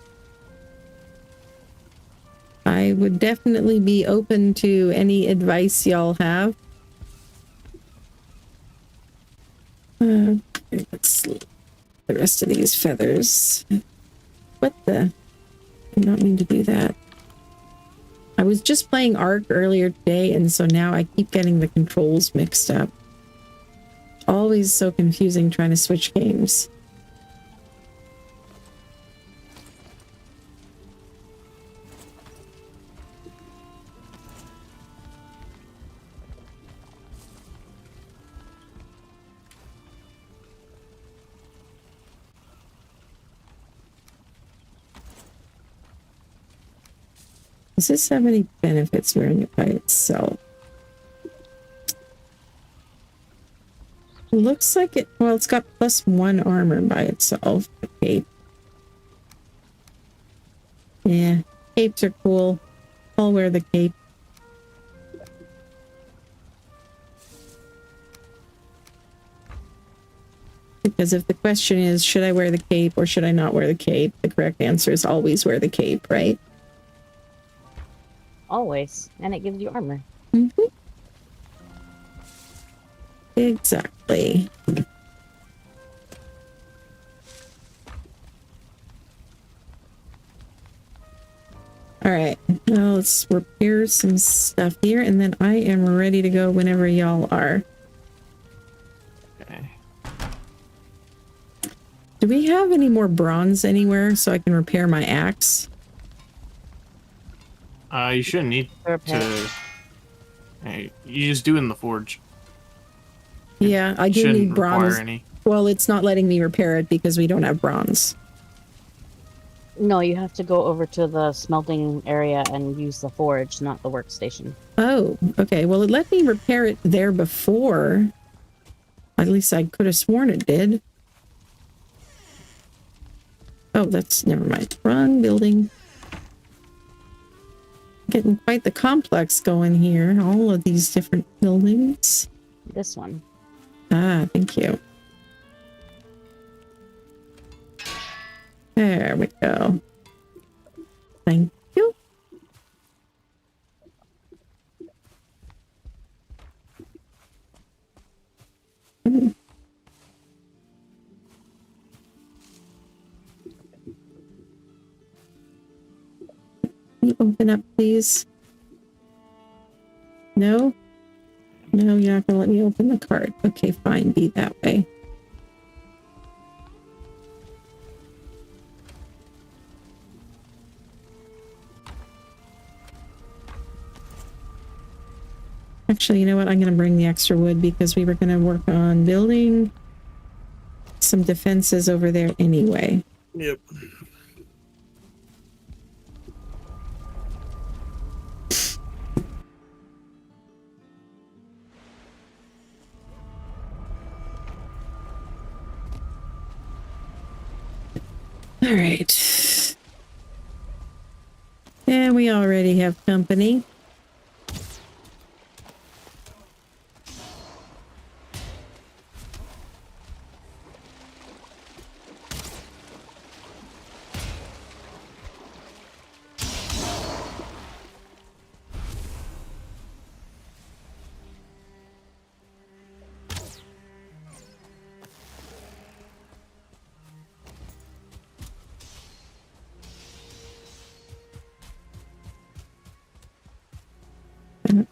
I would definitely be open to any advice y'all have. Let's see. The rest of these feathers. What the? I don't mean to do that. I was just playing Ark earlier today, and so now I keep getting the controls mixed up. Always so confusing trying to switch games. Does this have any benefits wearing it by itself? Looks like it, well, it's got +1 armor by itself. The cape. Yeah, capes are cool. I'll wear the cape. Because if the question is, should I wear the cape or should I not wear the cape? The correct answer is always wear the cape, right? Always. And it gives you armor. Mm-hmm. Exactly. All right, now let's repair some stuff here, and then I am ready to go whenever y'all are. Okay. Do we have any more bronze anywhere so I can repair my axe? You shouldn't need to. Hey, you just do it in the forge. Yeah, I do need bronze. Well, it's not letting me repair it because we don't have bronze. No, you have to go over to the smelting area and use the forge, not the workstation. Oh, okay. Well, it let me repair it there before. At least I could have sworn it did. Oh, that's never mind. Wrong building. Getting quite the complex going here. All of these different buildings. This one. Ah, thank you. There we go. Thank you. Can you open up, please? No? No, you're not going to let me open the card. Okay, fine. Be that way. Actually, you know what? I'm going to bring the extra wood because we were going to work on building some defenses over there anyway. Yep. All right. And we already have company.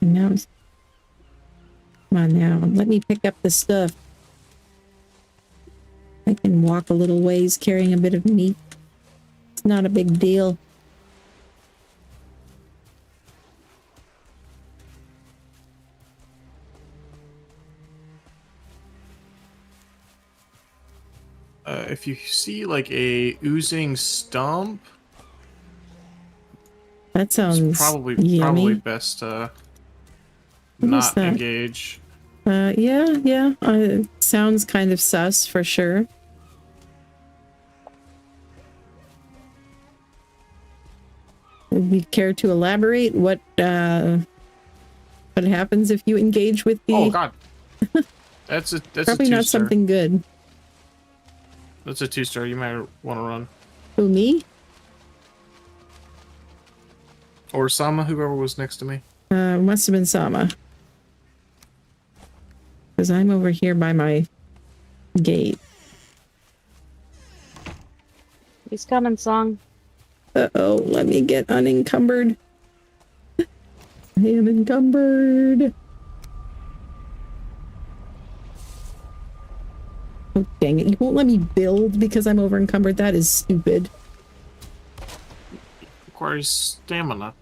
Now, come on now, let me pick up the stuff. I can walk a little ways carrying a bit of meat. It's not a big deal. If you see like a oozing stump, That sounds it's probably yummy. best to What is not that? engage. Yeah. Sounds kind of sus for sure. Would you care to elaborate what happens if you engage with the? Oh God, that's Probably a not two-star. something good. That's a 2-star. You might want to run. Who, me? Or Sama, whoever was next to me. Must have been Sama. Because I'm over here by my gate. He's coming, Song. Uh-oh, let me get unencumbered. I am encumbered. Oh, dang it. You won't let me build because I'm over encumbered. That is stupid. Requires stamina.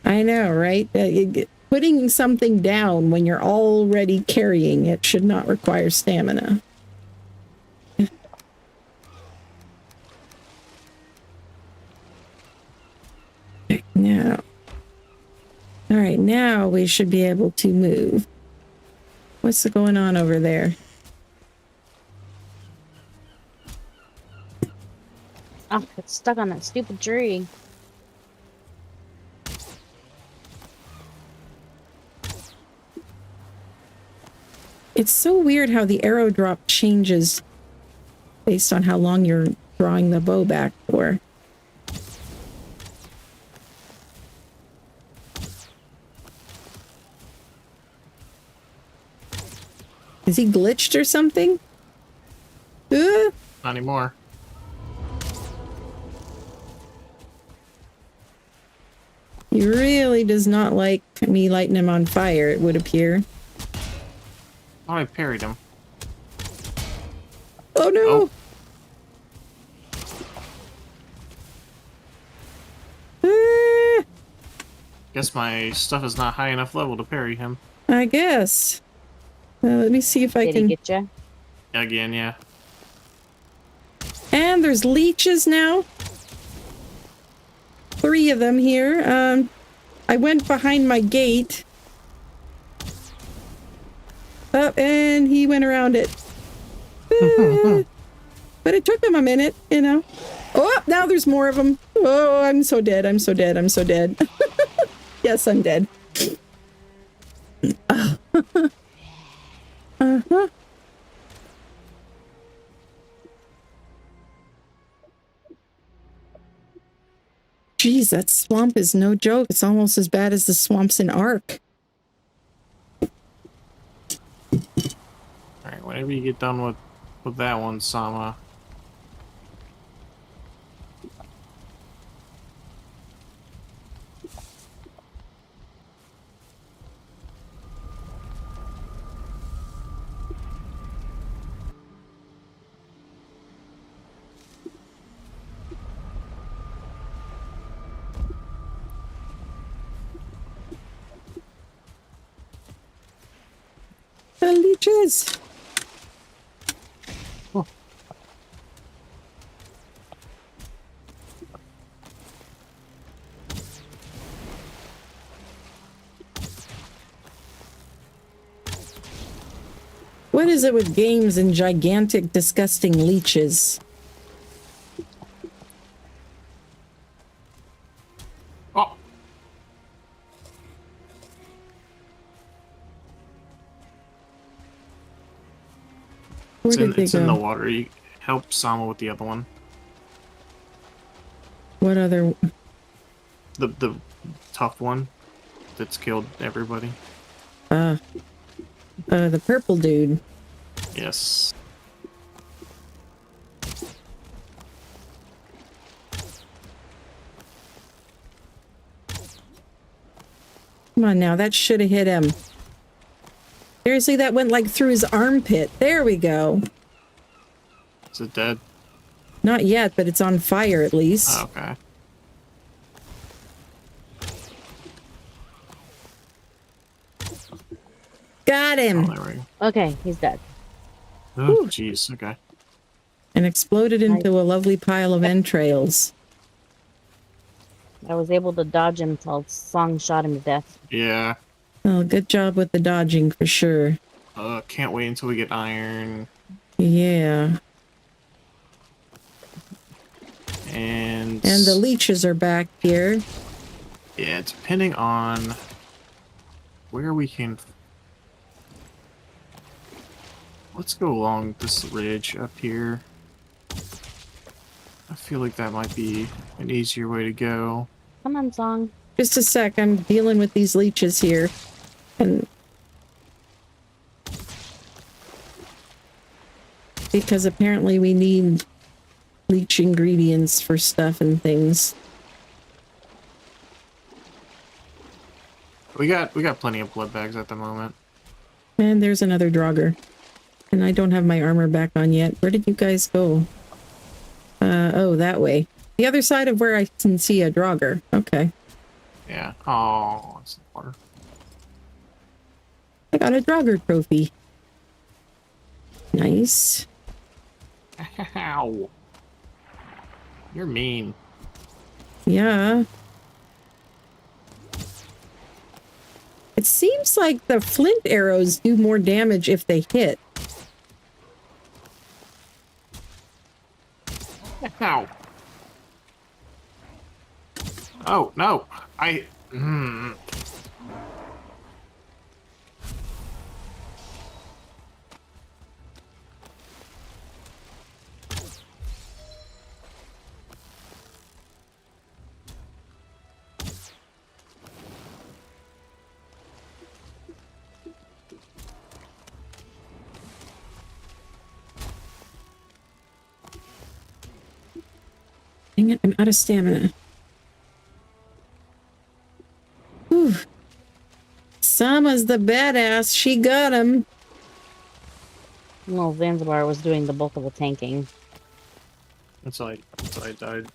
I know, right? Putting something down when you're already carrying it should not require stamina. Now. All right, now we should be able to move. What's going on over there? Oh, it's stuck on that stupid tree. It's so weird how the arrow drop changes based on how long you're drawing the bow back for. Is he glitched or something? Not anymore. He really does not like me lighting him on fire, it would appear. Oh, I parried him. Oh no! Ah, Guess my stuff is not high enough level to parry him. I guess. Let me see if I Did can... he get you? Again, yeah. And there's leeches now. 3 of them here. I went behind my gate. Oh, and he went around it. but it took him a minute, you know. Oh, now there's more of them. Oh, I'm so dead. I'm so dead. I'm so dead. Yes, I'm dead. Uh-huh. Jeez, that swamp is no joke. It's almost as bad as the swamps in Ark. Alright, whenever you get done with that one, Sama. The leeches. Oh. What is it with games and gigantic, disgusting leeches? Oh! Where did they It's in the go? water. You help Sama with the other one. What other? The tough one that's killed everybody. The purple dude. Yes. Come on now, that should have hit him. Seriously, that went like through his armpit. There we go. Is it dead? Not yet, but it's on fire at least. Oh, okay. Got Oh, him. there we go. Okay, he's dead. Oh, jeez. Okay. And exploded into a lovely pile of entrails. I was able to dodge him till Song shot him to death. Yeah. Well, good job with the dodging for sure. Can't wait until we get iron. Yeah. And the leeches are back here. yeah, depending on where we can. Let's go along this ridge up here. I feel like that might be an easier way to go. Come on, Song. Just a sec, I'm dealing with these leeches here. And because apparently we need leech ingredients for stuff and things. We got plenty of blood bags at the moment. And there's another Draugr. And I don't have my armor back on yet. Where did you guys go? Oh, that way. The other side of where I can see a Draugr. Okay. Yeah. Oh, it's the water. I got a Draugr trophy. Nice. Ow. You're mean. Yeah. It seems like the flint arrows do more damage if they hit. Ow. Oh, no. Dang it, I'm out of stamina. Whew. Sama's the badass. She got him. Well, Zanzibar was doing the bulk of the tanking. Until I died.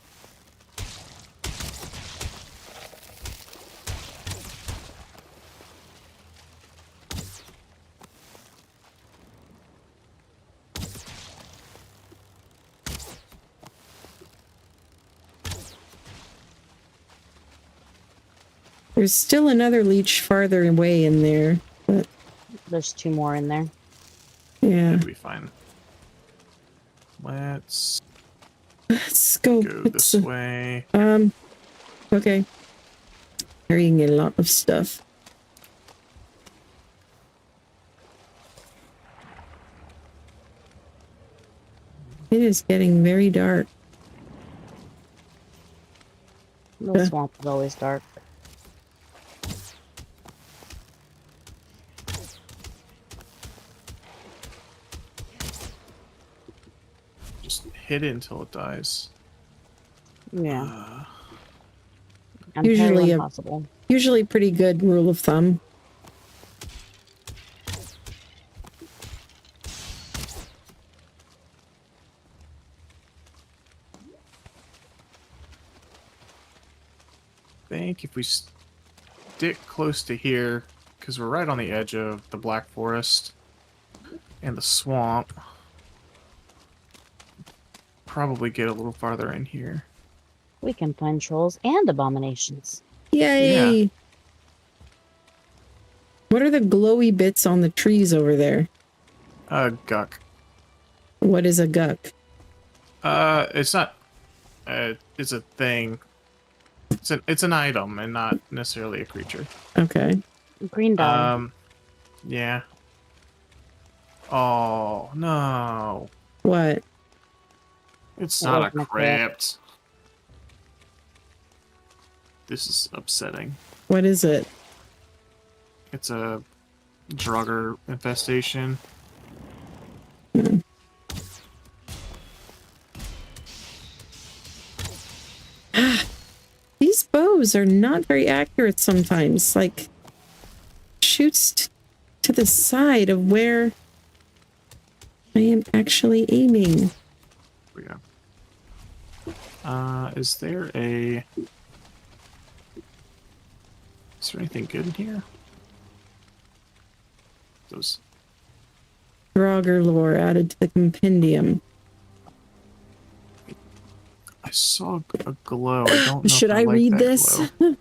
There's still another leech farther away in there, but There's 2 more in there. yeah. It'll be fine. Let's go. go this way. Okay. Carrying a lot of stuff. It is getting very dark. The swamp is always dark. Just hit it until it dies. Yeah. Usually impossible. Usually pretty good rule of thumb. I think if we stick close to here, because we're right on the edge of the Black Forest and the swamp, probably get a little farther in here. We can find trolls and abominations. Yay! Yeah. What are the glowy bits on the trees over there? Guck. What is a guck? It's not. It's a thing. It's an item and not necessarily a creature. Okay. Green dog. Yeah. Oh no. What? It's It not a wasn't a crypt. This is upsetting. What is it? It's a drugger infestation. Hmm. These bows are not very accurate sometimes. Like, shoots to the side of where I am actually aiming. Here we go. Is there anything good in here? Those. Draugr lore added to the compendium. I saw a glow. I don't know. Should if I like read that this? glow.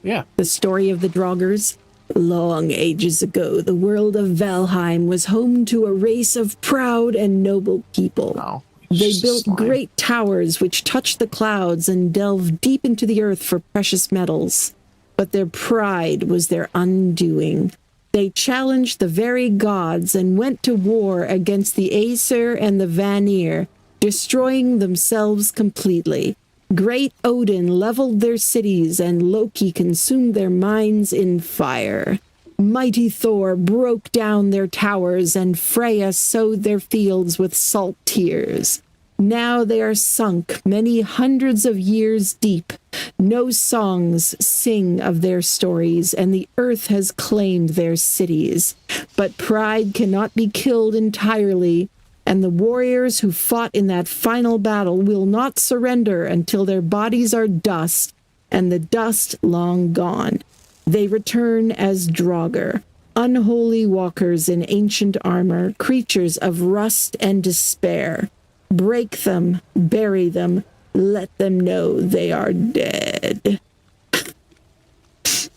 Yeah. The story of the Draugrs. Long ages ago, the world of Valheim was home to a race of proud and noble people. Oh, They it's built slime. great towers which touched the clouds and delved deep into the earth for precious metals. But their pride was their undoing. They challenged the very gods and went to war against the Aesir and the Vanir, destroying themselves completely. Great Odin leveled their cities and Loki consumed their mines in fire. Mighty Thor broke down their towers and Freya sowed their fields with salt tears. Now they are sunk many hundreds of years deep. No songs sing of their stories, and the earth has claimed their cities. But pride cannot be killed entirely, and the warriors who fought in that final battle will not surrender until their bodies are dust, and the dust long gone. They return as Draugr, unholy walkers in ancient armor, creatures of rust and despair. Break them, bury them, let them know they are dead.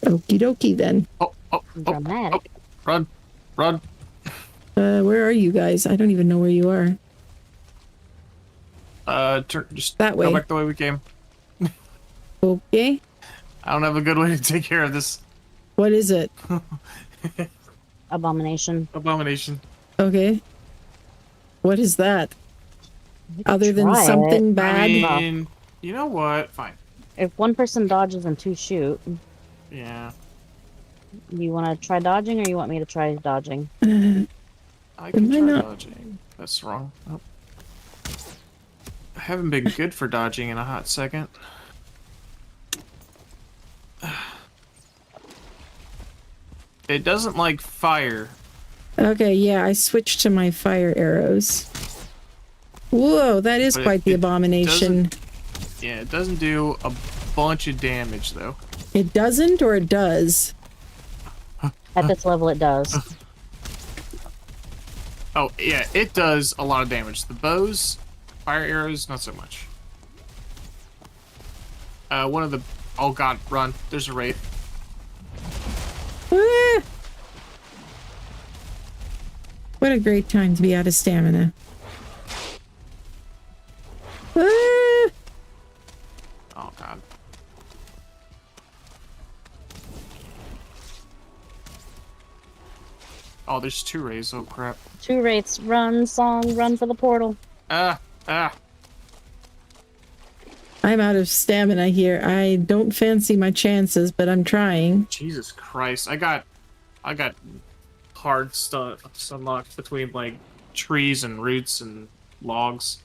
Okie dokie then. Oh, Dramatic. run. Where are you guys? I don't even know where you are. Just That way. Go back the way we came. Okay. I don't have a good way to take care of this What is it? Abomination. abomination. Okay. What is that? We could Other than try something it. bad? I mean, you know what? Fine. If one person dodges and two shoot, Yeah. you want to try dodging or you want me to try dodging? I can Am I try not- dodging. That's wrong. Oh. I haven't been good for dodging in a hot second. It doesn't like fire. Okay, yeah, I switched to my fire arrows. Whoa, that is But quite the it abomination. Yeah, it doesn't do a bunch of damage though. It doesn't, or it does? At this level, it does. Oh, yeah, it does a lot of damage. The bows, fire arrows, not so much. One of the... Oh god, run. There's a wraith. Ah! What a great time to be out of stamina. Oh, there's 2 rays. Oh crap. 2 rates. Run, song, run for the portal. Ah, ah. I'm out of stamina here. I don't fancy my chances, but I'm trying. Jesus Christ. I got hard stuff unlocked between like trees and roots and logs.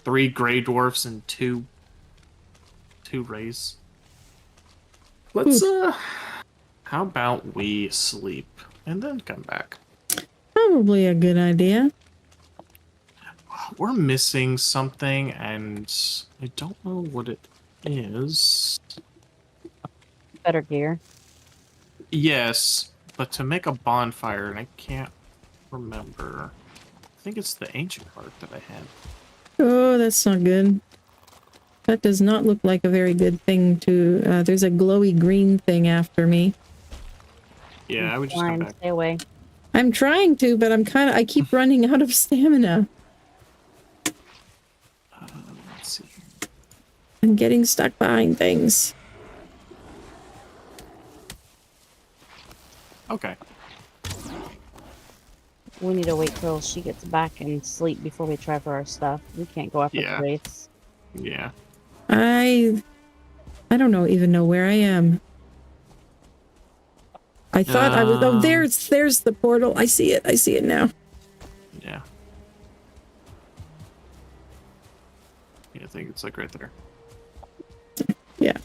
3 gray dwarfs and 2 rays. Let's how about we sleep and then come back? Probably a good idea. We're missing something and I don't know what it is. Better gear. Yes, but to make a bonfire, and I can't remember. I think it's the ancient part that I had. Oh, that's not good. That does not look like a very good thing to... there's a glowy green thing after me. Yeah, I would just come Blind, back. stay away. I'm trying to, but I keep running out of stamina. Let's see. I'm getting stuck behind things. Okay. We need to wait till she gets back and sleep before we try for our stuff. We can't go after Yeah. the rates. Yeah. I don't even know where I am. I thought I was... Oh, there's the portal. I see it. I see it now. Yeah. Yeah, I think it's like right there. Yeah.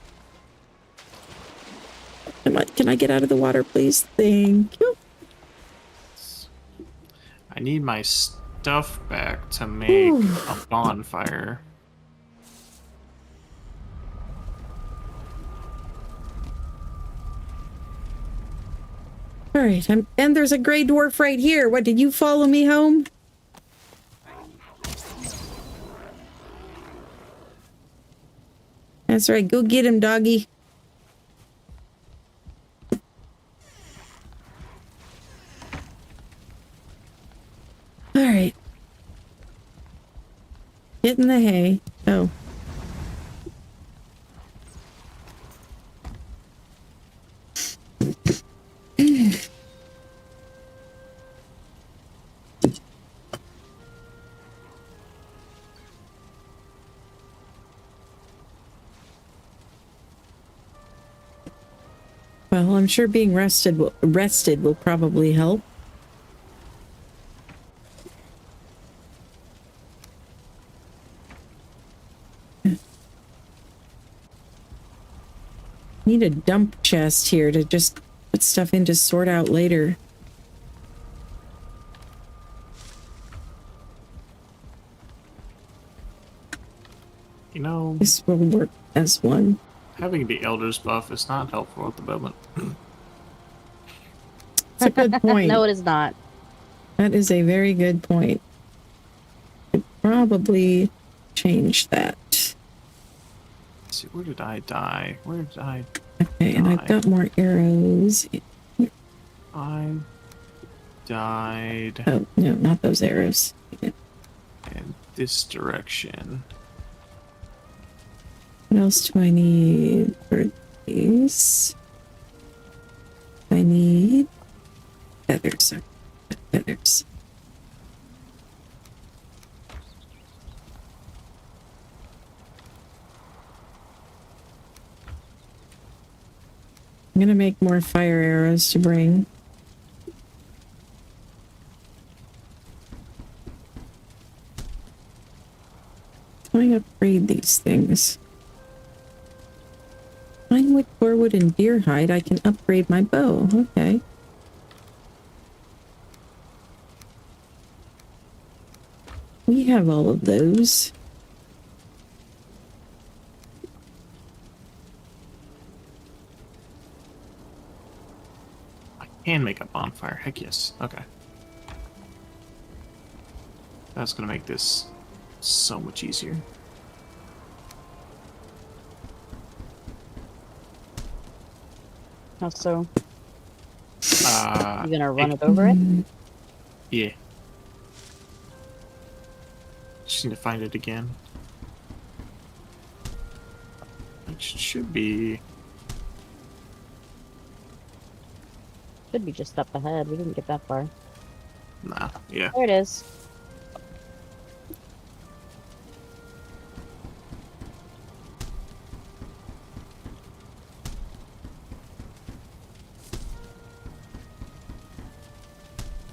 Can I get out of the water, please? Thank you. I need my stuff back to make a bonfire. All right, and there's a gray dwarf right here. What, did you follow me home? That's right, go get him, doggy. All right. Get in the hay. Oh. Well, I'm sure being rested will probably help. Need a dump chest here to just put stuff in to sort out later. You know, This will work as one. having the Elder's buff is not helpful at the moment. That's a good point. No, it is not. That is a very good point. Could probably change that. Let's see, where did I die? Where did I Okay, and I've got more arrows. I died Oh, no, not those arrows. in this direction. What else do I need for these? I need feathers. Feathers. I'm gonna make more fire arrows to bring. How do I upgrade these things? Pinewood, corewood, and deer hide. I can upgrade my bow. Okay. We have all of those. I can make a bonfire. Heck yes. Okay. That's gonna make this so much easier. How so? Uh, You gonna run it over it? Yeah. Just need to find it again. It should be Should be just up ahead. We didn't get that far. Nah, yeah. There it is.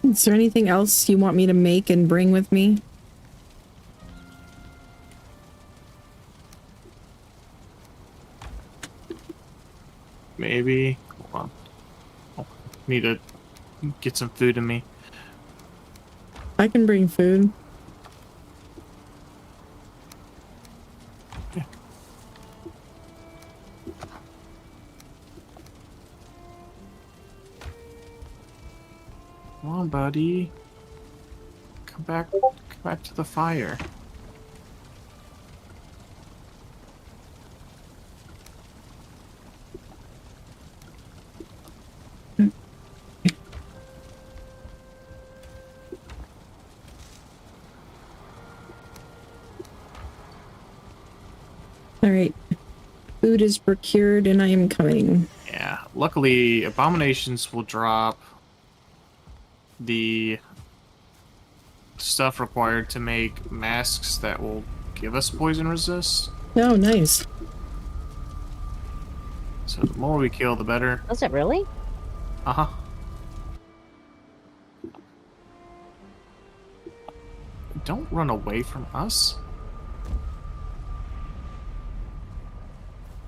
Is there anything else you want me to make and bring with me? Maybe. Hold on. Oh, need to get some food in me. I can bring food. Yeah. Come on, buddy. Come back to the fire. All right. Food is procured and I am coming. Yeah. Luckily, abominations will drop the stuff required to make masks that will give us poison resist. Oh, nice. So the more we kill, the better. Was it really? Uh-huh. Don't run away from us.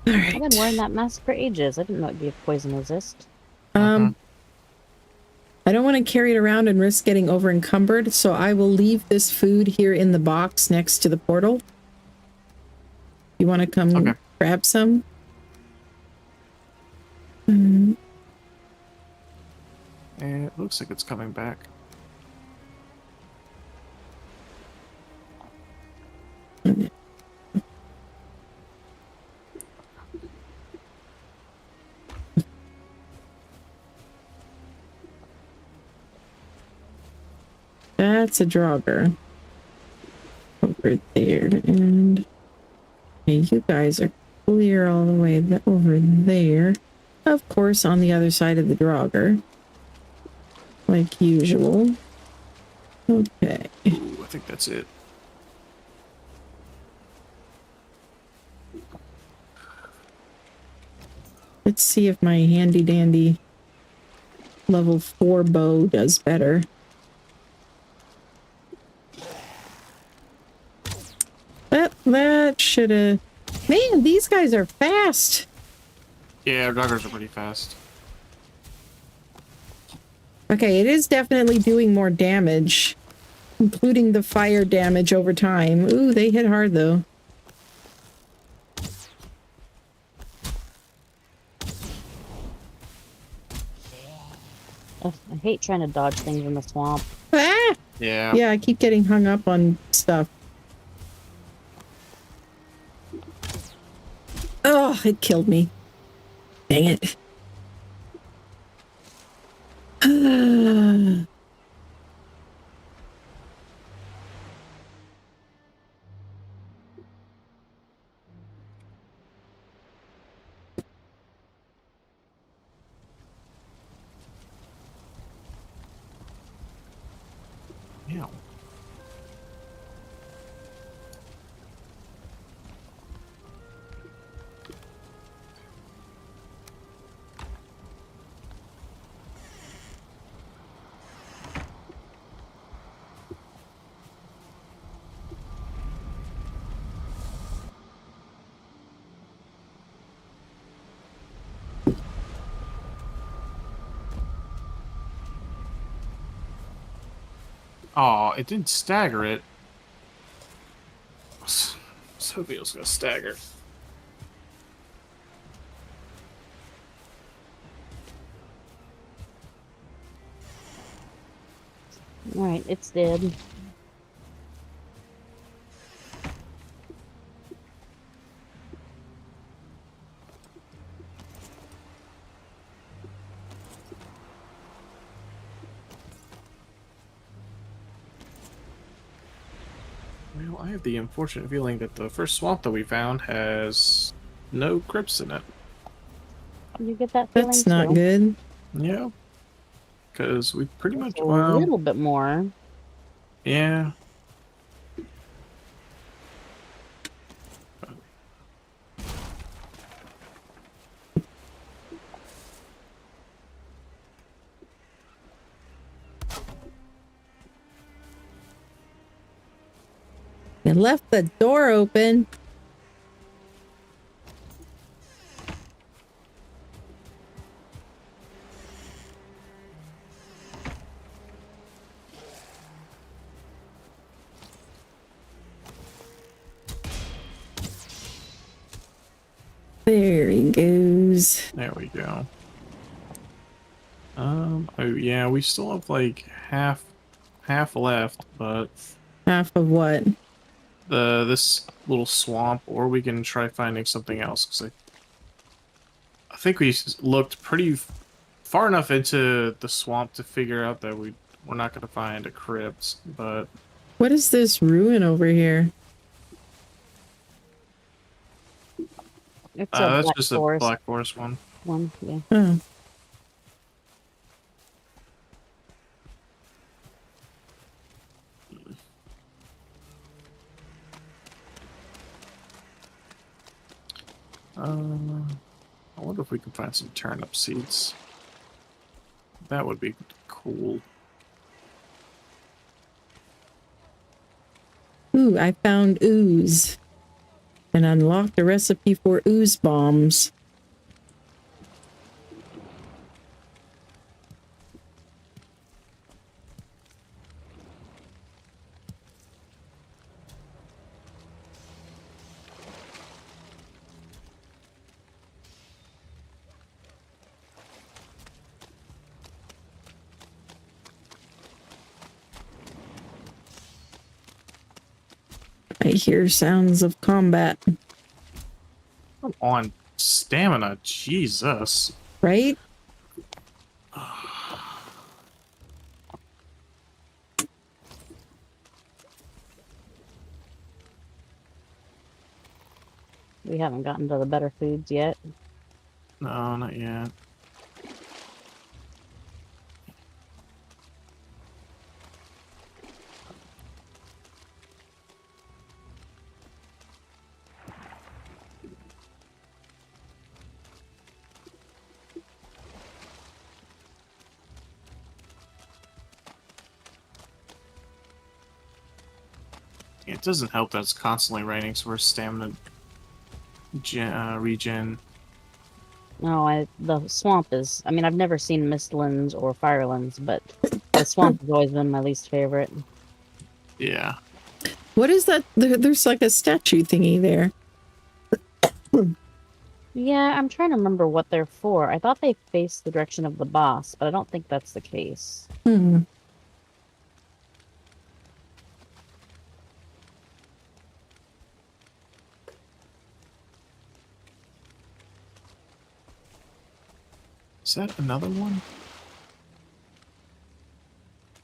All I've right. been wearing that mask for ages. I didn't know it'd be a poison resist. I don't want to carry it around and risk getting over encumbered, so I will leave this food here in the box next to the portal. You want to come grab some? It looks like it's coming back. That's a Draugr. Over there. And okay, you guys are clear all the way over there. Of course, on the other side of the Draugr. Like usual. Okay. Ooh, I think that's it. Let's see if my handy dandy level 4 bow does better. That should have... Man, these guys are fast! Yeah, Draugrs are pretty fast. Okay, it is definitely doing more damage, including the fire damage over time. Ooh, they hit hard, though. Ugh, I hate trying to dodge things in the swamp. Ah! Yeah. Yeah, I keep getting hung up on stuff. Oh, it killed me. Dang it. Yeah. Oh, it didn't stagger it. I was hoping it was gonna stagger. Alright, it's dead. Well, I have the unfortunate feeling that the first swamp that we found has no crypts in it. You get that feeling That's not too? good. Yeah. because we pretty much, A well, little bit more. yeah. You left the door open. There he goes. There we go. Oh yeah, we still have like half left, but Half of what? this little swamp, or we can try finding something else, because I think we looked pretty far enough into the swamp to figure out that we're not going to find a crypt, but What is this ruin over here? It's a that's black just forest a Black Forest one. one. Yeah. Oh. I wonder if we can find some turnip seeds. That would be cool. Ooh, I found ooze. And unlocked a recipe for ooze bombs. I hear sounds of combat. Come on, stamina, Jesus. Right? We haven't gotten to the better foods yet. No, not yet. It doesn't help that it's constantly raining, so we're stamina regen. No, the swamp is. I mean, I've never seen mistlands or firelands, but the swamp has always been my least favorite. Yeah. What is that? There's like a statue thingy there. Yeah, I'm trying to remember what they're for. I thought they faced the direction of the boss, but I don't think that's the case. Hmm. Is that another one?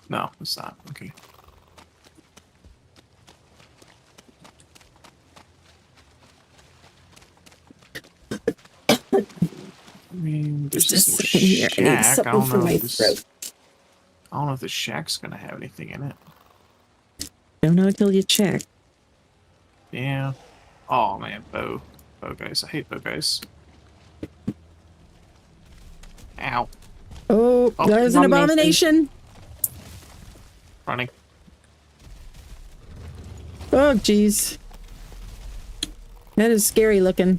No, it's not. Okay. I mean, there's Just this sitting here. I need shack. something for my throat. I don't know if the shack's gonna have anything in it. Don't know until you check. Yeah. Oh man, bow guys. I hate bow guys. Ow. Oh, Oh, there's an abomination. Running. Oh, jeez. That is scary looking.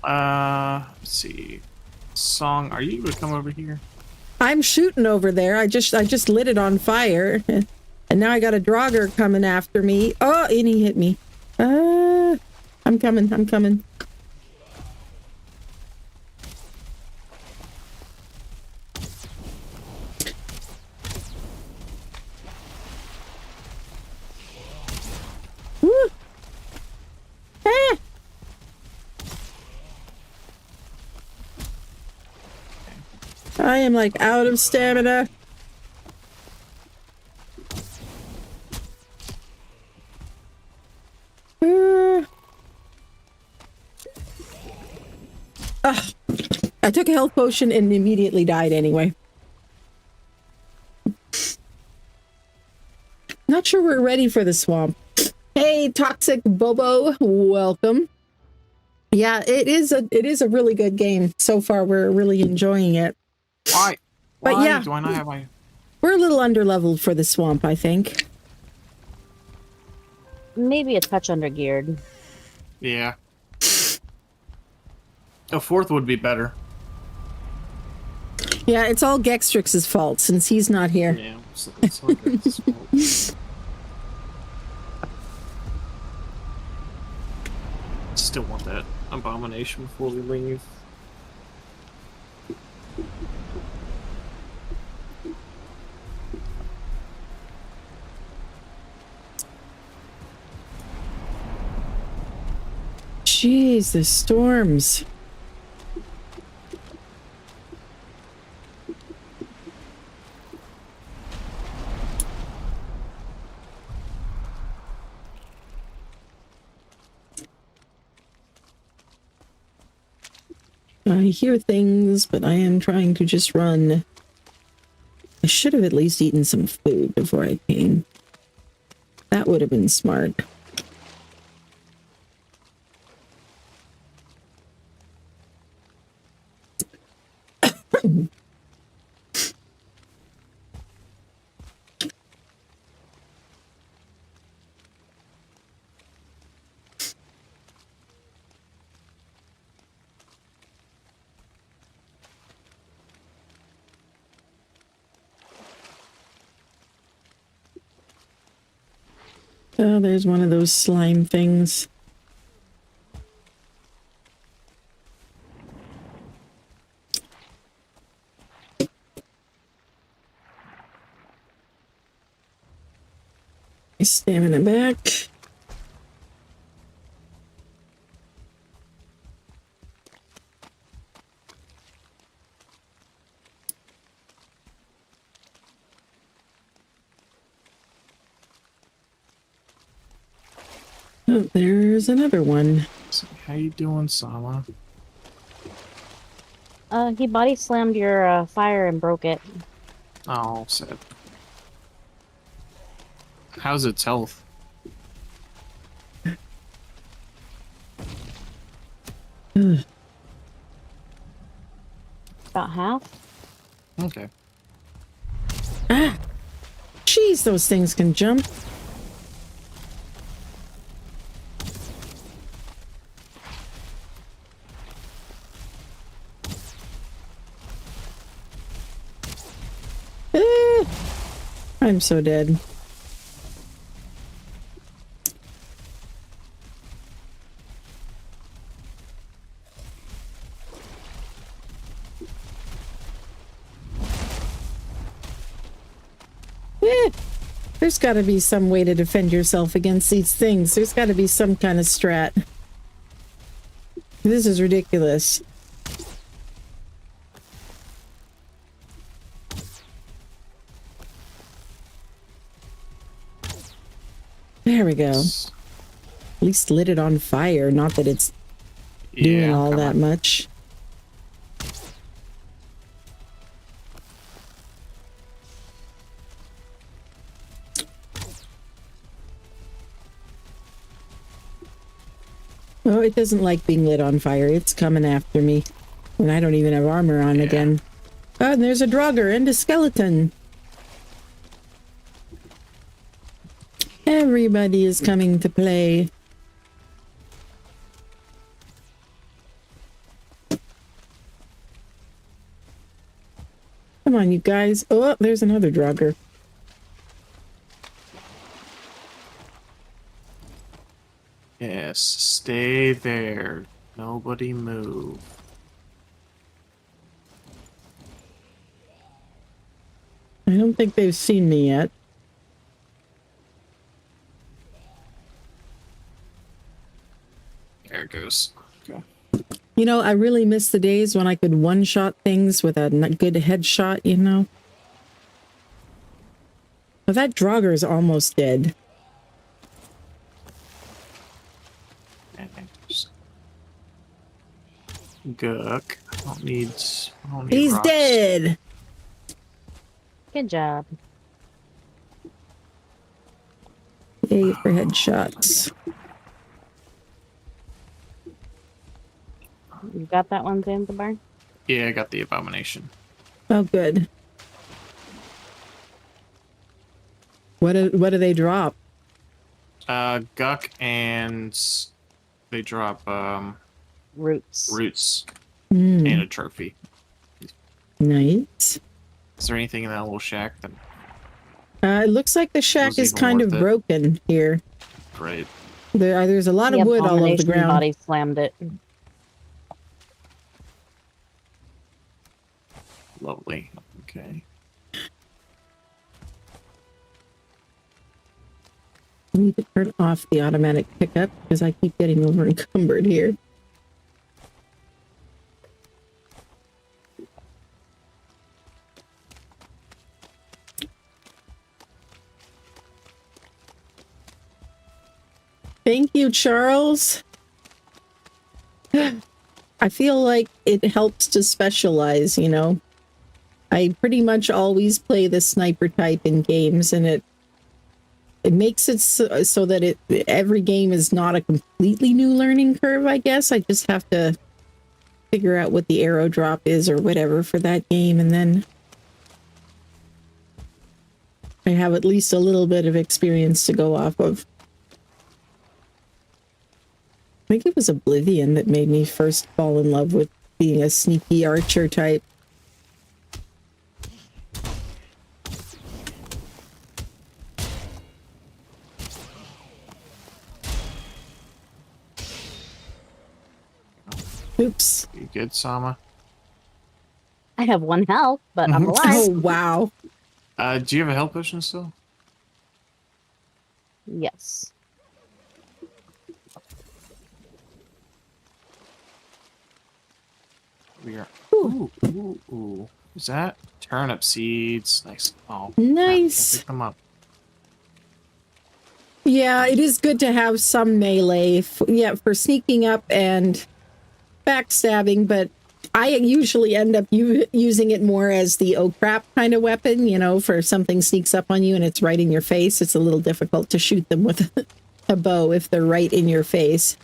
Let's see. Song, are you able to come over here? I'm shooting over there. I just lit it on fire. And now I got a Draugr coming after me. Oh, and he hit me. I'm coming. I'm coming. Woo! Ah! I am like out of stamina. I took a health potion and immediately died anyway. sure we're ready for the swamp. Hey, Toxic Bobo, welcome. Yeah, it is a really good game. So far, we're really enjoying it. Why? But Why yeah, do I not have my... we're a little underleveled for the swamp, I think. Maybe a touch undergeared. Yeah. A fourth would be better. Yeah, it's all Gextrix's fault since he's not here. Yeah, it's like still want that abomination before we leave. Jeez, the storms. I hear things, but I am trying to just run. I should have at least eaten some food before I came. That would have been smart. Oh, there's one of those slime things. Stamina back. Oh, there's another one. So, how you doing, Sama? He body slammed your fire and broke it. Oh, sad. How's its health? About half. Okay. Ah! Jeez, those things can jump. I'm so dead. There's got to be some way to defend yourself against these things. There's got to be some kind of strat. This is ridiculous. There we go. At least lit it on fire. Not that it's doing all that much. Oh, it doesn't like being lit on fire. It's coming after me. And I don't even have armor on again. Oh, and there's a Draugr and a skeleton. Everybody is coming to play. Come on, you guys. Oh, there's another Draugr. Yes, stay there. Nobody move. I don't think they've seen me yet. There it goes. Okay. You know, I really miss the days when I could one-shot things with a good headshot, you know? Well, that Draugr is almost dead. Gook. I don't need He's rocks. Dead. Good job. A for headshots. You got that one, Zanzibar? Yeah, I got the abomination. Oh, good. What do they drop? Guck, and they drop Roots. roots Mm, and a trophy. nice. Is there anything in that little shack that It looks like the shack was is even kind worth of it? broken here. Great. There's a lot of wood all over the Abomination ground. body slammed it. Lovely. Okay. I need to turn off the automatic pickup because I keep getting over encumbered here. Thank you, Charles. I feel like it helps to specialize, you know. I pretty much always play the sniper type in games, and it makes it so that every game is not a completely new learning curve, I guess. I just have to figure out what the arrow drop is or whatever for that game, and then I have at least a little bit of experience to go off of. I think it was Oblivion that made me first fall in love with being a sneaky archer type. Oops. You good, Sama? I have 1 health, but I'm alive. Oh, wow. Do you have a health potion still? Yes. We are. Ooh. Is that turnip seeds? Nice. Oh, Nice. I'll pick them up. Yeah, it is good to have some melee. For sneaking up and backstabbing, but I usually end up using it more as the oh crap kind of weapon, you know, for something sneaks up on you and it's right in your face. It's a little difficult to shoot them with a bow if they're right in your face.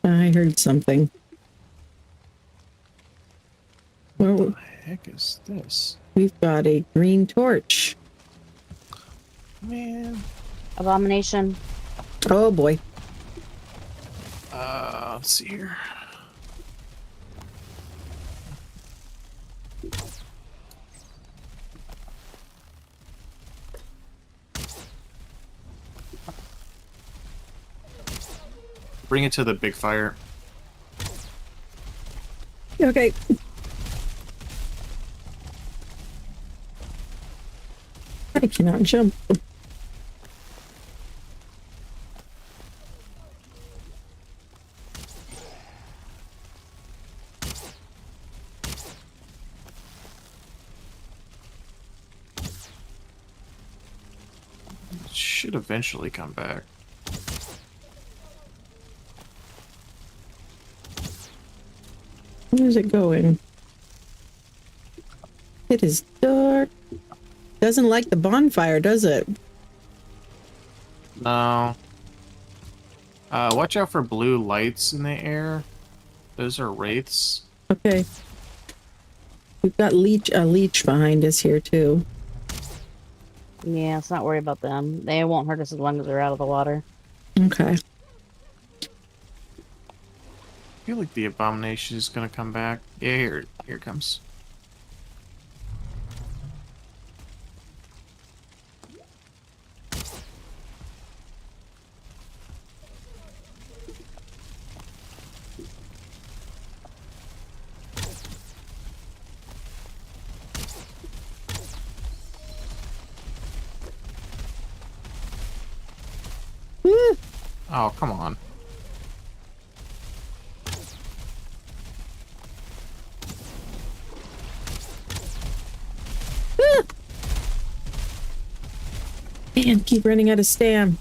I heard something. Well, What the heck is this? we've got a green torch. Man. Abomination. Oh boy. Let's see here. Bring it to the big fire. Okay. I cannot jump. It should eventually come back. Where's it going? It is dark. Doesn't like the bonfire, does it? No. Watch out for blue lights in the air. Those are wraiths. Okay. We've got a leech behind us here too. Yeah, let's not worry about them. They won't hurt us as long as they're out of the water. Okay. I feel like the abomination is gonna come back. Yeah, here it comes. Woo! Oh, come on. Man, keep running out of stam.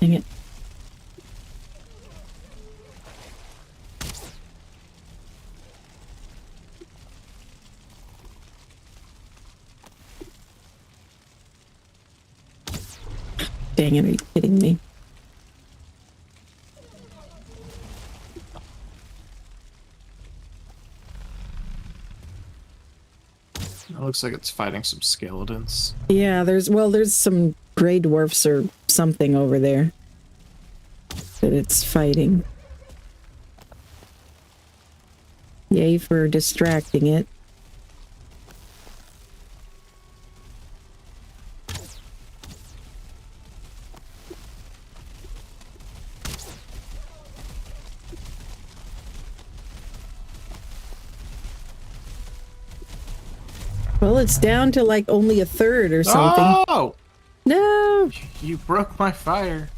Dang it. Dang it, are you kidding me? It looks like it's fighting some skeletons. Yeah, there's some gray dwarfs or something over there that it's fighting. Yay for distracting it. Well, it's down to like only a third or something. Oh! No! You broke my fire.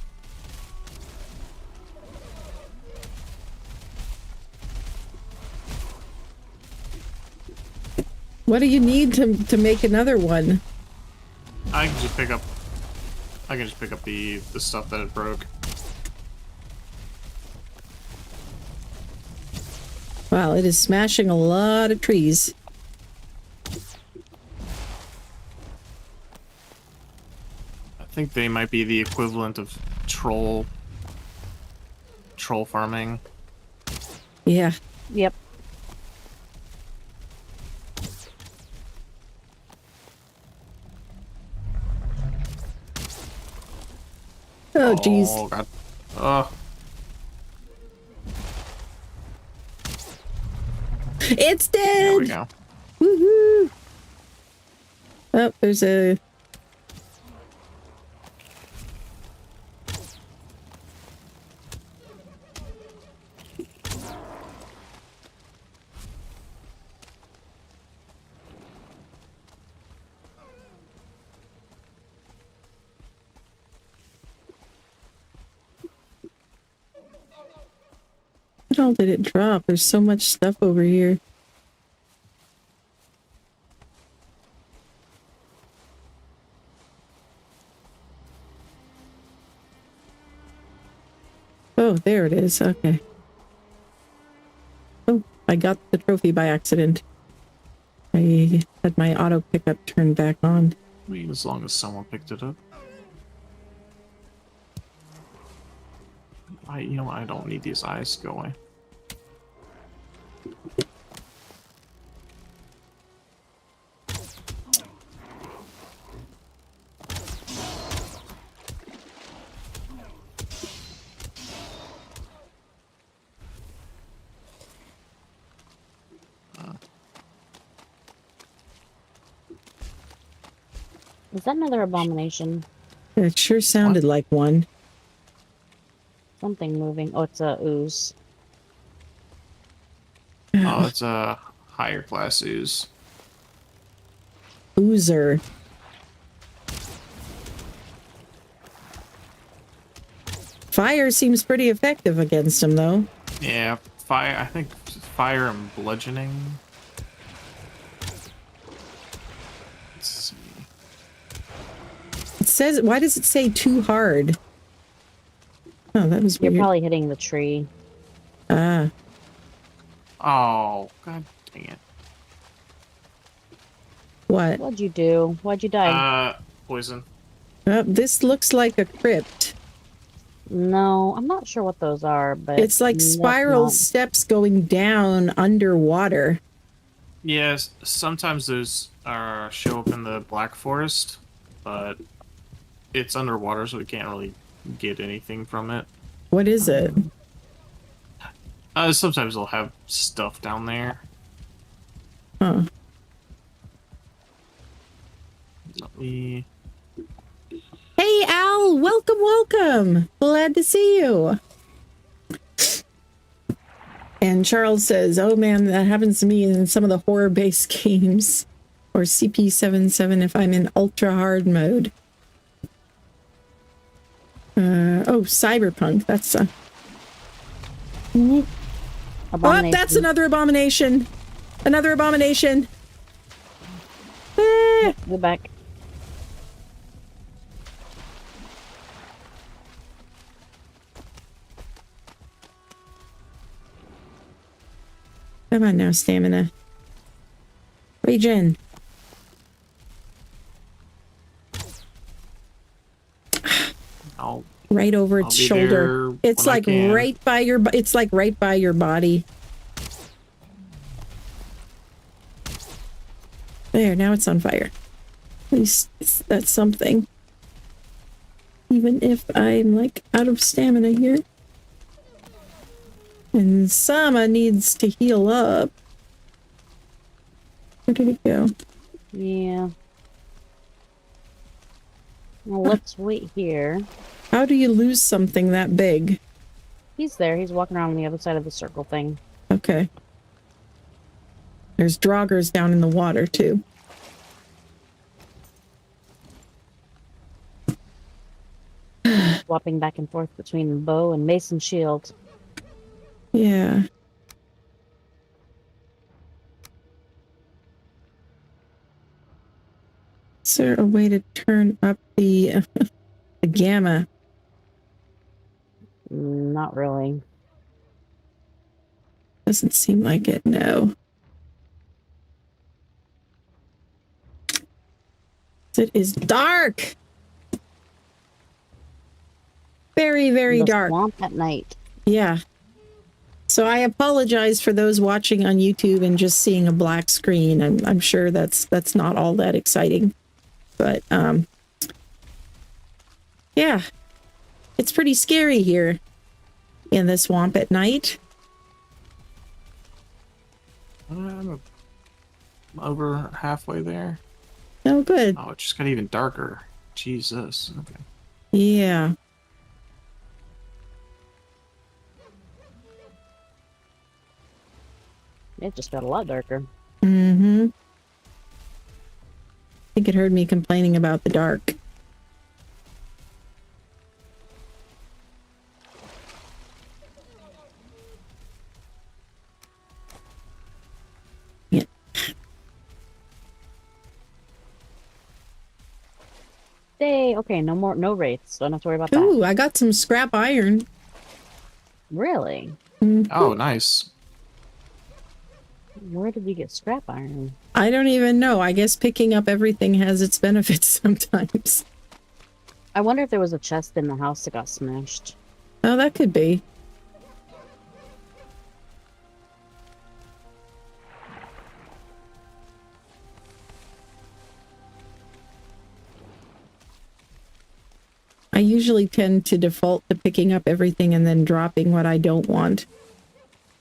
What do you need to make another one? I can just pick up the stuff that it broke. Wow, it is smashing a lot of trees. I think they might be the equivalent of troll farming. Yeah. Yep. Oh, jeez. Oh god. Oh. It's There we dead! go. Woohoo! Oh, there's a... What all did it drop? There's so much stuff over here. Oh, there it is. Okay. Oh, I got the trophy by accident. I had my auto pickup turned back on. I mean, as long as someone picked it up. You know what? I don't need these eyes. Go away. Is that another abomination? It sure sounded like one. Something moving. Oh, it's a ooze. Oh, it's a higher class ooze. Oozer. Fire seems pretty effective against him, though. Yeah, fire. I think fire and bludgeoning. Let's see. It says, why does it say too hard? Oh, that was You're weird. probably hitting the tree. Ah. Oh, god dang it. What? What'd you do? Why'd you die? Poison. This looks like a crypt. No, I'm not sure what those are, but It's like that's spiral not- steps going down underwater. Yes, sometimes those show up in the Black Forest, but it's underwater, so we can't really get anything from it. What is it? Sometimes they'll have stuff down there. Huh. Let me... Hey, Al! Welcome, welcome! Glad to see you. And Charles says, oh man, that happens to me in some of the horror-based games. Or CP77 if I'm in ultra-hard mode. Oh, Cyberpunk. That's a... Oh, Abomination. that's another abomination! Another abomination! Ah. Go back. Come on now, stamina. Regen. I'll Right over its be shoulder. there It's when I like can. right by your. It's like right by your body. There, now it's on fire. At least that's something. Even if I'm like out of stamina here. And Sama needs to heal up. Where did it go? Yeah. Well, let's wait here. How do you lose something that big? He's there. He's walking around on the other side of the circle thing. Okay. There's Draugrs down in the water, too. Swapping back and forth between bow and mace and shield. Yeah. Is there a way to turn up the, the gamma? Not really. Doesn't seem like it, no. It is dark! Very, very The dark. swamp at night. Yeah. So I apologize for those watching on YouTube and just seeing a black screen. I'm sure that's not all that exciting. But yeah. It's pretty scary here in the swamp at night. I'm over halfway there. Oh, good. Oh, it just got even darker. Jesus. Okay. Yeah. It just got a lot darker. Mm-hmm. I think it heard me complaining about the dark. Yeah. Yay! Okay, no wraiths. Don't have to worry about that. Ooh, I got some scrap iron. Really? Oh, nice. Where did you get scrap iron? I don't even know. I guess picking up everything has its benefits sometimes. I wonder if there was a chest in the house that got smashed. Oh, that could be. I usually tend to default to picking up everything and then dropping what I don't want.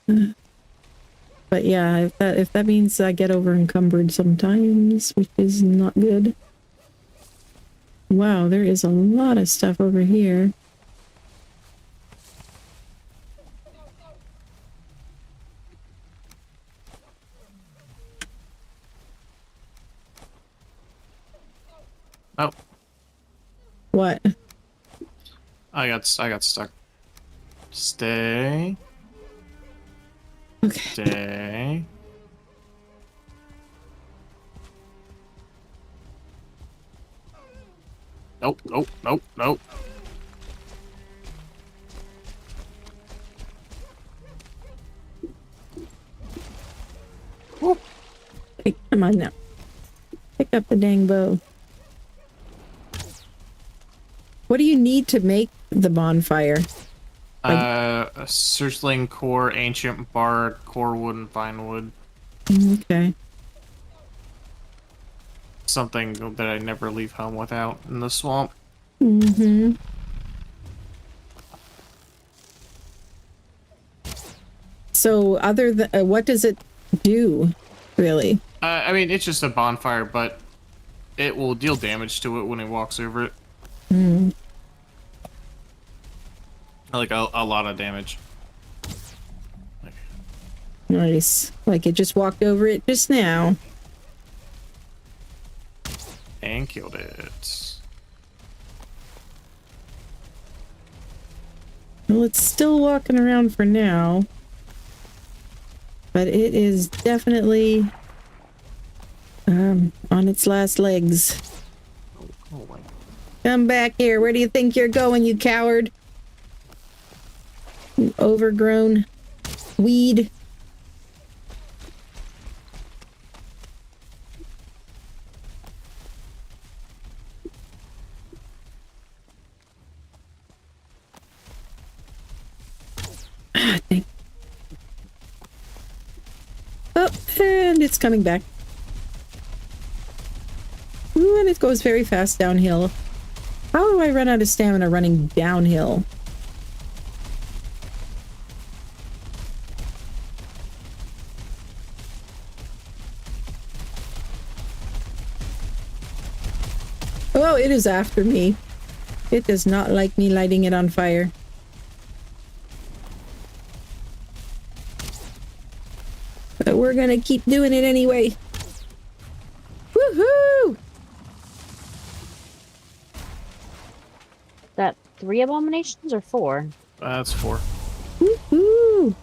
But yeah, if that means I get over encumbered sometimes, which is not good. Wow, there is a lot of stuff over here. Oh, What? I got stuck. Stay. Okay. Stay. Nope, nope, nope, nope. Whoop. Hey, come on now. Pick up the dang bow. What do you need to make the bonfire? A searchling core, ancient bark, core wood, and fine wood. Okay. Something that I never leave home without in the swamp. Mm-hmm. So other than what does it do, really? I mean, it's just a bonfire, but it will deal damage to it when it walks over it. Mm. Like a lot of damage. Nice. Like it just walked over it just now. And killed it. Well, it's still walking around for now. But it is definitely on its last legs. Oh my. Come back here. Where do you think you're going, you coward? You overgrown weed. and it's coming back. Ooh, and it goes very fast downhill. How do I run out of stamina running downhill? Oh, it is after me. It does not like me lighting it on fire. But we're gonna keep doing it anyway. Woohoo! That 3 abominations or 4? That's 4. Woohoo!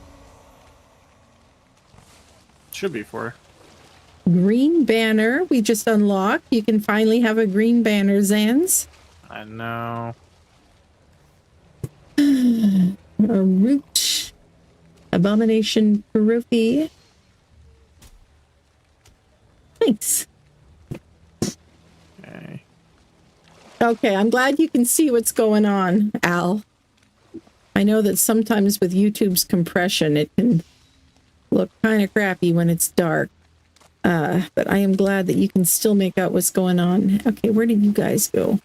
Should be 4. Green banner we just unlocked. You can finally have a green banner, Zans. I know. A root. Abomination trophy. Nice. Okay. Okay, I'm glad you can see what's going on, Al. I know that sometimes with YouTube's compression, it can look kind of crappy when it's dark. But I am glad that you can still make out what's going on. Okay, where did you guys go?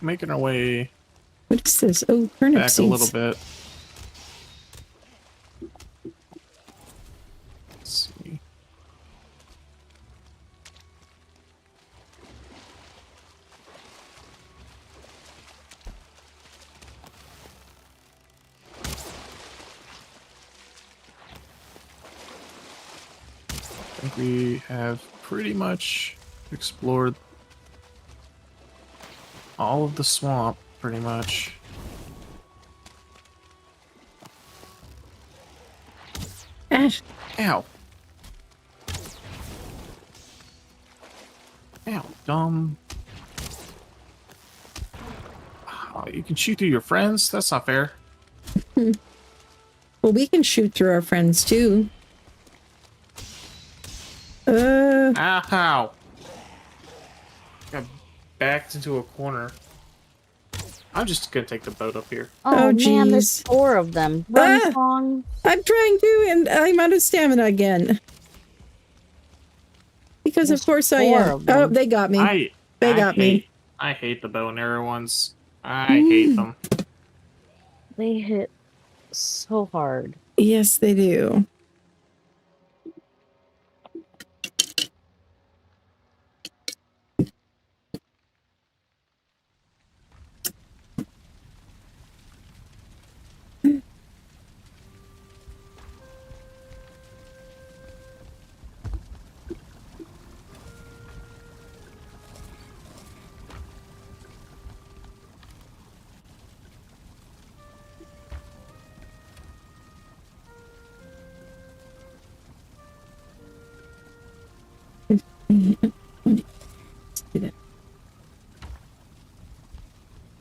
Making our way What is this? Oh, turnip back seeds. a little bit. Let's see. I think we have pretty much explored all of the swamp, pretty much. Ash. Ow. Ow, dumb. Oh, you can shoot through your friends? That's not fair. Well, we can shoot through our friends too. Ow. Got backed into a corner. I'm just gonna take the boat up here. Oh, man, there's geez. 4 of them. Run, Ah! Song. I'm trying to, and I'm out of stamina again. Because There's of course I 4 am. of them. Oh, they got me. They got me. I hate the bow and arrow ones. I hate them. They hit so hard. Yes, they do.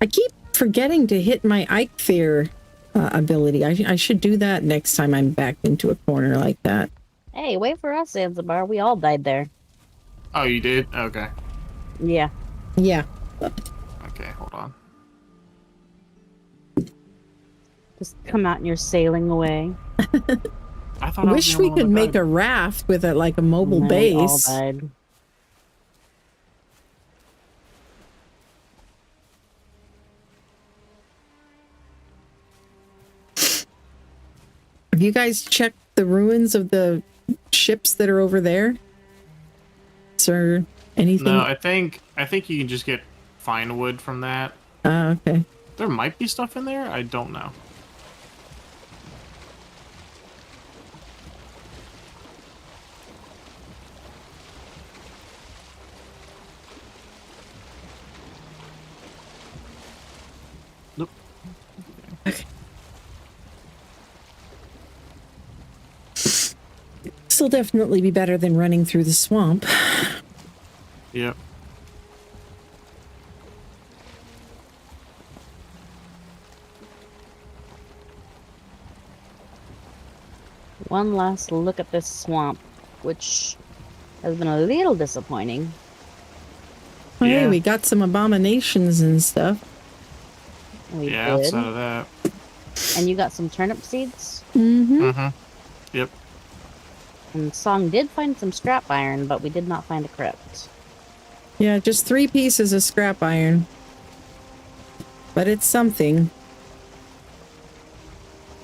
I keep forgetting to hit my Eichfear ability. I should do that next time I'm backed into a corner like that. Hey, wait for us, Zanzibar. We all died there. Oh, you did? Okay. Yeah. Yeah. Okay, hold on. Just come out and you're sailing away. I thought I wish we could make a raft with a like a mobile And they all base. died. Have you guys checked the ruins of the ships that are over there? Is there anything? No, I think you can just get fine wood from that. Okay. There might be stuff in there. I don't know. Nope. Okay. This will definitely be better than running through the swamp. Yep. One last look at this swamp, which has been a little disappointing. Oh, hey, Yeah. we got some abominations and stuff. We Yeah, did. outside of that. And you got some turnip seeds? Mm-hmm. Mm-hmm. Yep. And Song did find some scrap iron, but we did not find a crypt. Yeah, just 3 pieces of scrap iron. But it's something.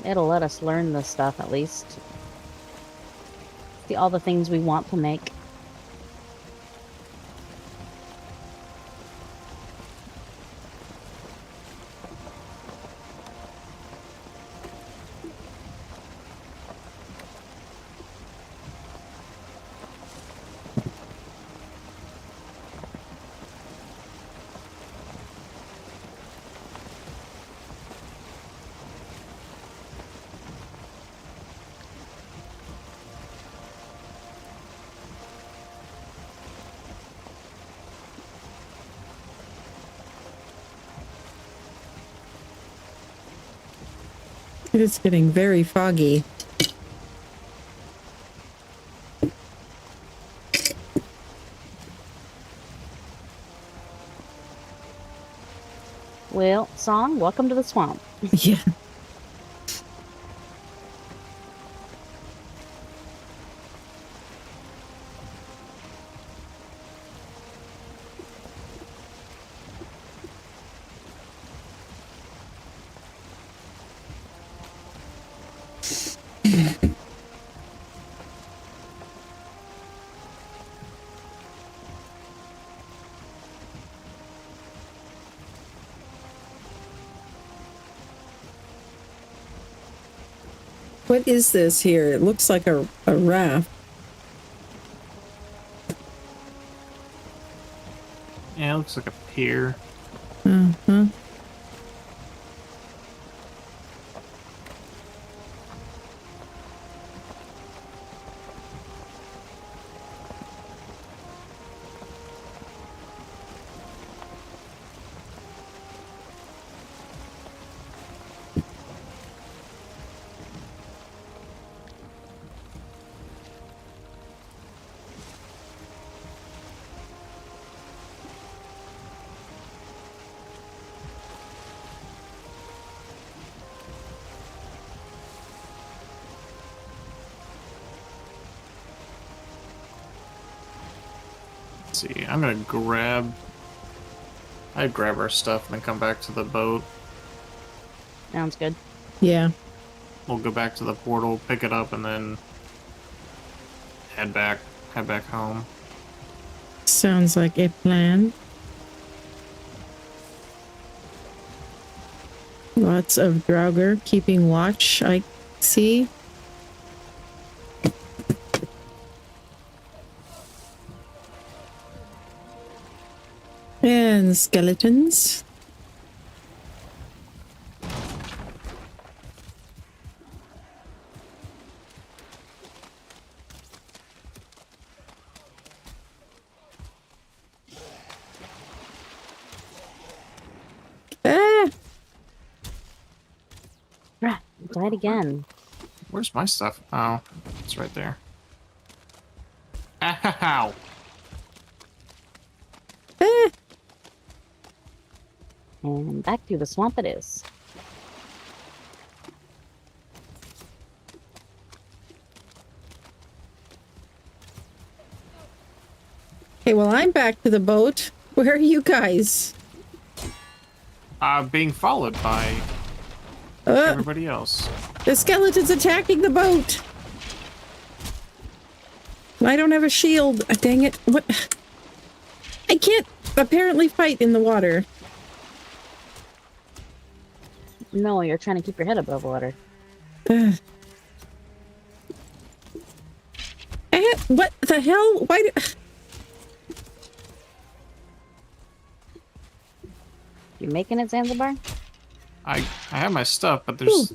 It'll let us learn this stuff, at least. See all the things we want to make. It is getting very foggy. Well, Song, welcome to the swamp. Yeah. What is this here? It looks like a raft. Yeah, it looks like a pier. Uh-huh. Let's see, I'd grab our stuff and then come back to the boat. Sounds good. Yeah. We'll go back to the portal, pick it up, and then head back home. Sounds like a plan. Lots of Draugr keeping watch, I see. And skeletons. Ah! Right, died again. Where's my stuff? Oh, it's right there. Ow! Ah! And back through the swamp it is. Okay, well, I'm back to the boat. Where are you guys? Being followed by everybody else. The skeleton's attacking the boat. I don't have a shield. Dang it. What? I can't apparently fight in the water. No, you're trying to keep your head above water. What the hell? Why do... You making it, Zanzibar? I have my stuff, but there's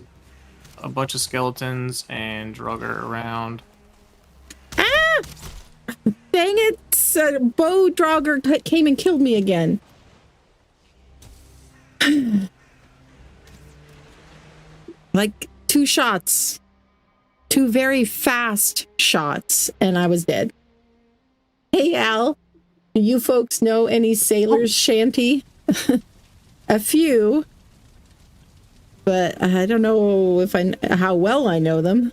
a bunch of skeletons and Draugr around. Ah! Dang it! Bow Draugr came and killed me again. Like 2 shots. 2 very fast shots, and I was dead. Hey, Al. Do you folks know any sailor's shanty? A few. but I don't know if how well I know them.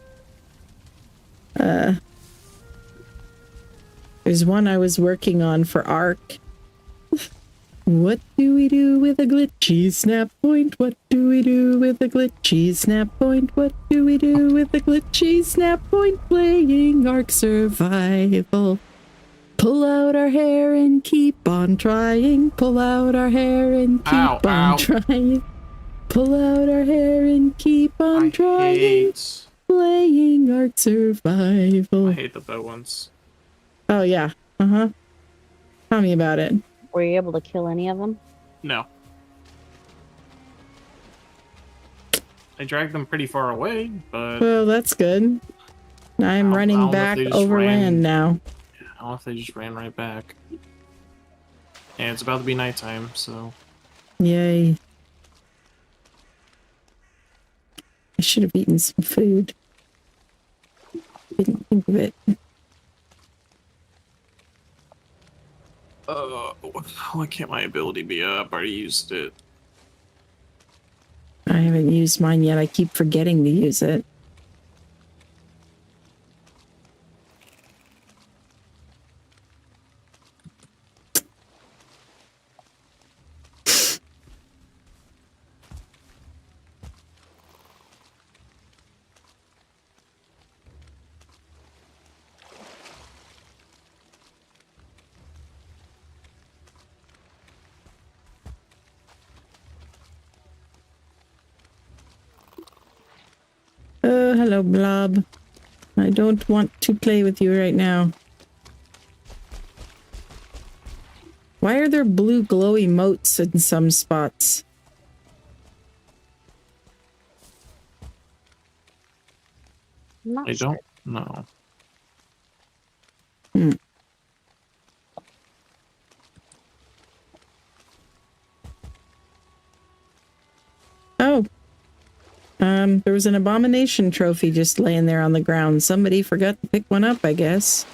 There's one I was working on for ARC. What do we do with a glitchy snap point? What do we do with a glitchy snap point? What do we do with a glitchy snap point? Playing ARC Survival. Pull out our hair and keep on trying. Pull out our hair and keep on trying. Pull out our hair and keep on trying. Playing ARC Survival. I hate the bow ones. Oh, yeah. Uh-huh. Tell me about it. Were you able to kill any of them? No. I dragged them pretty far away, but... Well, that's good. I'm running back overland now. I don't know if they just ran right back. And it's about to be nighttime, so... Yay. I should have eaten some food. Didn't think of it. Why can't my ability be up? I already used it. I haven't used mine yet. I keep forgetting to use it. Oh, hello, Blob. I don't want to play with you right now. Why are there blue glowy motes in some spots? I don't know. Oh. There was an abomination trophy just laying there on the ground. Somebody forgot to pick one up, I guess.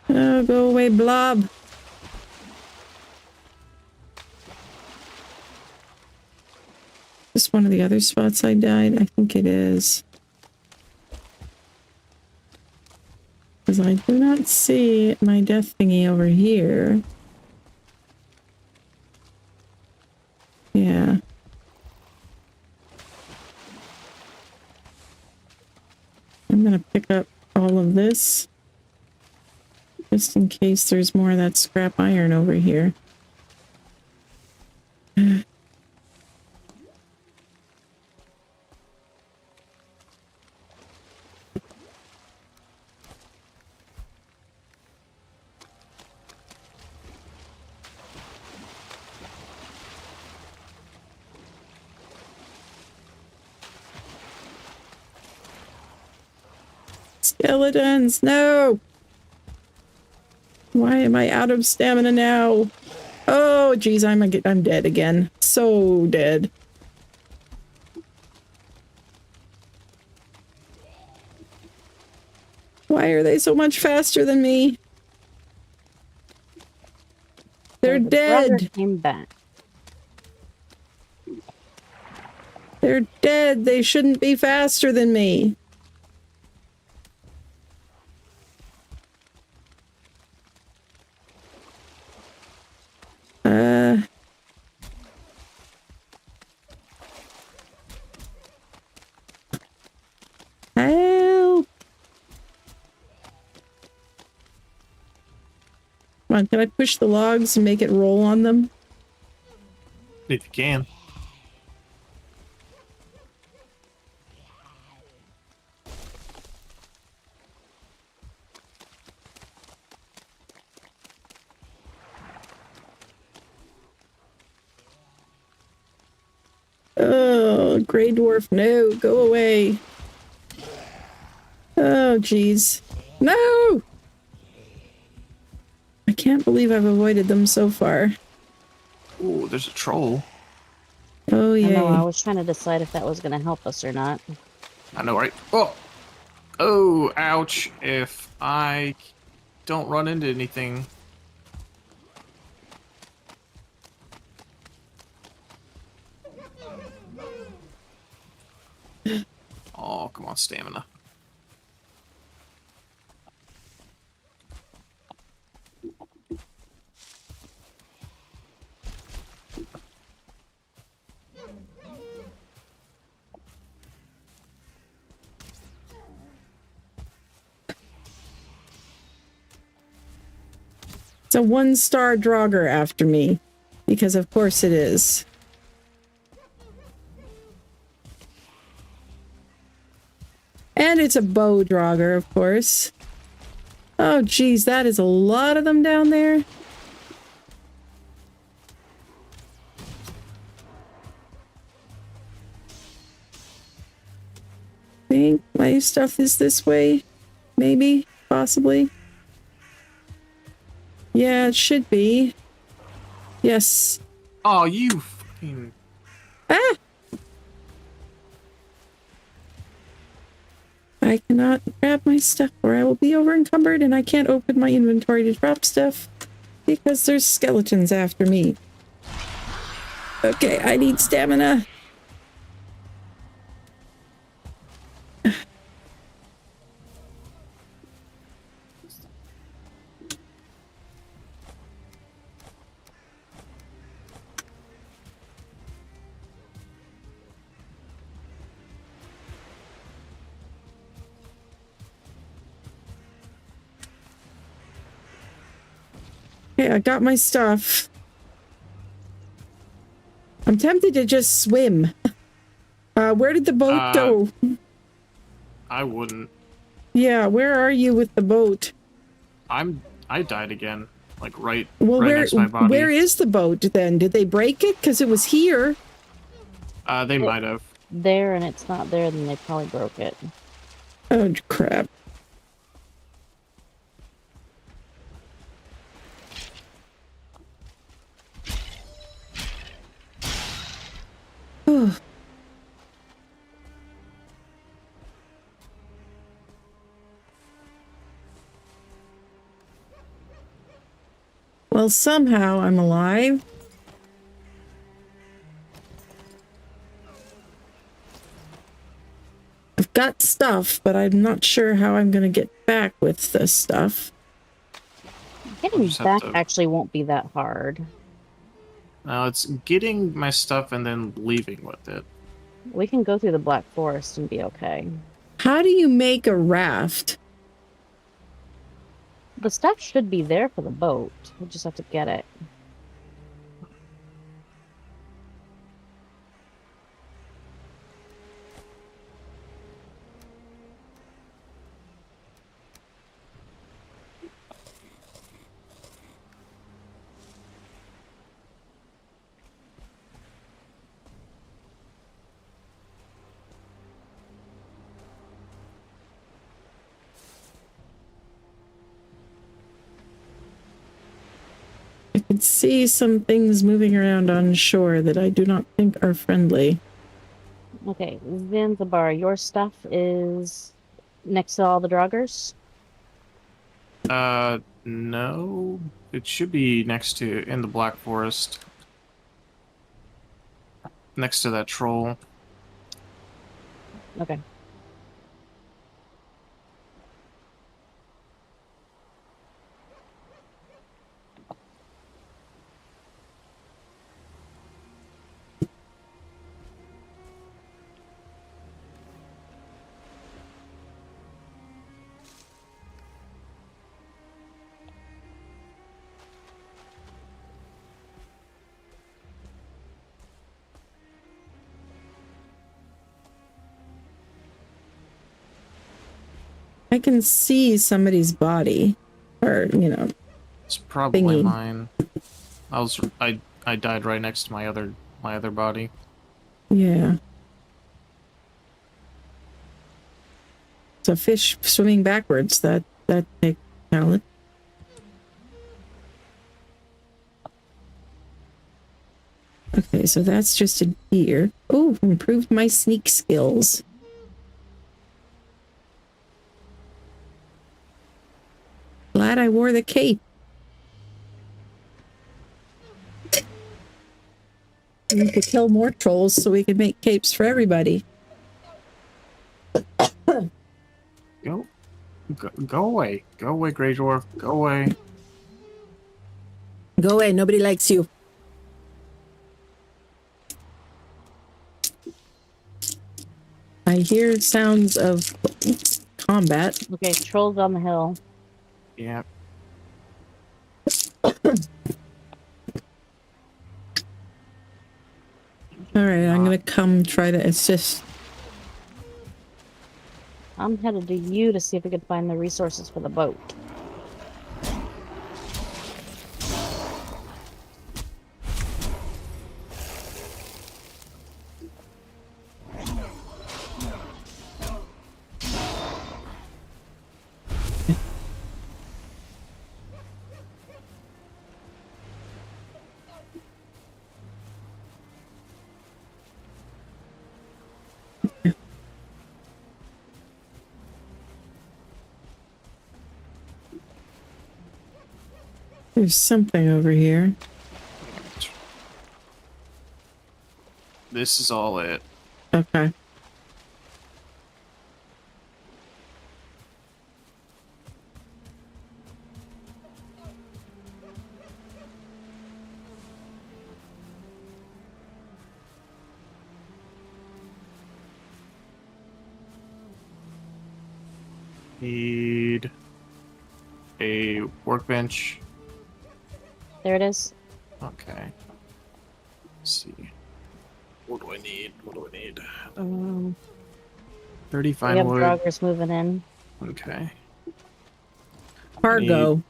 Oh, go away, Blob. Is this one of the other spots I died? I think it is. Because I do not see my death thingy over here. Yeah. I'm gonna pick up all of this. Just in case there's more of that scrap iron over here. Skeletons, no! Why am I out of stamina now? Oh, geez, I'm dead again. So dead. Why are they so much faster than me? They're dead. Came back. They're dead. They shouldn't be faster than me. Help! Come on, can I push the logs and make it roll on them? If you can. Oh, Grey Dwarf, no, go away. Oh, jeez. No! I can't believe I've avoided them so far. Ooh, there's a troll. Oh, yeah. I know, I was trying to decide if that was going to help us or not. I know, right? Oh! Oh, ouch. If I don't run into anything... come on, stamina. It's a 1-star Draugr after me, because of course it is. And it's a bow Draugr, of course. Oh, geez, that is a lot of them down there. I think my stuff is this way. Maybe, possibly. Yeah, it should be. Yes. Oh, you fucking... Ah! I cannot grab my stuff or I will be over encumbered and I can't open my inventory to drop stuff because there's skeletons after me. Okay, I need stamina. Okay, I got my stuff. I'm tempted to just swim. Where did the boat go? I wouldn't. Yeah, where are you with the boat? I died again. Like right Where, next to my body. where is the boat then? Did they break it? Because it was here. They might have. There and it's not there, then they probably broke it. Oh, crap. Oh. Well, somehow I'm alive. I've got stuff, but I'm not sure how I'm going to get back with this stuff. Getting back actually won't be that hard. No, it's getting my stuff and then leaving with it. We can go through the Black Forest and be okay. How do you make a raft? The stuff should be there for the boat. We just have to get it. I can see some things moving around on shore that I do not think are friendly. Okay, Zanzibar, your stuff is next to all the Draugrs? No. It should be next to, in the Black Forest. Next to that troll. Okay. I can see somebody's body, or, you know. It's probably thingy. mine. I died right next to my other body. Yeah. It's a fish swimming backwards. That takes talent. Okay, so that's just a deer. Oh, improved my sneak skills. Glad I wore the cape. We could kill more trolls so we could make capes for everybody. Go away. Go away, Grey Dwarf. Go away. Go away. Nobody likes you. I hear sounds of combat. Okay, trolls on the hill. Yeah. All right, I'm gonna come try to assist. I'm headed to you to see if we can find the resources for the boat. There's something over here. This is all it. Okay. Need a workbench. There it is. Okay. Let's see. What do I need? What do I need? 30 We fine have wood. joggers moving in. Okay. Cargo.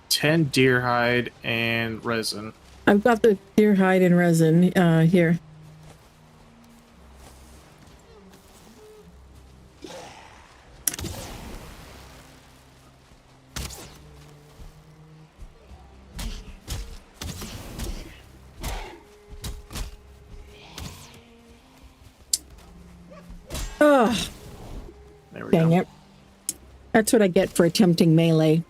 10 deer hide and resin. I've got the deer hide and resin here. Oh, There we dang go. it. That's what I get for attempting melee.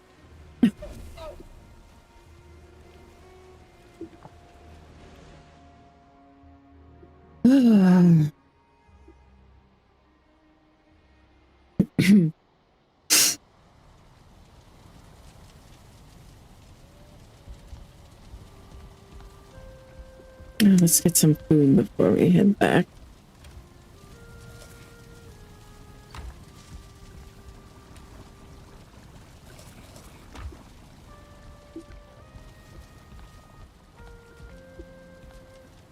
Let's get some food before we head back.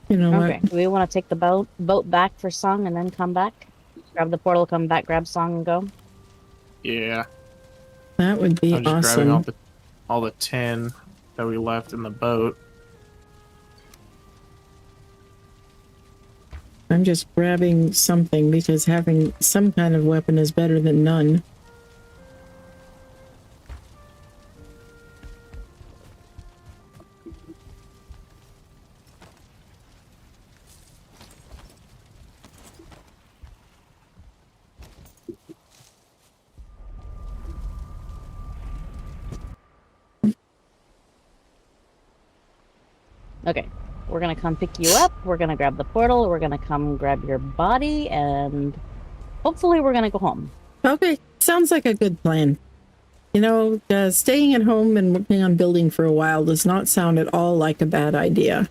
You know Okay, what? do we want to take the boat back for Song and then come back? Grab the portal, come back, grab Song, and go? Yeah. That would be I'm just grabbing awesome. all the tin that we left in the boat. I'm just grabbing something because having some kind of weapon is better than none. Okay, we're gonna come pick you up, we're gonna grab the portal, we're gonna come grab your body, and hopefully we're gonna go home. Okay, sounds like a good plan. You know, staying at home and working on building for a while does not sound at all like a bad idea.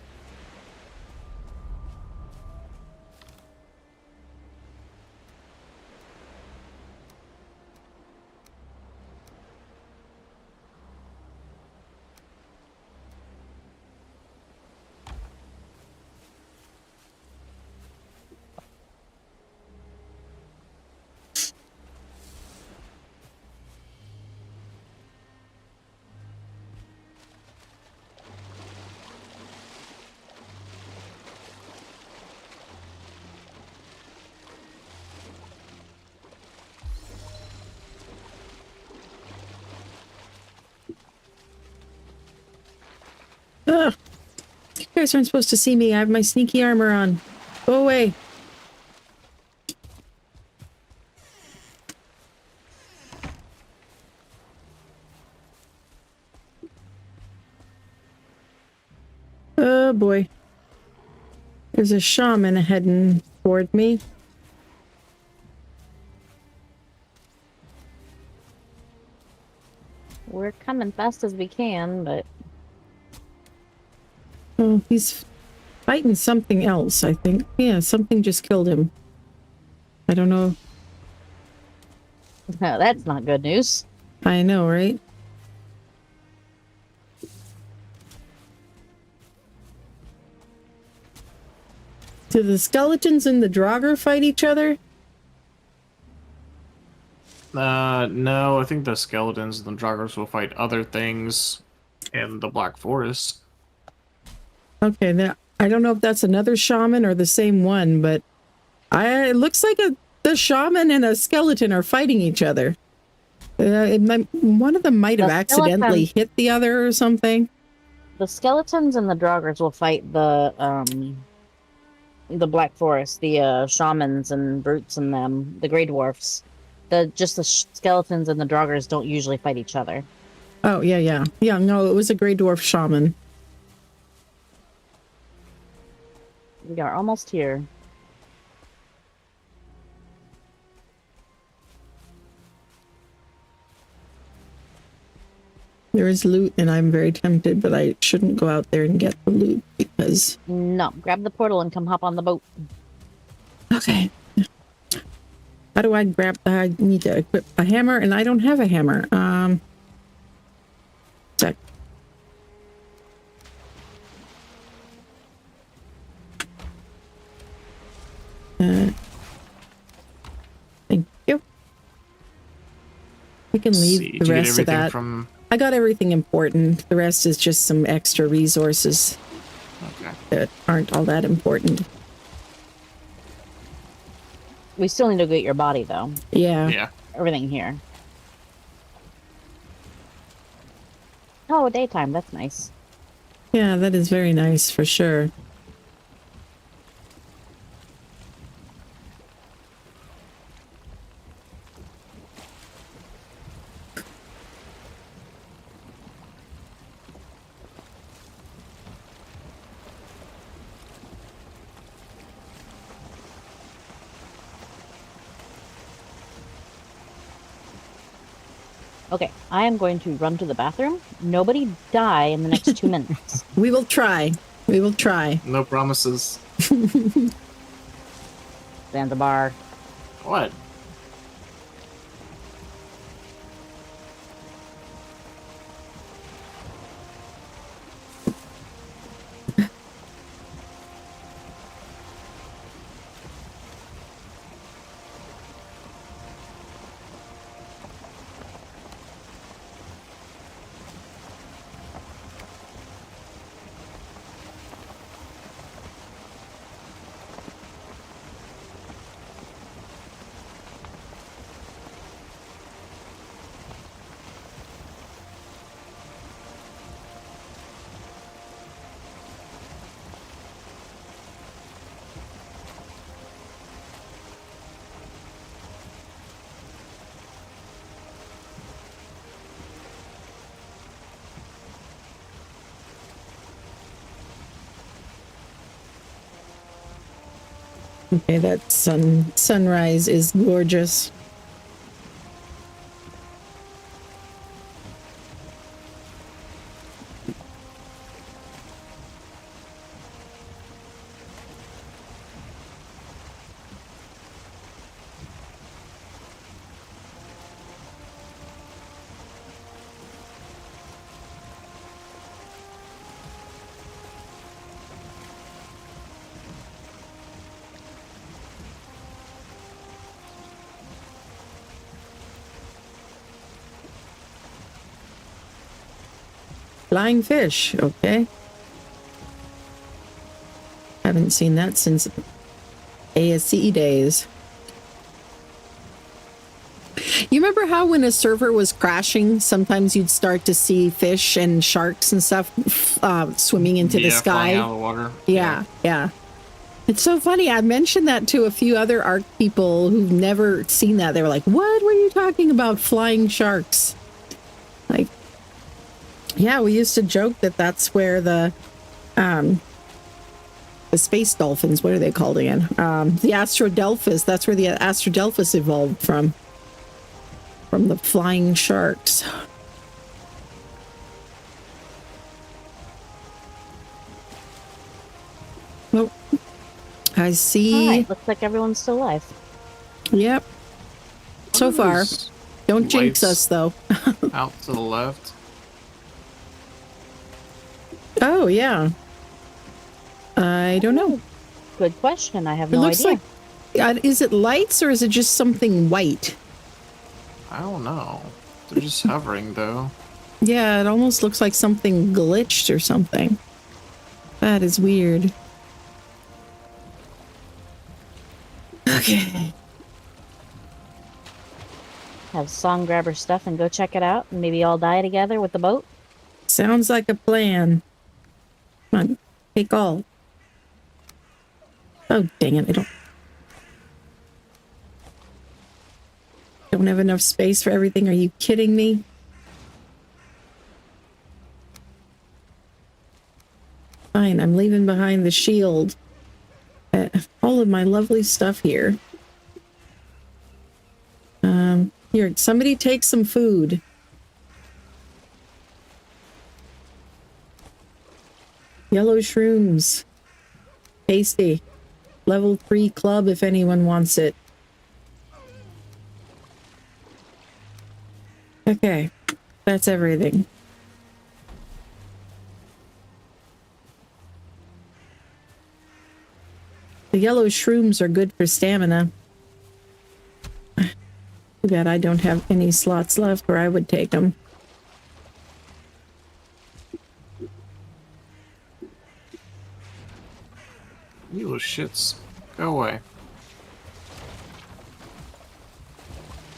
Ugh. You guys aren't supposed to see me. I have my sneaky armor on. Go away. Oh boy. There's a shaman heading toward me. We're coming fast as we can, but Oh, he's fighting something else, I think. Yeah, something just killed him. I don't know. that's not good news. I know, right? Do the skeletons and the Draugr fight each other? No, I think the skeletons and the Draugrs will fight other things in the Black Forest. Okay, now I don't know if that's another shaman or the same one, but it looks like the shaman and a skeleton are fighting each other. One of them might have accidentally hit the other or something. The skeletons and the Draugrs will fight the Black Forest, the shamans and brutes and them, the Grey Dwarfs. The skeletons and the Draugrs don't usually fight each other. Oh, yeah. Yeah, no, it was a Grey Dwarf shaman. We are almost here. There is loot, and I'm very tempted, but I shouldn't go out there and get the loot because... No, grab the portal and come hop on the boat. Okay. How do I grab... I need to equip a hammer, and I don't have a hammer. Sec. Thank you. We can leave the rest of that. I got everything important. The rest is just some extra resources that aren't all that important. We still need to get your body, though. Yeah. Everything here. Oh, daytime. That's nice. Yeah, that is very nice for sure. Okay, I am going to run to the bathroom. Nobody die in the next 2 minutes. We will try. We will try. No promises. Zanzibar. What? Okay, that sunrise is gorgeous. Flying fish, okay. Haven't seen that since ASCE days. You remember how when a server was crashing, sometimes you'd start to see fish and sharks and stuff swimming into the sky? Out of the water. Yeah. It's so funny. I mentioned that to a few other ARK people who've never seen that. They were like, what were you talking about, flying sharks? Like, yeah, we used to joke that that's where the space dolphins, what are they called again? The Astrodelphus, that's where the Astrodelphus evolved from the flying sharks. I see. Alright, looks like everyone's still alive. Yep. So What are far. those Don't jinx lights us, though. out to the left. Oh, yeah. I don't know. Good question. I have It no looks idea. like... is it lights or is it just something white? I don't know. They're just hovering, though. Yeah, it almost looks like something glitched or something. That is weird. Okay. Have Song grab her stuff and go check it out, and maybe all die together with the boat. Sounds like a plan. Come on, take all. Oh, dang it, I don't have enough space for everything. Are you kidding me? Fine, I'm leaving behind the shield. All of my lovely stuff here. Here, somebody take some food. Yellow shrooms. Tasty. Level 3 club if anyone wants it. Okay, that's everything. The yellow shrooms are good for stamina. Too bad I don't have any slots left where I would take them. You little shits. Go away.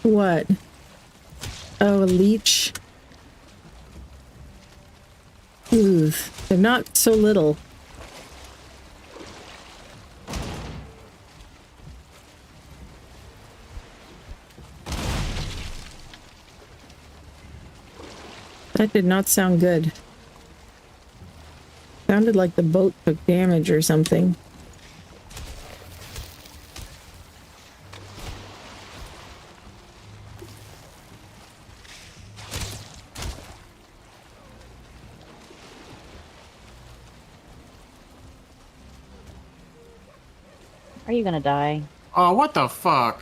What? Oh, a leech. Ooh, they're not so little. That did not sound good. Sounded like the boat took damage or something. Are you gonna die? Oh, what the fuck?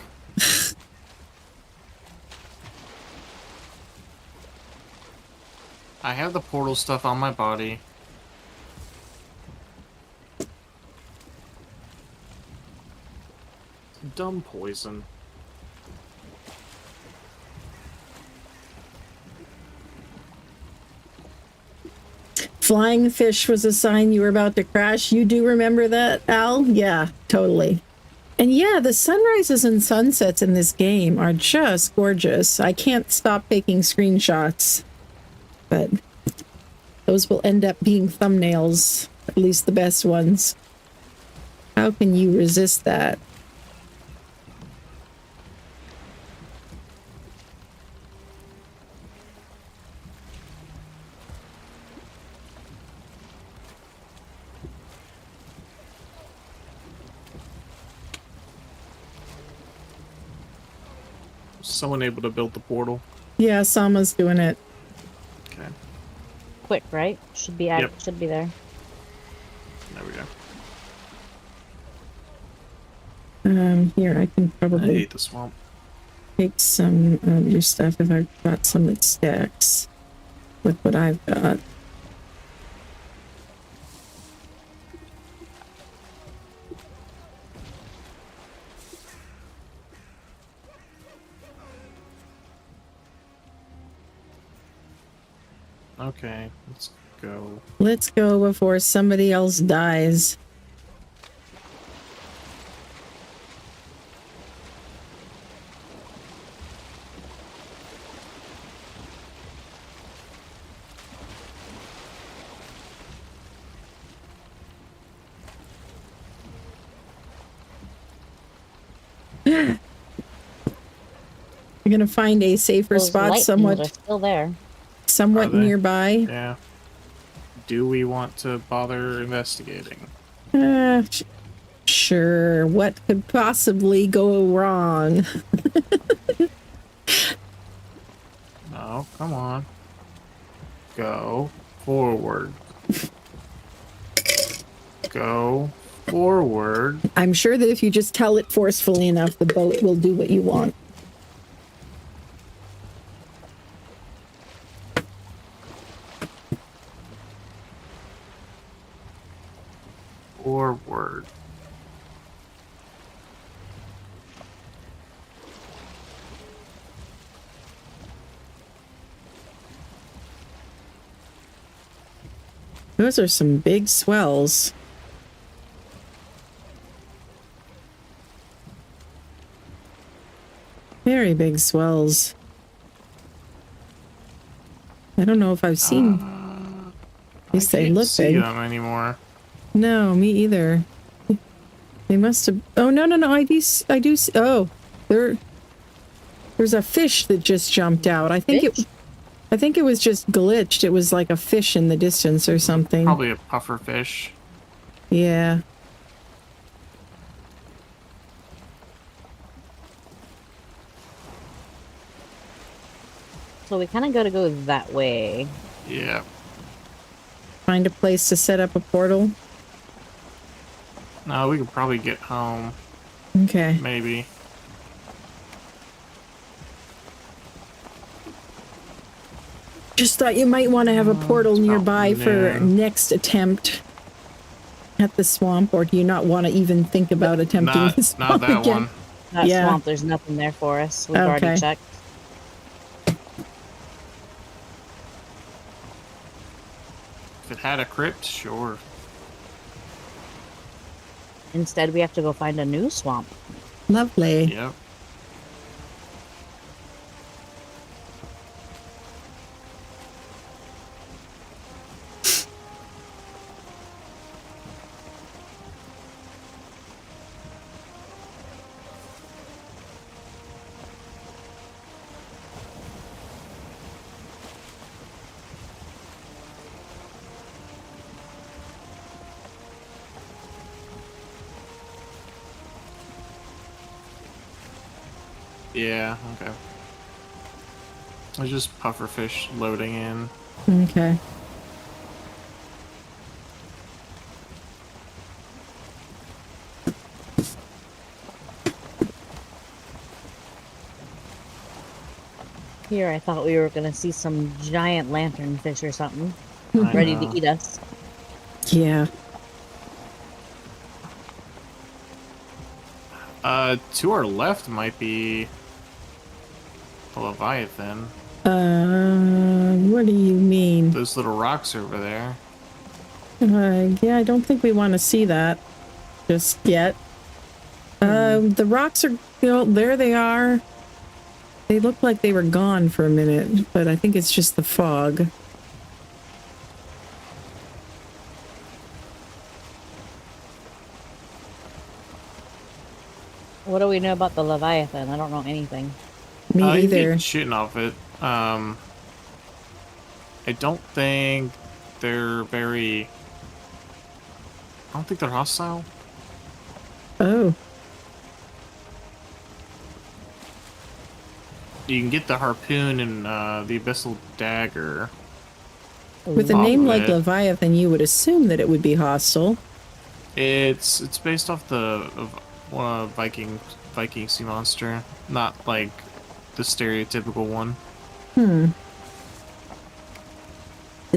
I have the portal stuff on my body. Dumb poison. Flying fish was a sign you were about to crash. You do remember that, Al? Yeah, totally. And yeah, the sunrises and sunsets in this game are just gorgeous. I can't stop taking screenshots. But those will end up being thumbnails, at least the best ones. How can you resist that? Was someone able to build the portal? Yeah, Sama's doing it. Okay. Quick, right? Should be Yep. should be there. There we go. Here, I can I probably hate the swamp. take some of your stuff if I've got some that stacks with what I've got. Okay, let's go. Let's go before somebody else dies. You're gonna find a safer Those spot light somewhat beams are still there. somewhat Are they? nearby. Yeah. Do we want to bother investigating? Sure. What could possibly go wrong? No, come on. Go forward. Go Forward. I'm sure that if you just tell it forcefully enough, the boat will do what you want. Forward. Those are some big swells. Very big swells. I don't know if I've seen. At least they look see big. them anymore. No, me either. They must have. Oh no! I do. See, oh, there's a fish that just jumped out. I think it was just glitched. It was like a fish in the distance or something. Probably a puffer fish. Yeah. So we kind of got to go that way. Yeah. Find a place to set up a portal. No, we could probably get home. Okay. Maybe. Just thought you might want to have a portal nearby for next attempt at the swamp, or do you not want to even think about attempting the swamp Not that again? one. That swamp, there's nothing there for us. We've already checked. If it had a crypt, sure. Instead, we have to go find a new swamp. Lovely. Yep. Yeah, okay. There's just pufferfish loading in. Okay. Here, I thought we were going to see some giant lanternfish or something. Ready to eat us. Yeah. To our left might be a Leviathan. What do you mean? Those little rocks over there. Yeah, I don't think we want to see that just yet. The rocks are, there they are. They look like they were gone for a minute, but I think it's just the fog. What do we know about the Leviathan? I don't know anything. Me You either. get shooting off it. I don't think they're very... I don't think they're hostile. Oh. You can get the harpoon and the abyssal dagger. With a name like Leviathan, you would assume that it would be hostile. It's based off the Viking sea monster, not like the stereotypical one. Did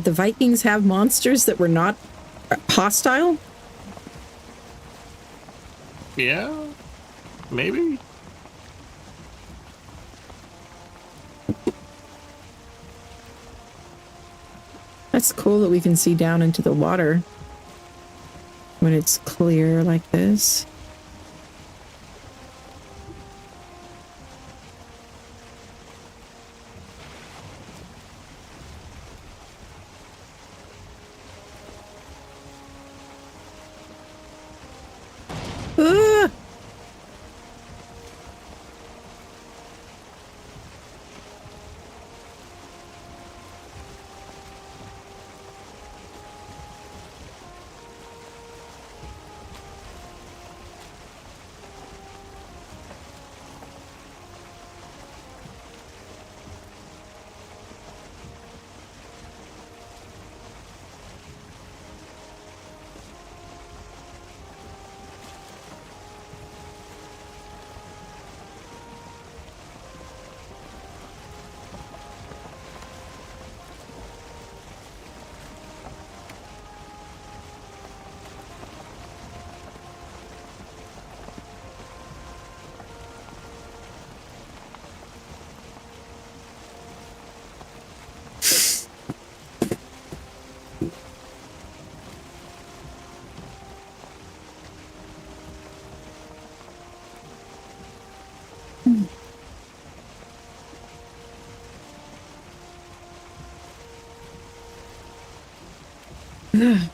the Vikings have monsters that were not hostile? Yeah, maybe. That's cool that we can see down into the water when it's clear like this. Ah!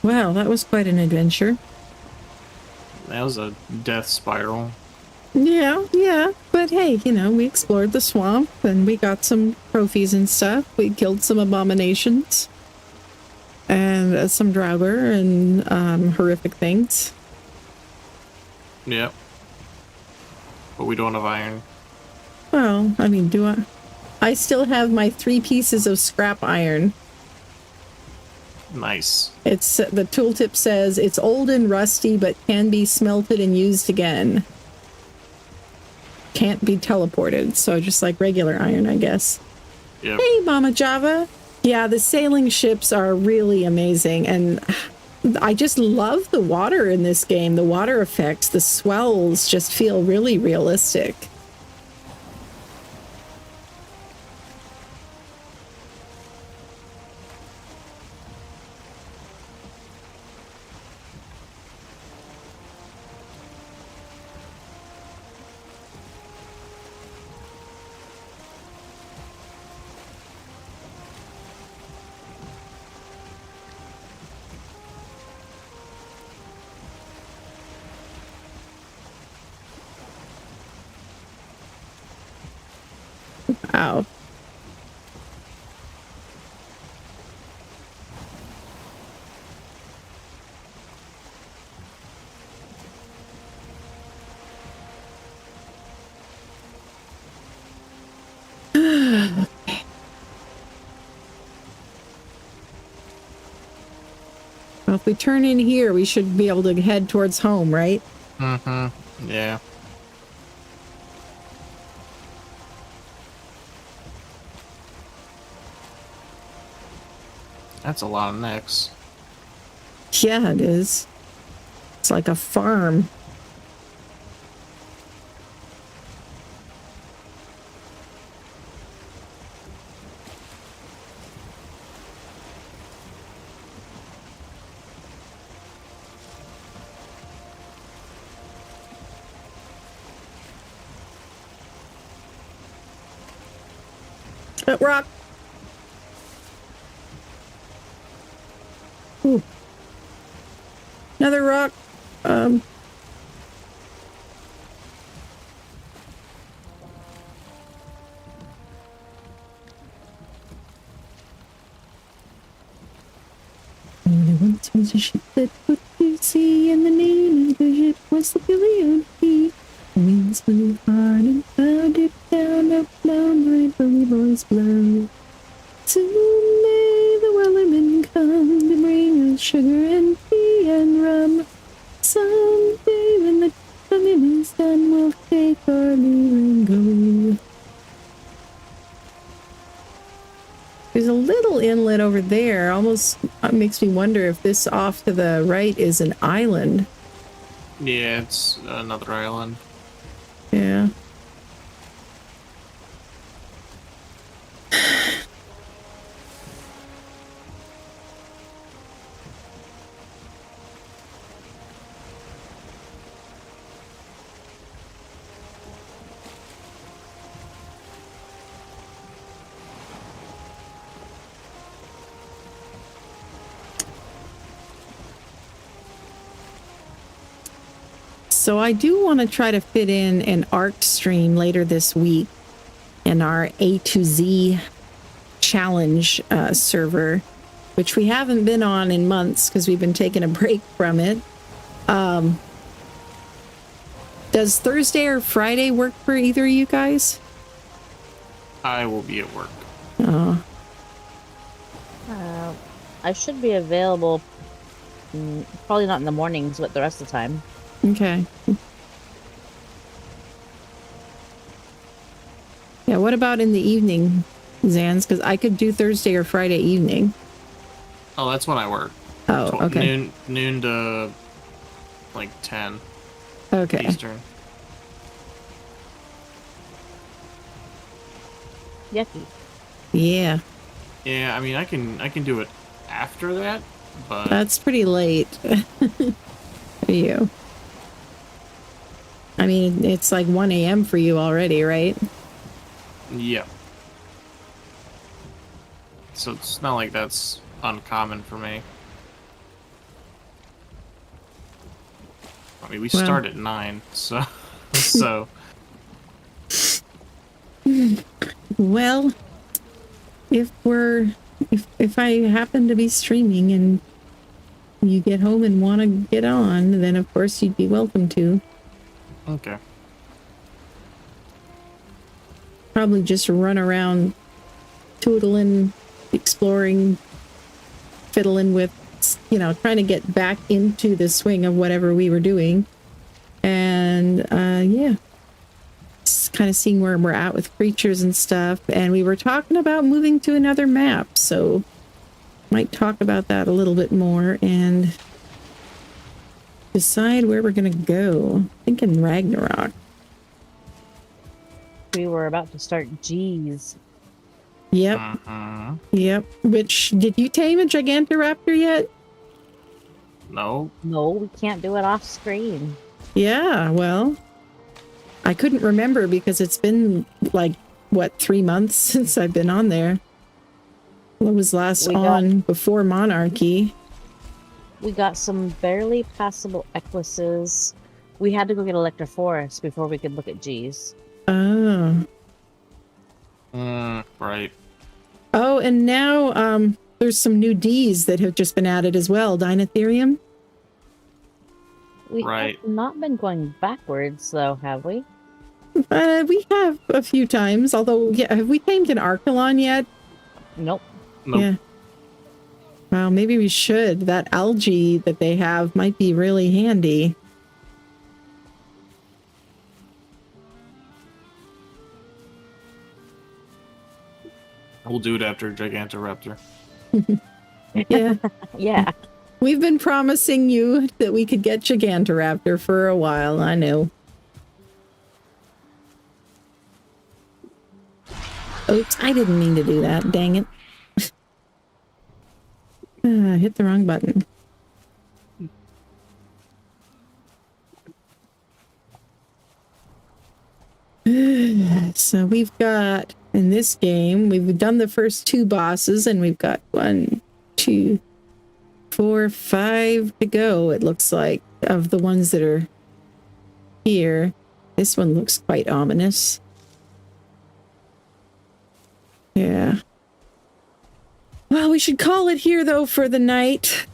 Wow, that was quite an adventure. That was a death spiral. Yeah, yeah. But hey, you know, we explored the swamp and we got some trophies and stuff. We killed some abominations and some Draugr and horrific things. Yep. But we don't have iron. Well, I mean, do I still have my 3 pieces of scrap iron. Nice. It's the tooltip says it's old and rusty, but can be smelted and used again. Can't be teleported, so just like regular iron, I guess. Yep. Hey, Mama Java. Yeah, the sailing ships are really amazing, and I just love the water in this game. The water effects, the swells just feel really realistic. Wow. Well, if we turn in here, we should be able to head towards home, right? Mm-hmm. Yeah. That's a lot of necks. Yeah, it is. It's like a farm. Rock. Ooh. Another rock. Only once was a ship that put to sea, and the name of the ship was the Billion Key. The winds blew hard and found it down, up down, my bully boys blow. Soon may the wellerman come to bring us sugar and tea and rum. Someday when the coming is done, we'll take our leave and go. There's a little inlet over there. Almost makes me wonder if this off to the right is an island. Yeah, it's another island. Yeah. So I do want to try to fit in an ARC stream later this week in our A to Z challenge server, which we haven't been on in months because we've been taking a break from it. Does Thursday or Friday work for either of you guys? I will be at work. Oh, I should be available, probably not in the mornings, but the rest of the time. okay. Yeah, what about in the evening, Zans? Because I could do Thursday or Friday evening. Oh, that's when I work. Oh, okay. Noon to like 10 Okay. Eastern. Yucky. Yeah, Yeah, I mean I can do it after that, but that's pretty late for you. I mean, it's like 1 a.m. for you already, right? Yeah. So it's not like that's uncommon for me. I mean, we start at 9, so... so... Well, if I happen to be streaming and you get home and want to get on, then of course you'd be welcome to. Okay. Probably just run around tootling, exploring, fiddling with, trying to get back into the swing of whatever we were doing. And, yeah. Just kind of seeing where we're at with creatures and stuff. And we were talking about moving to another map, so might talk about that a little bit more and decide where we're gonna go. Thinking Ragnarok. We were about to start G's. Yep. Yep. Which, did you tame a Gigantoraptor yet? No. No, we can't do it off screen. Yeah, well, I couldn't remember because it's been like, what, 3 months since I've been on there. What was last before Monarchy? We got some barely passable Equises. We had to go get Electrophorus before we could look at G's. Oh. Right. Oh, and now there's some new Ds that have just been added as well. Dinotherium? We have not been going backwards, though, have we? We have a few times, although, yeah, have we tamed an Archelon yet? Nope. Yeah. Well, maybe we should. That algae that they have might be really handy. We'll do it after Gigantoraptor. Yeah. Yeah. We've been promising you that we could get Gigantoraptor for a while, I know. Oops, I didn't mean to do that, dang it. Hit the wrong button. So we've got, in this game, we've done the first 2 bosses, and we've got 1, 2, 4, 5 to go, it looks like, of the ones that are here. This one looks quite ominous. Yeah. Well, we should call it here, though, for the night.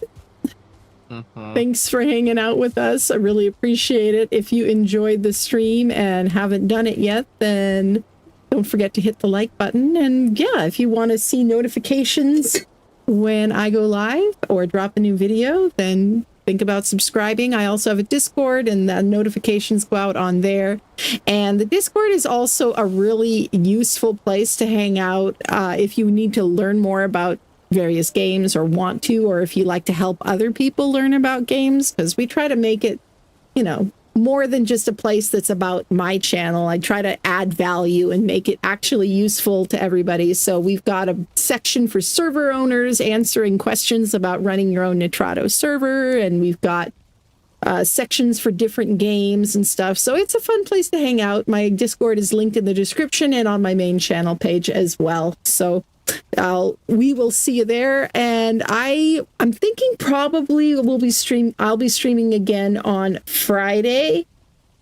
Thanks for hanging out with us. I really appreciate it. If you enjoyed the stream and haven't done it yet, then don't forget to hit the like button. And yeah, if you want to see notifications when I go live or drop a new video, then think about subscribing. I also have a Discord, and the notifications go out on there. And the Discord is also a really useful place to hang out if you need to learn more about various games or want to, or if you like to help other people learn about games, because we try to make it, more than just a place that's about my channel. I try to add value and make it actually useful to everybody. So we've got a section for server owners answering questions about running your own Nitrado server, and we've got sections for different games and stuff. So it's a fun place to hang out. My Discord is linked in the description and on my main channel page as well. So we will see you there, and I'm thinking probably I'll be streaming again on Friday,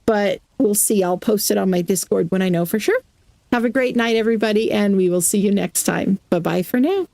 but we'll see. I'll post it on my Discord when I know for sure. Have a great night, everybody, and we will see you next time. Bye-bye for now.